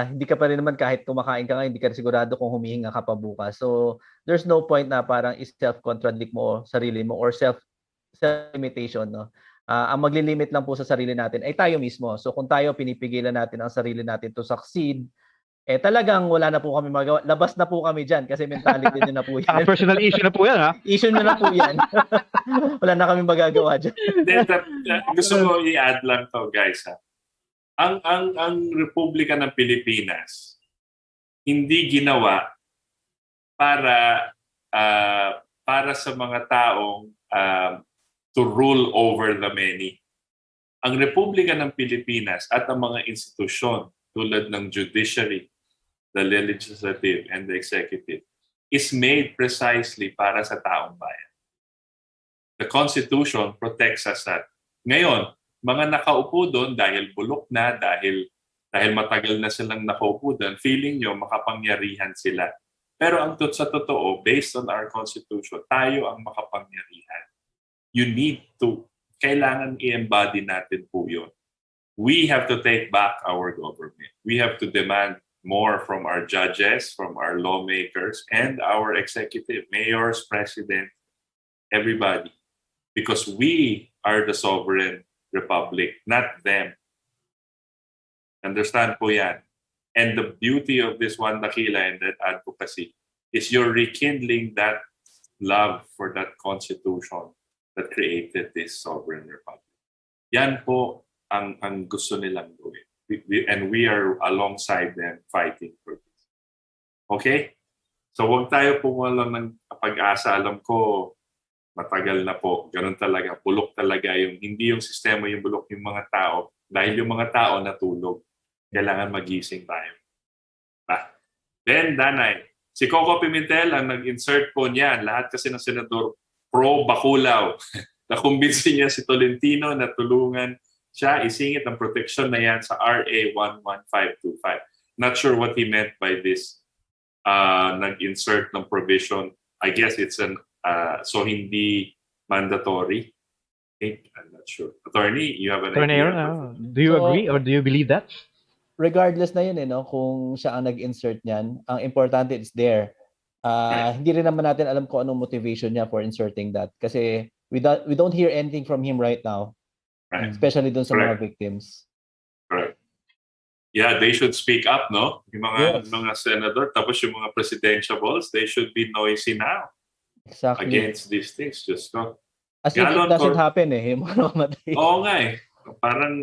Hindi ka pa rin naman kahit kumakain ka nga, hindi ka sigurado kung humihinga ka pa bukas. So, there's no point na parang self-contradict mo sarili mo or self-limitation, no? Ang maglilimit lang po sa sarili natin ay tayo mismo. So, kung tayo pinipigilan natin ang sarili natin to succeed, talagang wala na po kami magawa. Labas na po kami dyan kasi mentality din na po yan. Personal issue na po yan, ha? Issue na po yan. Wala na kami magagawa dyan. Gusto ko i-add lang to, guys, ha? Ang Republika ng Pilipinas hindi ginawa para sa mga taong to rule over the many. Ang Republika ng Pilipinas at ang mga institusyon tulad ng judiciary, the legislative, and the executive is made precisely para sa taong bayan. The Constitution protects us that. Ngayon, mga nakaupo doon dahil bulok na, dahil matagal na silang nakaupo doon, feeling nyo makapangyarihan sila. Pero ang sa totoo, based on our Constitution, tayo ang makapangyarihan. You need to, kailangan i-embody natin po yun. We have to take back our government. We have to demand more from our judges, from our lawmakers, and our executive, mayors, president, everybody. Because we are the sovereign republic, not them. Understand po yan. And the beauty of this One Dakila and that advocacy is you're rekindling that love for that constitution that created this sovereign republic. Yan po ang gusto nilang gawin. And we are alongside them fighting for this. Okay? So huwag tayo pumulang ng pag-asa. Alam ko, matagal na po. Ganun talaga. Bulok talaga yung, hindi yung sistema yung bulok yung mga tao. Dahil yung mga tao natulog. Kailangan magising tayo. Then, Danay, si Coco Pimentel ang nag-insert po niyan. Lahat kasi ng senador pro-Baculaw. Nakumbinsi niya si Tolentino na tulungan siya isingit ang protection na yan sa RA 11525. Not sure what he meant by this nag-insert ng provision. I guess it's an so hindi mandatory. I'm not sure. Attorney, you have an Attorney, idea? do you agree or do you believe that? Regardless na yun, no, kung siya ang nag-insert niyan, ang importante is there. Hindi rin naman natin alam kung anong motivation niya for inserting that. Kasi we don't hear anything from him right now. Right. Especially dun sa mga Correct. victims. Correct. Yeah, they should speak up, no? Yung Yes. mga senador, tapos yung mga presidentiables, they should be noisy now Exactly. against these things. Just go. As if it doesn't happen yung mga namatay. Oo nga eh. Parang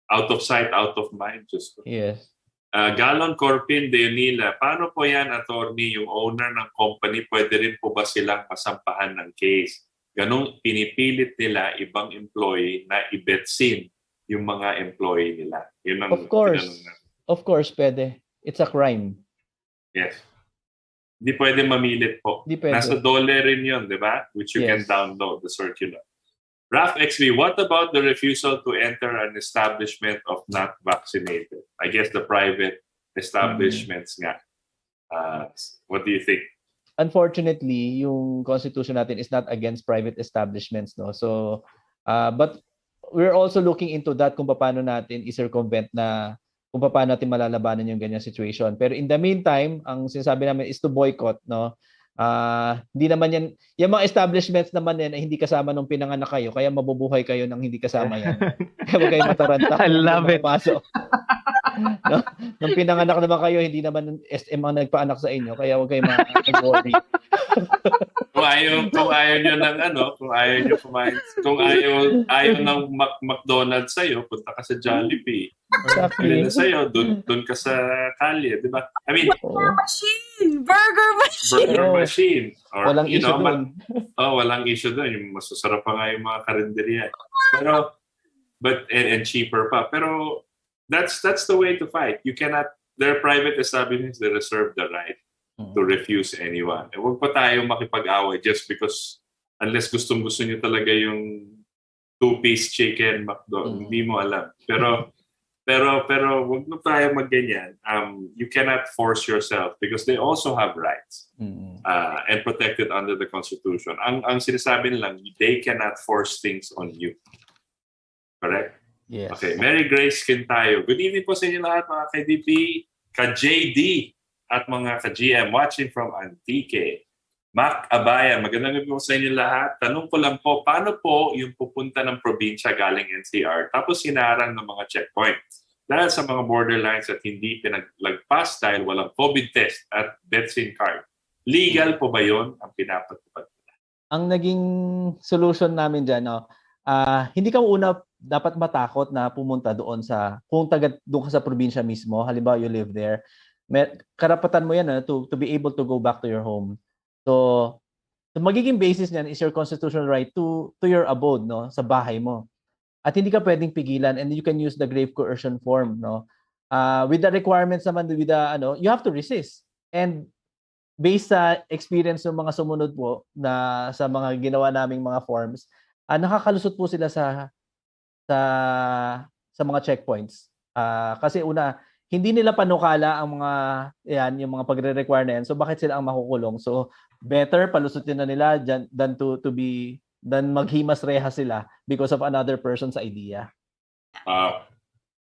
out of sight, out of mind. Just go. Yes. Galon Corpin de Unila, paano po yan, attorney, yung owner ng company, pwede rin po ba silang masampahan ng case? Ganong pinipilit nila ibang employee na i-betsin yung mga employee nila. Yun ang Of course, pwede. It's a crime. Yes. Hindi pwede mamilit po. Di pwede. Nasa dole rin yun, di ba? Which you can Yes. download, the circular. Raf XV, what about the refusal to enter an establishment of not vaccinated? I guess the private establishments nga. What do you think? Unfortunately, yung constitution natin is not against private establishments, no. So, but we're also looking into that kung paano natin i-circumvent na kung paano natin malalabanan yung ganyan situation. Pero in the meantime, ang sinasabi namin is to boycott, no. Hindi naman yan, yung mga establishments naman yan ay hindi kasama nung pinanganak kayo, kaya mabubuhay kayo nang hindi kasama yan. Kaya huwag kayo mataranta. I love it. No? Nung pinanganak naman kayo, hindi naman SM ang nagpaanak sa inyo, kaya huwag kayo mag-worry. Kung ayaw nyo ng kung ayaw nyo kumain, kung ayaw ng McDonald's sa'yo, punta ka sa Jollibee. Exactly. Na sa'yo, dun ka sa kalye, di ba? I mean, Burger machine. Or, Walang issue doon. Walang issue doon. Yung masasarap pa nga yung mga karinderya. Pero, and cheaper pa. Pero, that's the way to fight. You cannot, their private establishments, they reserve the right to refuse anyone. Huwag pa tayo makipag-away just because unless gustong-gusto nyo talaga yung two-piece chicken McDo, hindi mo alam. Pero huwag na tayo magganyan. You cannot force yourself because they also have rights and protected under the Constitution. Ang sinasabi nilang, they cannot force things on you. Correct? Yes. Okay. Mary Grace Quintayo. Good evening po sa inyo lahat, mga ka-DP, ka-JD, at mga ka-GM watching from Antique. Mac Abaya, magandang gabi po sa inyo lahat. Tanong ko lang po, paano po yung pupunta ng probinsya galing NCR tapos hinarang ng mga checkpoint? Dahil sa mga borderlines at hindi pinaglagpas dahil walang COVID test at vaccine card. Legal po ba yun ang pinapatupad? Ang naging solution namin dyan, hindi ka una dapat matakot na pumunta doon doon ka sa probinsya mismo. Halimbawa, you live there. Karapatan mo yan to be able to go back to your home. So magiging basis niyan is your constitutional right to your abode, no, sa bahay mo. At hindi ka pwedeng pigilan, and you can use the grave coercion form, no. With the requirements naman with the you have to resist. And based sa experience ng mga sumunod po na sa mga ginawa naming mga forms, nakakalusot po sila sa mga checkpoints. Kasi una, hindi nila panukala ang yung mga pagre-require na yan. So bakit sila ang makukulong? So better palusutin na nila than maghimas reha sila because of another person's idea.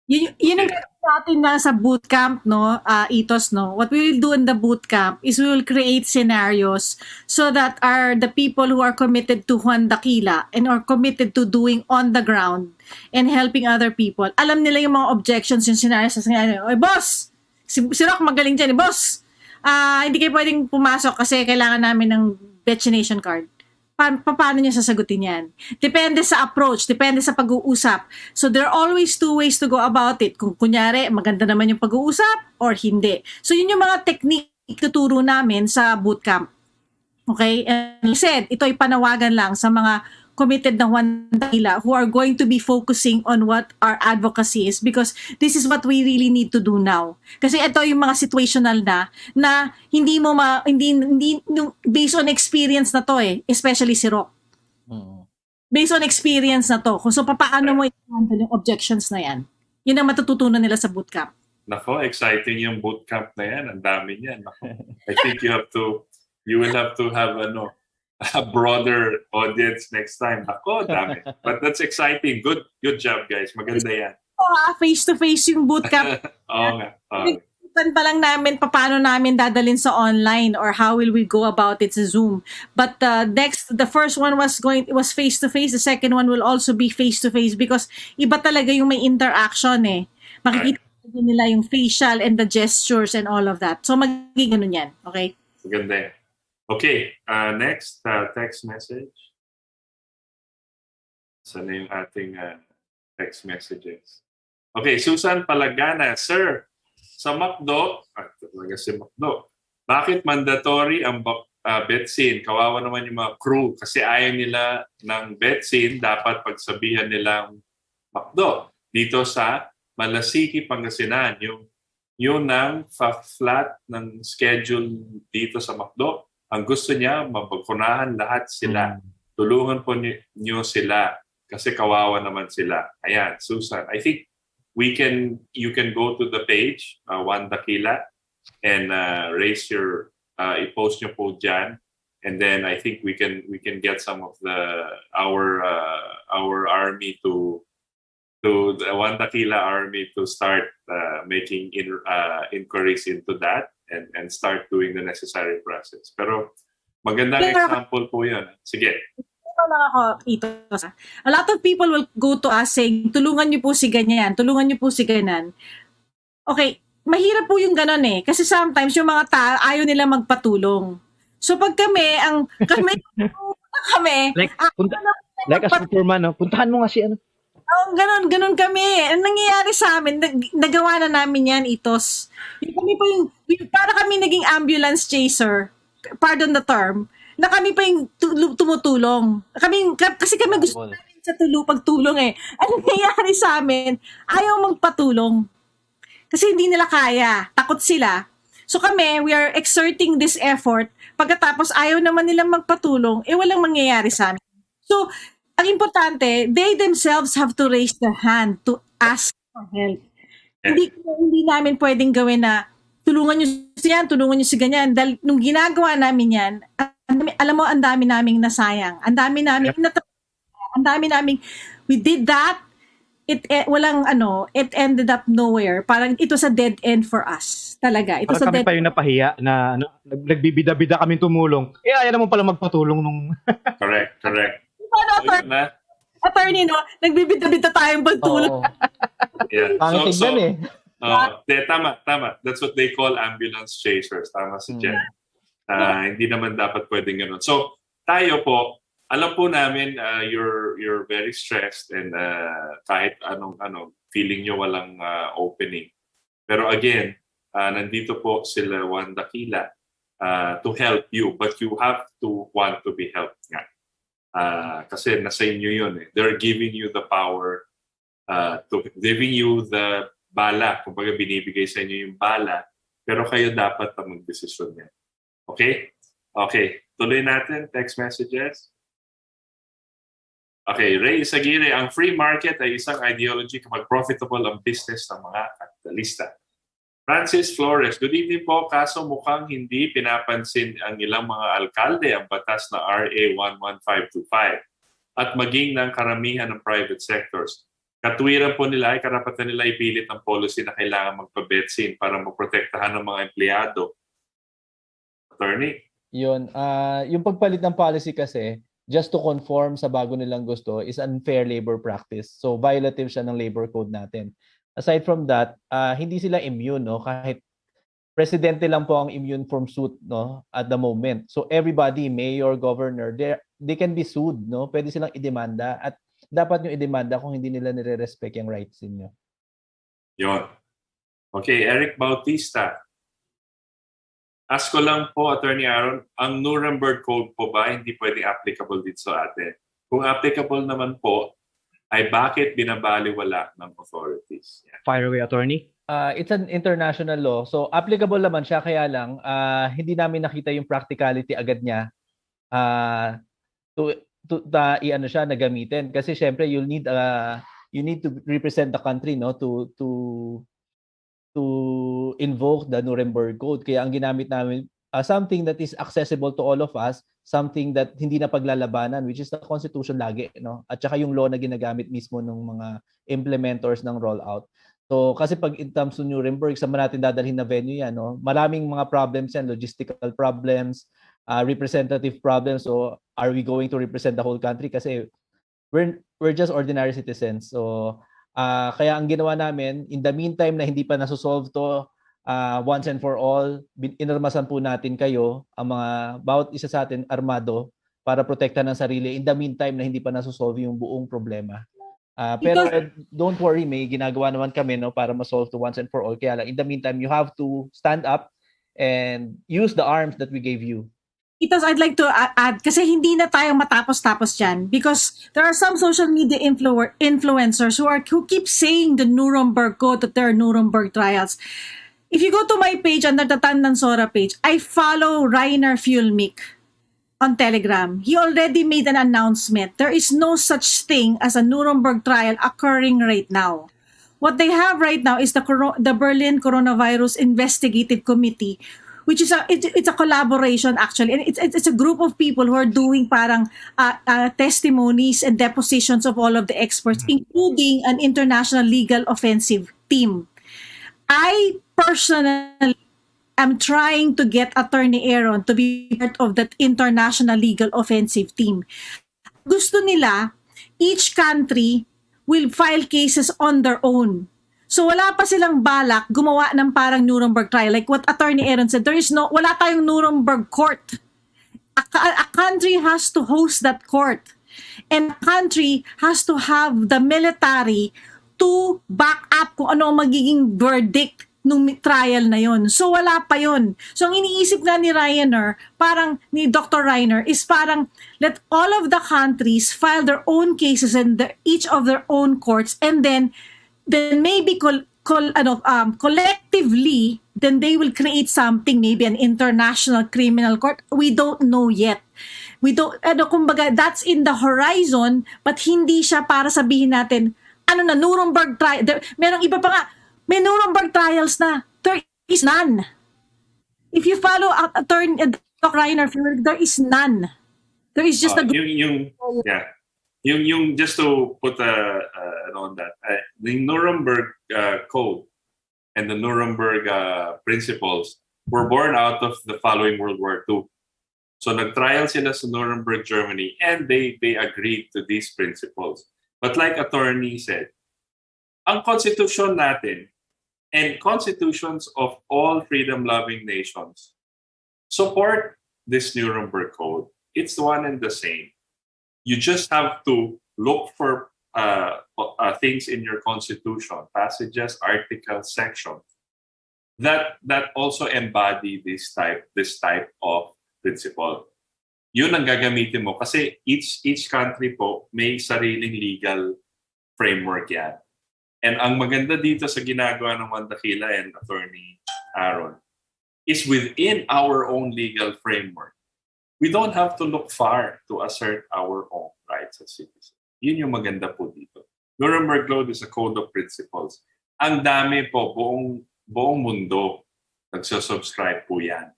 Yun ang gagawin natin na sa bootcamp, no, ethos, no. What we will do in the bootcamp is we will create scenarios so that the people who are committed to Juan Dakila and are committed to doing on the ground and helping other people, alam nila yung mga objections, yung scenarios. Oy, boss! Si Rok magaling dyan, boss! Hindi kayo pwedeng pumasok kasi kailangan namin ng vaccination card. Paano niya sasagutin yan? Depende sa approach, depende sa pag-uusap. So there are always two ways to go about it. Kung kunyari, maganda naman yung pag-uusap or hindi. So yun yung mga technique tuturo namin sa bootcamp. Okay? And like I said, ito ay panawagan lang sa mga committed ng Juan Dakila who are going to be focusing on what our advocacy is because this is what we really need to do now. Kasi ito yung mga situational na hindi based on experience na to especially si Rok. Based on experience na to. So paano mo i-handle yung objections na yan? Yun ang matututunan nila sa bootcamp. Nako, exciting yung bootcamp na yan. Ang dami niyan. Nako. I think you will have to have a broader audience next time. Ako, dami. But that's exciting. Good job, guys. Maganda yan. Face-to-face yung bootcamp. Oo nga. Oo. Pan pa lang namin paano namin dadalhin sa online or how will we go about it sa Zoom. But the first one was face to face. The second one will also be face to face because iba talaga yung may interaction eh. Makikita nila yung facial and the gestures and all of that. So magiging ganun yan. Okay? Maganda yan. Okay. Next, text message. Saan na yung ating text messages? Okay, Susan Palagana. Sir, sa McDo, talaga si McDo, bakit mandatory ang betsin? Kawawa naman yung mga crew kasi ayaw nila ng betsin, dapat pagsabihan nilang McDo. Dito sa Malasiki, Pangasinan, yung ng flat ng schedule dito sa McDo, ang gusto niya, mapagkunahan lahat sila. Tulungan po niyo sila kasi kawawa naman sila. Ayan, Susan. I think you can go to the page, One Dakila, and raise your, i-post nyo po dyan. And then I think we can get some of our army to the One Dakila army to start making inquiries into that and start doing the necessary process. Pero magandang example po yun. Sige. Lang ako ito. A lot of people will go to us saying, tulungan niyo po si ganyan, tulungan niyo po si ganan. Okay, mahirap po yung ganon eh. Kasi sometimes yung mga ayaw nila magpatulong. So pag kami, like as Superman, no? Puntahan mo nga si ano. Ganon kami. Ang nangyayari sa amin, nagawa na namin yan, Itos. Para kami naging ambulance chaser, pardon the term, na kami pa yung tumutulong. Kasi kami gusto namin sa pagtulong eh. Ano nangyayari sa amin? Ayaw magpatulong. Kasi hindi nila kaya. Takot sila. So kami, we are exerting this effort. Pagkatapos ayaw naman nilang magpatulong, walang mangyayari sa amin. So, ang importante, they themselves have to raise their hand to ask for help. Hindi namin pwedeng gawin na tulungan nyo siya, tulungan nyo si ganyan. Dahil nung ginagawa namin yan, alam mo, ang dami naming nasayang. Ang dami naming, we did that, it ended up nowhere. Parang ito sa dead end for us. Talaga. Ito sa kami pa yung napahiya na nagbibida-bida kami tumulong. Ayaw naman pala magpatulong nung... Correct. Attorney, no? Nagbibida-bida tayong pagtulong. Yeah. Pangtignan Tama. That's what they call ambulance chasers. Tama si Jen. Hindi naman dapat pwedeng ganun. So, tayo po, alam po namin you're very stressed and kahit anong feeling nyo walang opening. Pero again, nandito po sila One Dakila to help you, but you have to want to be helped nga. Kasi nasa inyo yun eh. They're giving you the power, giving you the bala. Kumbaga binibigay sa inyo yung bala, pero kayo dapat na mag-desisyon yan. Okay? Okay. Tuloy natin. Text messages. Okay. Ray Isagire, ang free market ay isang ideology kapag profitable ang business ng mga kapitalista. Francis Flores, good evening po. Kaso mukhang hindi pinapansin ang ilang mga alkalde ang batas na RA 11525 at maging ng karamihan ng private sectors. Katuwiran po nila ay karapatan nila ipilit ang policy na kailangan magpabetsin para maprotektahan ng mga empleyado. Attorney? Yun. Yung pagpalit ng policy kasi, just to conform sa bago nilang gusto, is unfair labor practice. So, violative siya ng labor code natin. Aside from that, hindi sila immune, no? Kahit presidente lang po ang immune from suit, no? At the moment. So, everybody, mayor, governor, they can be sued, no? Pwede silang idemanda at dapat nyo idemanda kung hindi nila nire-respect yung rights niyo. Yun. Okay, Eric Bautista. Ask ko lang po, Attorney Aaron, ang Nuremberg Code po ba hindi pwedeng applicable dito sa atin? Kung applicable naman po, ay bakit binabaliwala ng authorities? Yeah. Fire away, Attorney. It's an international law. So, applicable naman siya, kaya lang, hindi namin nakita yung practicality agad niya i-ano siya, na gamitin. Kasi syempre, you need to represent the country, no, to invoke the Nuremberg Code. Kaya ang ginamit namin, something that is accessible to all of us, something that hindi na paglalabanan, which is the Constitution lagi, no? At saka yung law na ginagamit mismo ng mga implementors ng rollout. So kasi pag in terms of Nuremberg, saan ba natin dadalhin na venue yan, no? Maraming mga problems yan, logistical problems, representative problems. So are we going to represent the whole country? Kasi we're just ordinary citizens. So kaya ang ginawa namin, in the meantime na hindi pa nasosolve to, once and for all, inarmasan po natin kayo, ang mga bawat isa sa atin armado para protektahan ng sarili. In the meantime na hindi pa nasosolve yung buong problema. Pero don't worry, may ginagawa naman kami, no, para ma-solve to once and for all. Kaya lang, in the meantime, you have to stand up and use the arms that we gave you. Itos, I'd like to add, kasi hindi na tayo matapos-tapos dyan because there are some social media influencers who keep saying the Nuremberg Code, that there are Nuremberg trials. If you go to my page, under the Tandan Sora page, I follow Rainer Fuelmick on Telegram. He already made an announcement. There is no such thing as a Nuremberg trial occurring right now. What they have right now is the Berlin Coronavirus Investigative Committee, which is it's a collaboration actually, and it's a group of people who are doing parang testimonies and depositions of all of the experts, including an international legal offensive team. I personally am trying to get Attorney Aaron to be part of that international legal offensive team. Gusto nila, each country will file cases on their own. So wala pa silang balak gumawa ng parang Nuremberg trial. Like what Attorney Aaron said, wala tayong Nuremberg court. A country has to host that court. And a country has to have the military to back up kung ano ang magiging verdict nung trial na yon. So wala pa yon. So ang iniisip nga ni Dr. Reiner is parang let all of the countries file their own cases in each of their own courts, and then maybe collectively then they will create something, maybe an international criminal court. We don't know yet. Kumbaga that's in the horizon, but hindi siya para sabihin natin Nuremberg trial. Merong iba pa nga, may Nuremberg trials na. There is none. If you follow Attorney Dr. Reiner, there is none. There is just just to put on that, the Nuremberg Code and the Nuremberg principles were born out of the following World War II. So nag-trial sila sa Nuremberg, Germany, and they agreed to these principles. But like Attorney said, ang constitution natin and constitutions of all freedom-loving nations support this Nuremberg Code. It's one and the same. You just have to look for things in your constitution, passages, articles, sections that also embody this type of principle. Yun ang gagamitin mo kasi each country po may sariling legal framework yan. And ang maganda dito sa ginagawa ng Juan Daquila and Attorney Aaron is within our own legal framework. We don't have to look far to assert our own rights as citizens. Yun yung maganda po dito. Nuremberg Code is a code of principles. Ang dami po, buong mundo nagsasubscribe po yan.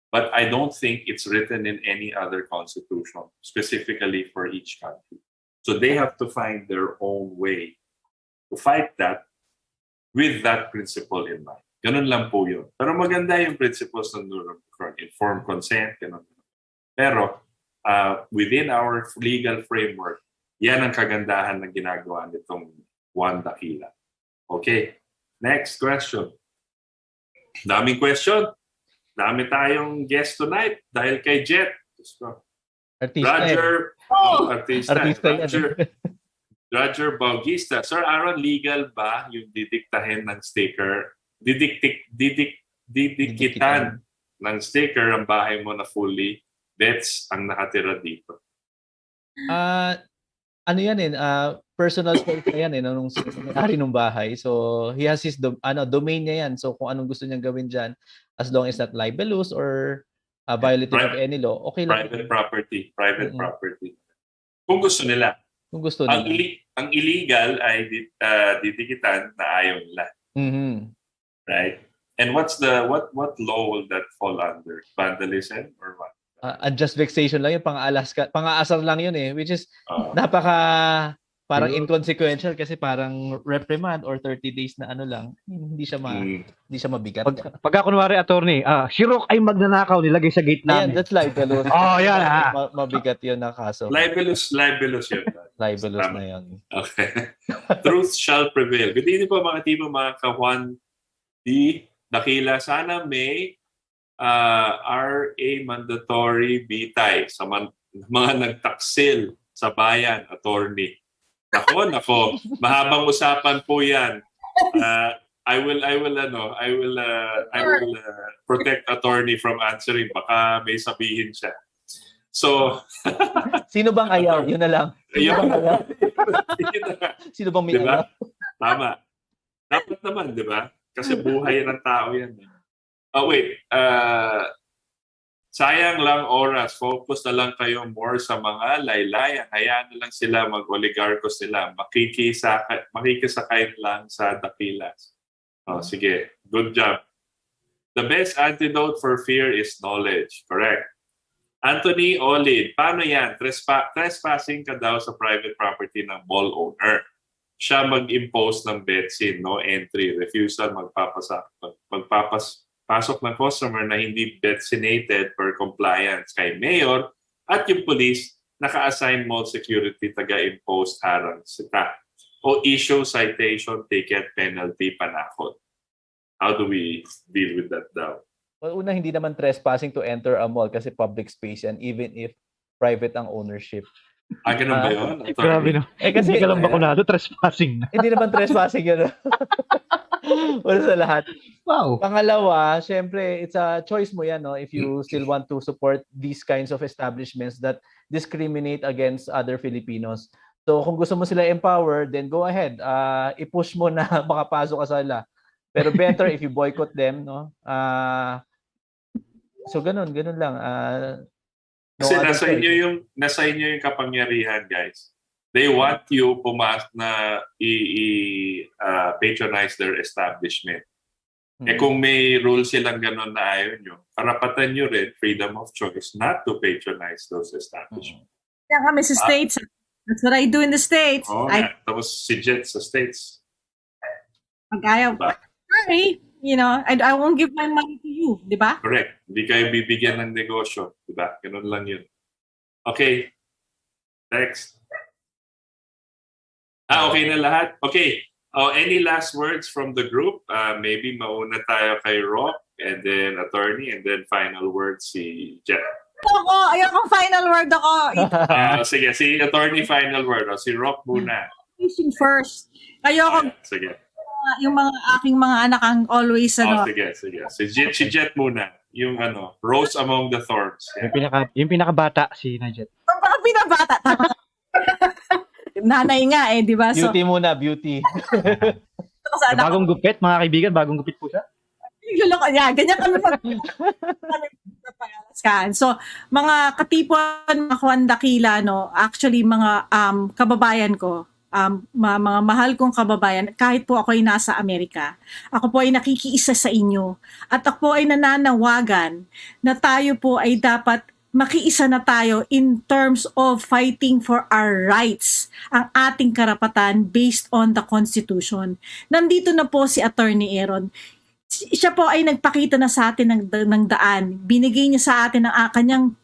But I don't think it's written in any other constitution, specifically for each country. So they have to find their own way to fight that with that principle in mind. Ganun lang po yun. Pero maganda yung principles ng Nuremberg, informed consent, ganun. Pero within our legal framework, yan ang kagandahan na ginagawa nitong Juan Daquila. Okay, next question. Daming question. Dami tayong guest tonight dahil kay Jett. Artista. Roger Bautista. Sir Aaron, legal ba yung didiktahin ng sticker? Didikitan ng sticker ang bahay mo na fully bets ang nakatira dito? Ano yan personal space na yan nung may-ari ng bahay. So he has his domain niya yan. So kung anong gusto niyang gawin diyan, as long as not libelous or violative of any law, okay lang. Private property. Kung gusto nila. Kung gusto nila. Ang illegal ay didikitan na ayaw nila. Mm-hmm. Right? And what law will that fall under? Vandalism or what? unjust vexation lang yun, pang-aasar lang yun eh, which is Ah. parang Yun. inconsequential kasi parang reprimand or 30 days na ano lang, hindi siya mabigat. Pagka kunwari, attorney, si Rok ay magnanakaw, nilagay sa gate Ayan, namin. that's libelous. Yan Mabigat yun na kaso. Libelous yun. Libelous Tama. na yun. Okay. Truth shall prevail. Good evening po mga katibo, mga ka-Juan D. Dakila. Sana may RA mandatory bitay sa mga nagtaksil sa bayan, attorney. Nako. Mahabang usapan po 'yan. I will protect attorney from answering. Baka may sabihin siya. So, sino bang ayaw? Yun na lang. Sino bang may diba? ayaw? Tama. Dapat naman, di ba? Kasi buhay ng tao yan. Sayang lang oras. Focus na lang kayo more sa mga laylayan. Hayaan na lang sila mag-oligarkos sila. Makikisakay lang sa dakilas. Sige. Good job. The best antidote for fear is knowledge. Correct. Anthony Olid, paano yan? Trespassing ka daw sa private property ng mall owner. Siya mag-impose ng betsin, no entry, refusal, magpapasok ng customer na hindi betzinated per compliance kay mayor at yung police naka-assign mall security taga-impose harang sita o issue citation, ticket, penalty, panakot. How do we deal with that daw? Well, una, hindi naman trespassing to enter a mall kasi public space yan even if private ang ownership. Ganun ba yun? Grabe no. Kasi hindi ka lang bakunado, trespassing na. Hindi naman trespassing yun. Wala sa lahat. Wow. Pangalawa, syempre, it's a choice mo yan, no? If you still want to support these kinds of establishments that discriminate against other Filipinos. So, kung gusto mo sila empower, then go ahead. I-push mo na makapasok ka sa sila. Pero better if you boycott them, no? So, ganun lang. Kasi nasa inyo yung kapangyarihan, guys. They want you na patronize their establishment. Kung may rules silang gano'n na ayaw nyo, karapatan nyo rin, freedom of choice, not to patronize those establishments. Kaya kami sa States. That's what I do in the States. Tapos si Jett sa States. Pag ayaw, sorry, I won't give my money to you, di ba? Correct. Hindi kayo bibigyan ng negosyo. Di ba? Ganun lang yun. Okay. Next. Okay na lahat? Okay. Any last words from the group? Maybe mauna tayo kay Rok and then attorney and then final word si Jett. Ayokong final word ako. Sige, si attorney final word. Si Rok muna. First. Ayoko. Sige. Yung mga aking mga anak ang always sige. Si Jett muna. Yung Rose Among the Thorns. Yeah. Yung pinakabata si Jett. Yung pinabata. Nanay nga di ba? Beauty muna, beauty. Bagong gupit, mga kaibigan, bagong gupit po siya. Ganyan kami So, mga katipuan, mga Juan Dakila, actually mga kababayan ko, mga mahal kong kababayan, kahit po ako ay nasa Amerika, ako po ay nakikiisa sa inyo at ako po ay nananawagan na tayo po ay dapat makiisa na tayo in terms of fighting for our rights, ang ating karapatan based on the Constitution. Nandito na po si Attorney Aaron. Siya po ay nagpakita na sa atin ng daan. Binigay niya sa atin ang kanyang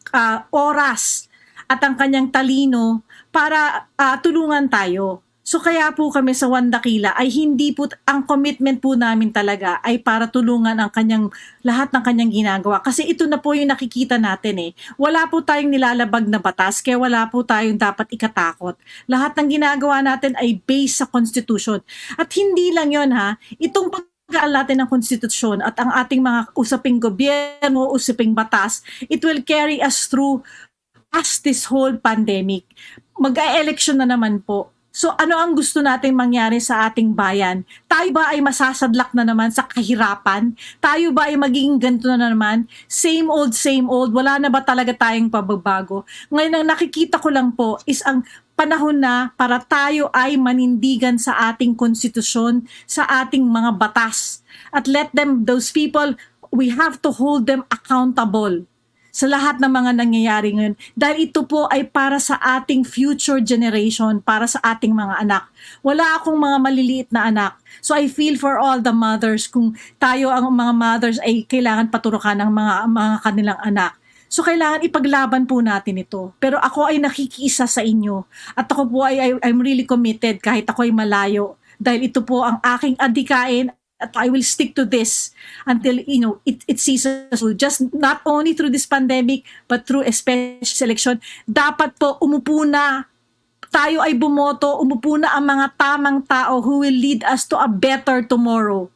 oras at ang kanyang talino para tulungan tayo. So kaya po kami sa Juan Dakila ay hindi po, ang commitment po namin talaga ay para tulungan ang lahat ng kanyang ginagawa. Kasi ito na po yung nakikita natin Wala po tayong nilalabag na batas, kaya wala po tayong dapat ikatakot. Lahat ng ginagawa natin ay based sa Constitution. At hindi lang yon itong pag-aaral natin ng Constitution at ang ating mga usaping gobyerno, usaping batas, it will carry us through past this whole pandemic. Mag-election na naman po. So ano ang gusto nating mangyari sa ating bayan? Tayo ba ay masasadlak na naman sa kahirapan? Tayo ba ay magiging ganito na naman? Same old, wala na ba talaga tayong pagbabago? Ngayon ang nakikita ko lang po is ang panahon na para tayo ay manindigan sa ating konstitusyon, sa ating mga batas. At let them, those people, we have to hold them accountable sa lahat ng mga nangyayari ngayon. Dahil ito po ay para sa ating future generation, para sa ating mga anak. Wala akong mga maliliit na anak. So I feel for all the mothers, kung tayo ang mga mothers ay kailangan paturukan ng mga kanilang anak. So kailangan ipaglaban po natin ito. Pero ako ay nakikiisa sa inyo. At ako po I'm really committed kahit ako ay malayo. Dahil ito po ang aking adhikain. At I will stick to this until it ceases. Just not only through this pandemic, but through a special election. Dapat po umupo na, tayo ay bumoto, umupo na ang mga tamang tao who will lead us to a better tomorrow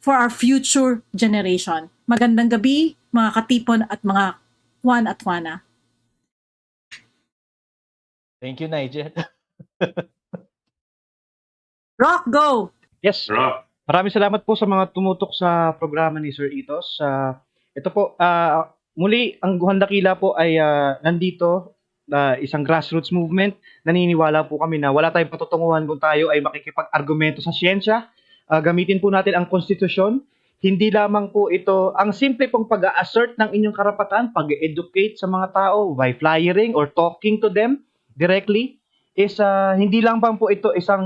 for our future generation. Magandang gabi, mga katipon at mga Juan at Juana. Thank you, Nigel. Rock, go! Yes. Rock. Maraming salamat po sa mga tumutok sa programa ni Sir Itos. Ito po, muli, ang Guhan Dakila po ay nandito, isang grassroots movement. Naniniwala po kami na wala tayong patutunguhan kung tayo ay makikipag-argumento sa siyensya. Gamitin po natin ang konstitusyon. Hindi lamang po ito ang simple pong pag-assert ng inyong karapatan, pag-educate sa mga tao by flyering or talking to them directly. Hindi lang po ito isang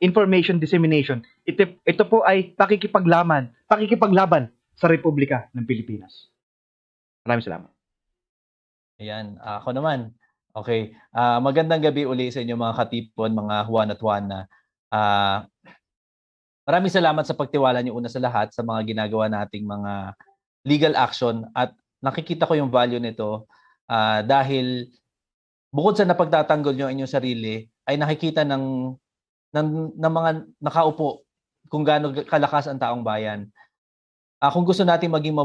information dissemination. Ito po ay pakikipaglaban sa Republika ng Pilipinas. Maraming salamat. Ayan, ako naman. Okay, magandang gabi uli sa inyo mga katipon, mga Juan at Juana. Maraming salamat sa pagtiwala niyo una sa lahat sa mga ginagawa nating mga legal action at nakikita ko yung value nito dahil bukod sa napagtatanggol niyo inyong sarili ay nakikita ng mga nakaupo kung gaano kalakas ang taong bayan. Kung gusto natin maging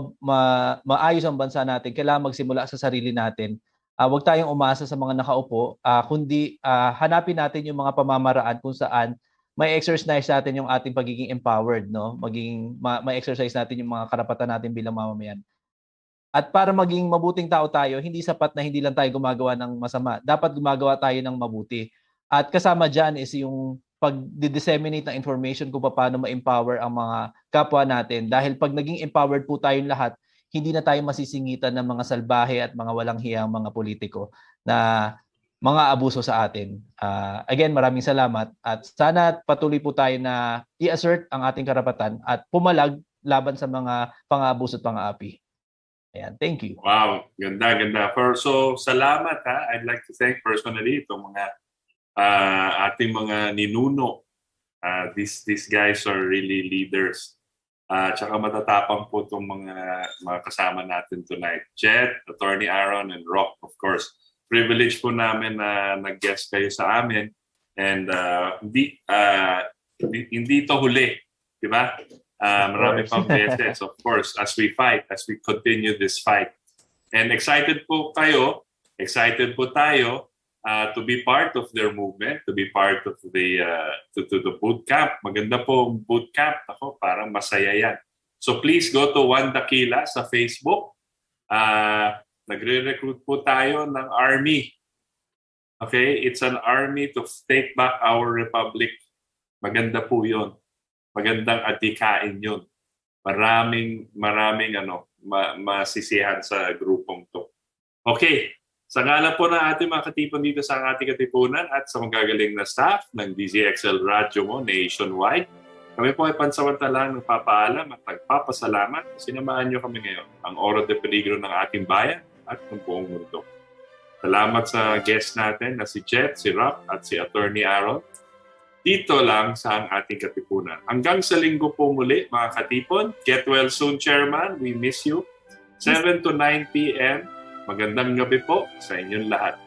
maayos ang bansa natin, kailangan magsimula sa sarili natin. Huwag tayong umasa sa mga nakaupo, kundi hanapin natin yung mga pamamaraan kung saan may exercise natin yung ating pagiging empowered, no? May exercise natin yung mga karapatan natin bilang mamamayan. At para maging mabuting tao tayo, hindi sapat na hindi lang tayo gumagawa ng masama. Dapat gumagawa tayo ng mabuti. At kasama dyan is yung pag-disseminate ng information kung paano ma-empower ang mga kapwa natin. Dahil pag naging empowered po tayong lahat, hindi na tayo masisingitan ng mga salbahe at mga walang hiyang mga politiko na mga abuso sa atin. Again, maraming salamat at sana patuloy po tayo na i-assert ang ating karapatan at pumalag laban sa mga pang-aabuso at pang-aapi. Ayan, thank you. Wow, ganda. So, salamat ha. I'd like to thank personally itong mga ating mga ninuno. These guys are really leaders. Tsaka matatapang po itong mga kasama natin tonight. Jett, Atty. Aaron, and Rok, of course. Privilege po namin na nag-guest kayo sa amin. And hindi ito huli. Diba? Marami pang beses, of course, as we continue this fight. And excited po tayo to be part of their movement, to be part of the boot camp. Maganda po ang boot camp. Ako, parang masaya yan. So please go to Juan Dakila sa Facebook. Nagre-recruit po tayo ng army. Okay? It's an army to take back our republic. Maganda po yun. Magandang adhikain yun. Maraming masisihan sa grupong to. Okay. Sa ngalan po ng ating mga katipon dito sa Ating Katipunan at sa magagaling na staff ng DZXL Radio mo nationwide, kami po ay pansamantalang nagpapaalam at nagpapasalamat na sinamahan niyo kami ngayon, ang Oro de Peligro ng ating bayan at ng buong mundo. Salamat sa guest natin na si Jett, si Rok at si Atty. Aaron. Dito lang sa Ating Katipunan. Hanggang sa linggo po muli mga katipon. Get well soon, Chairman. We miss you. 7 to 9 p.m. Magandang gabi po sa inyong lahat.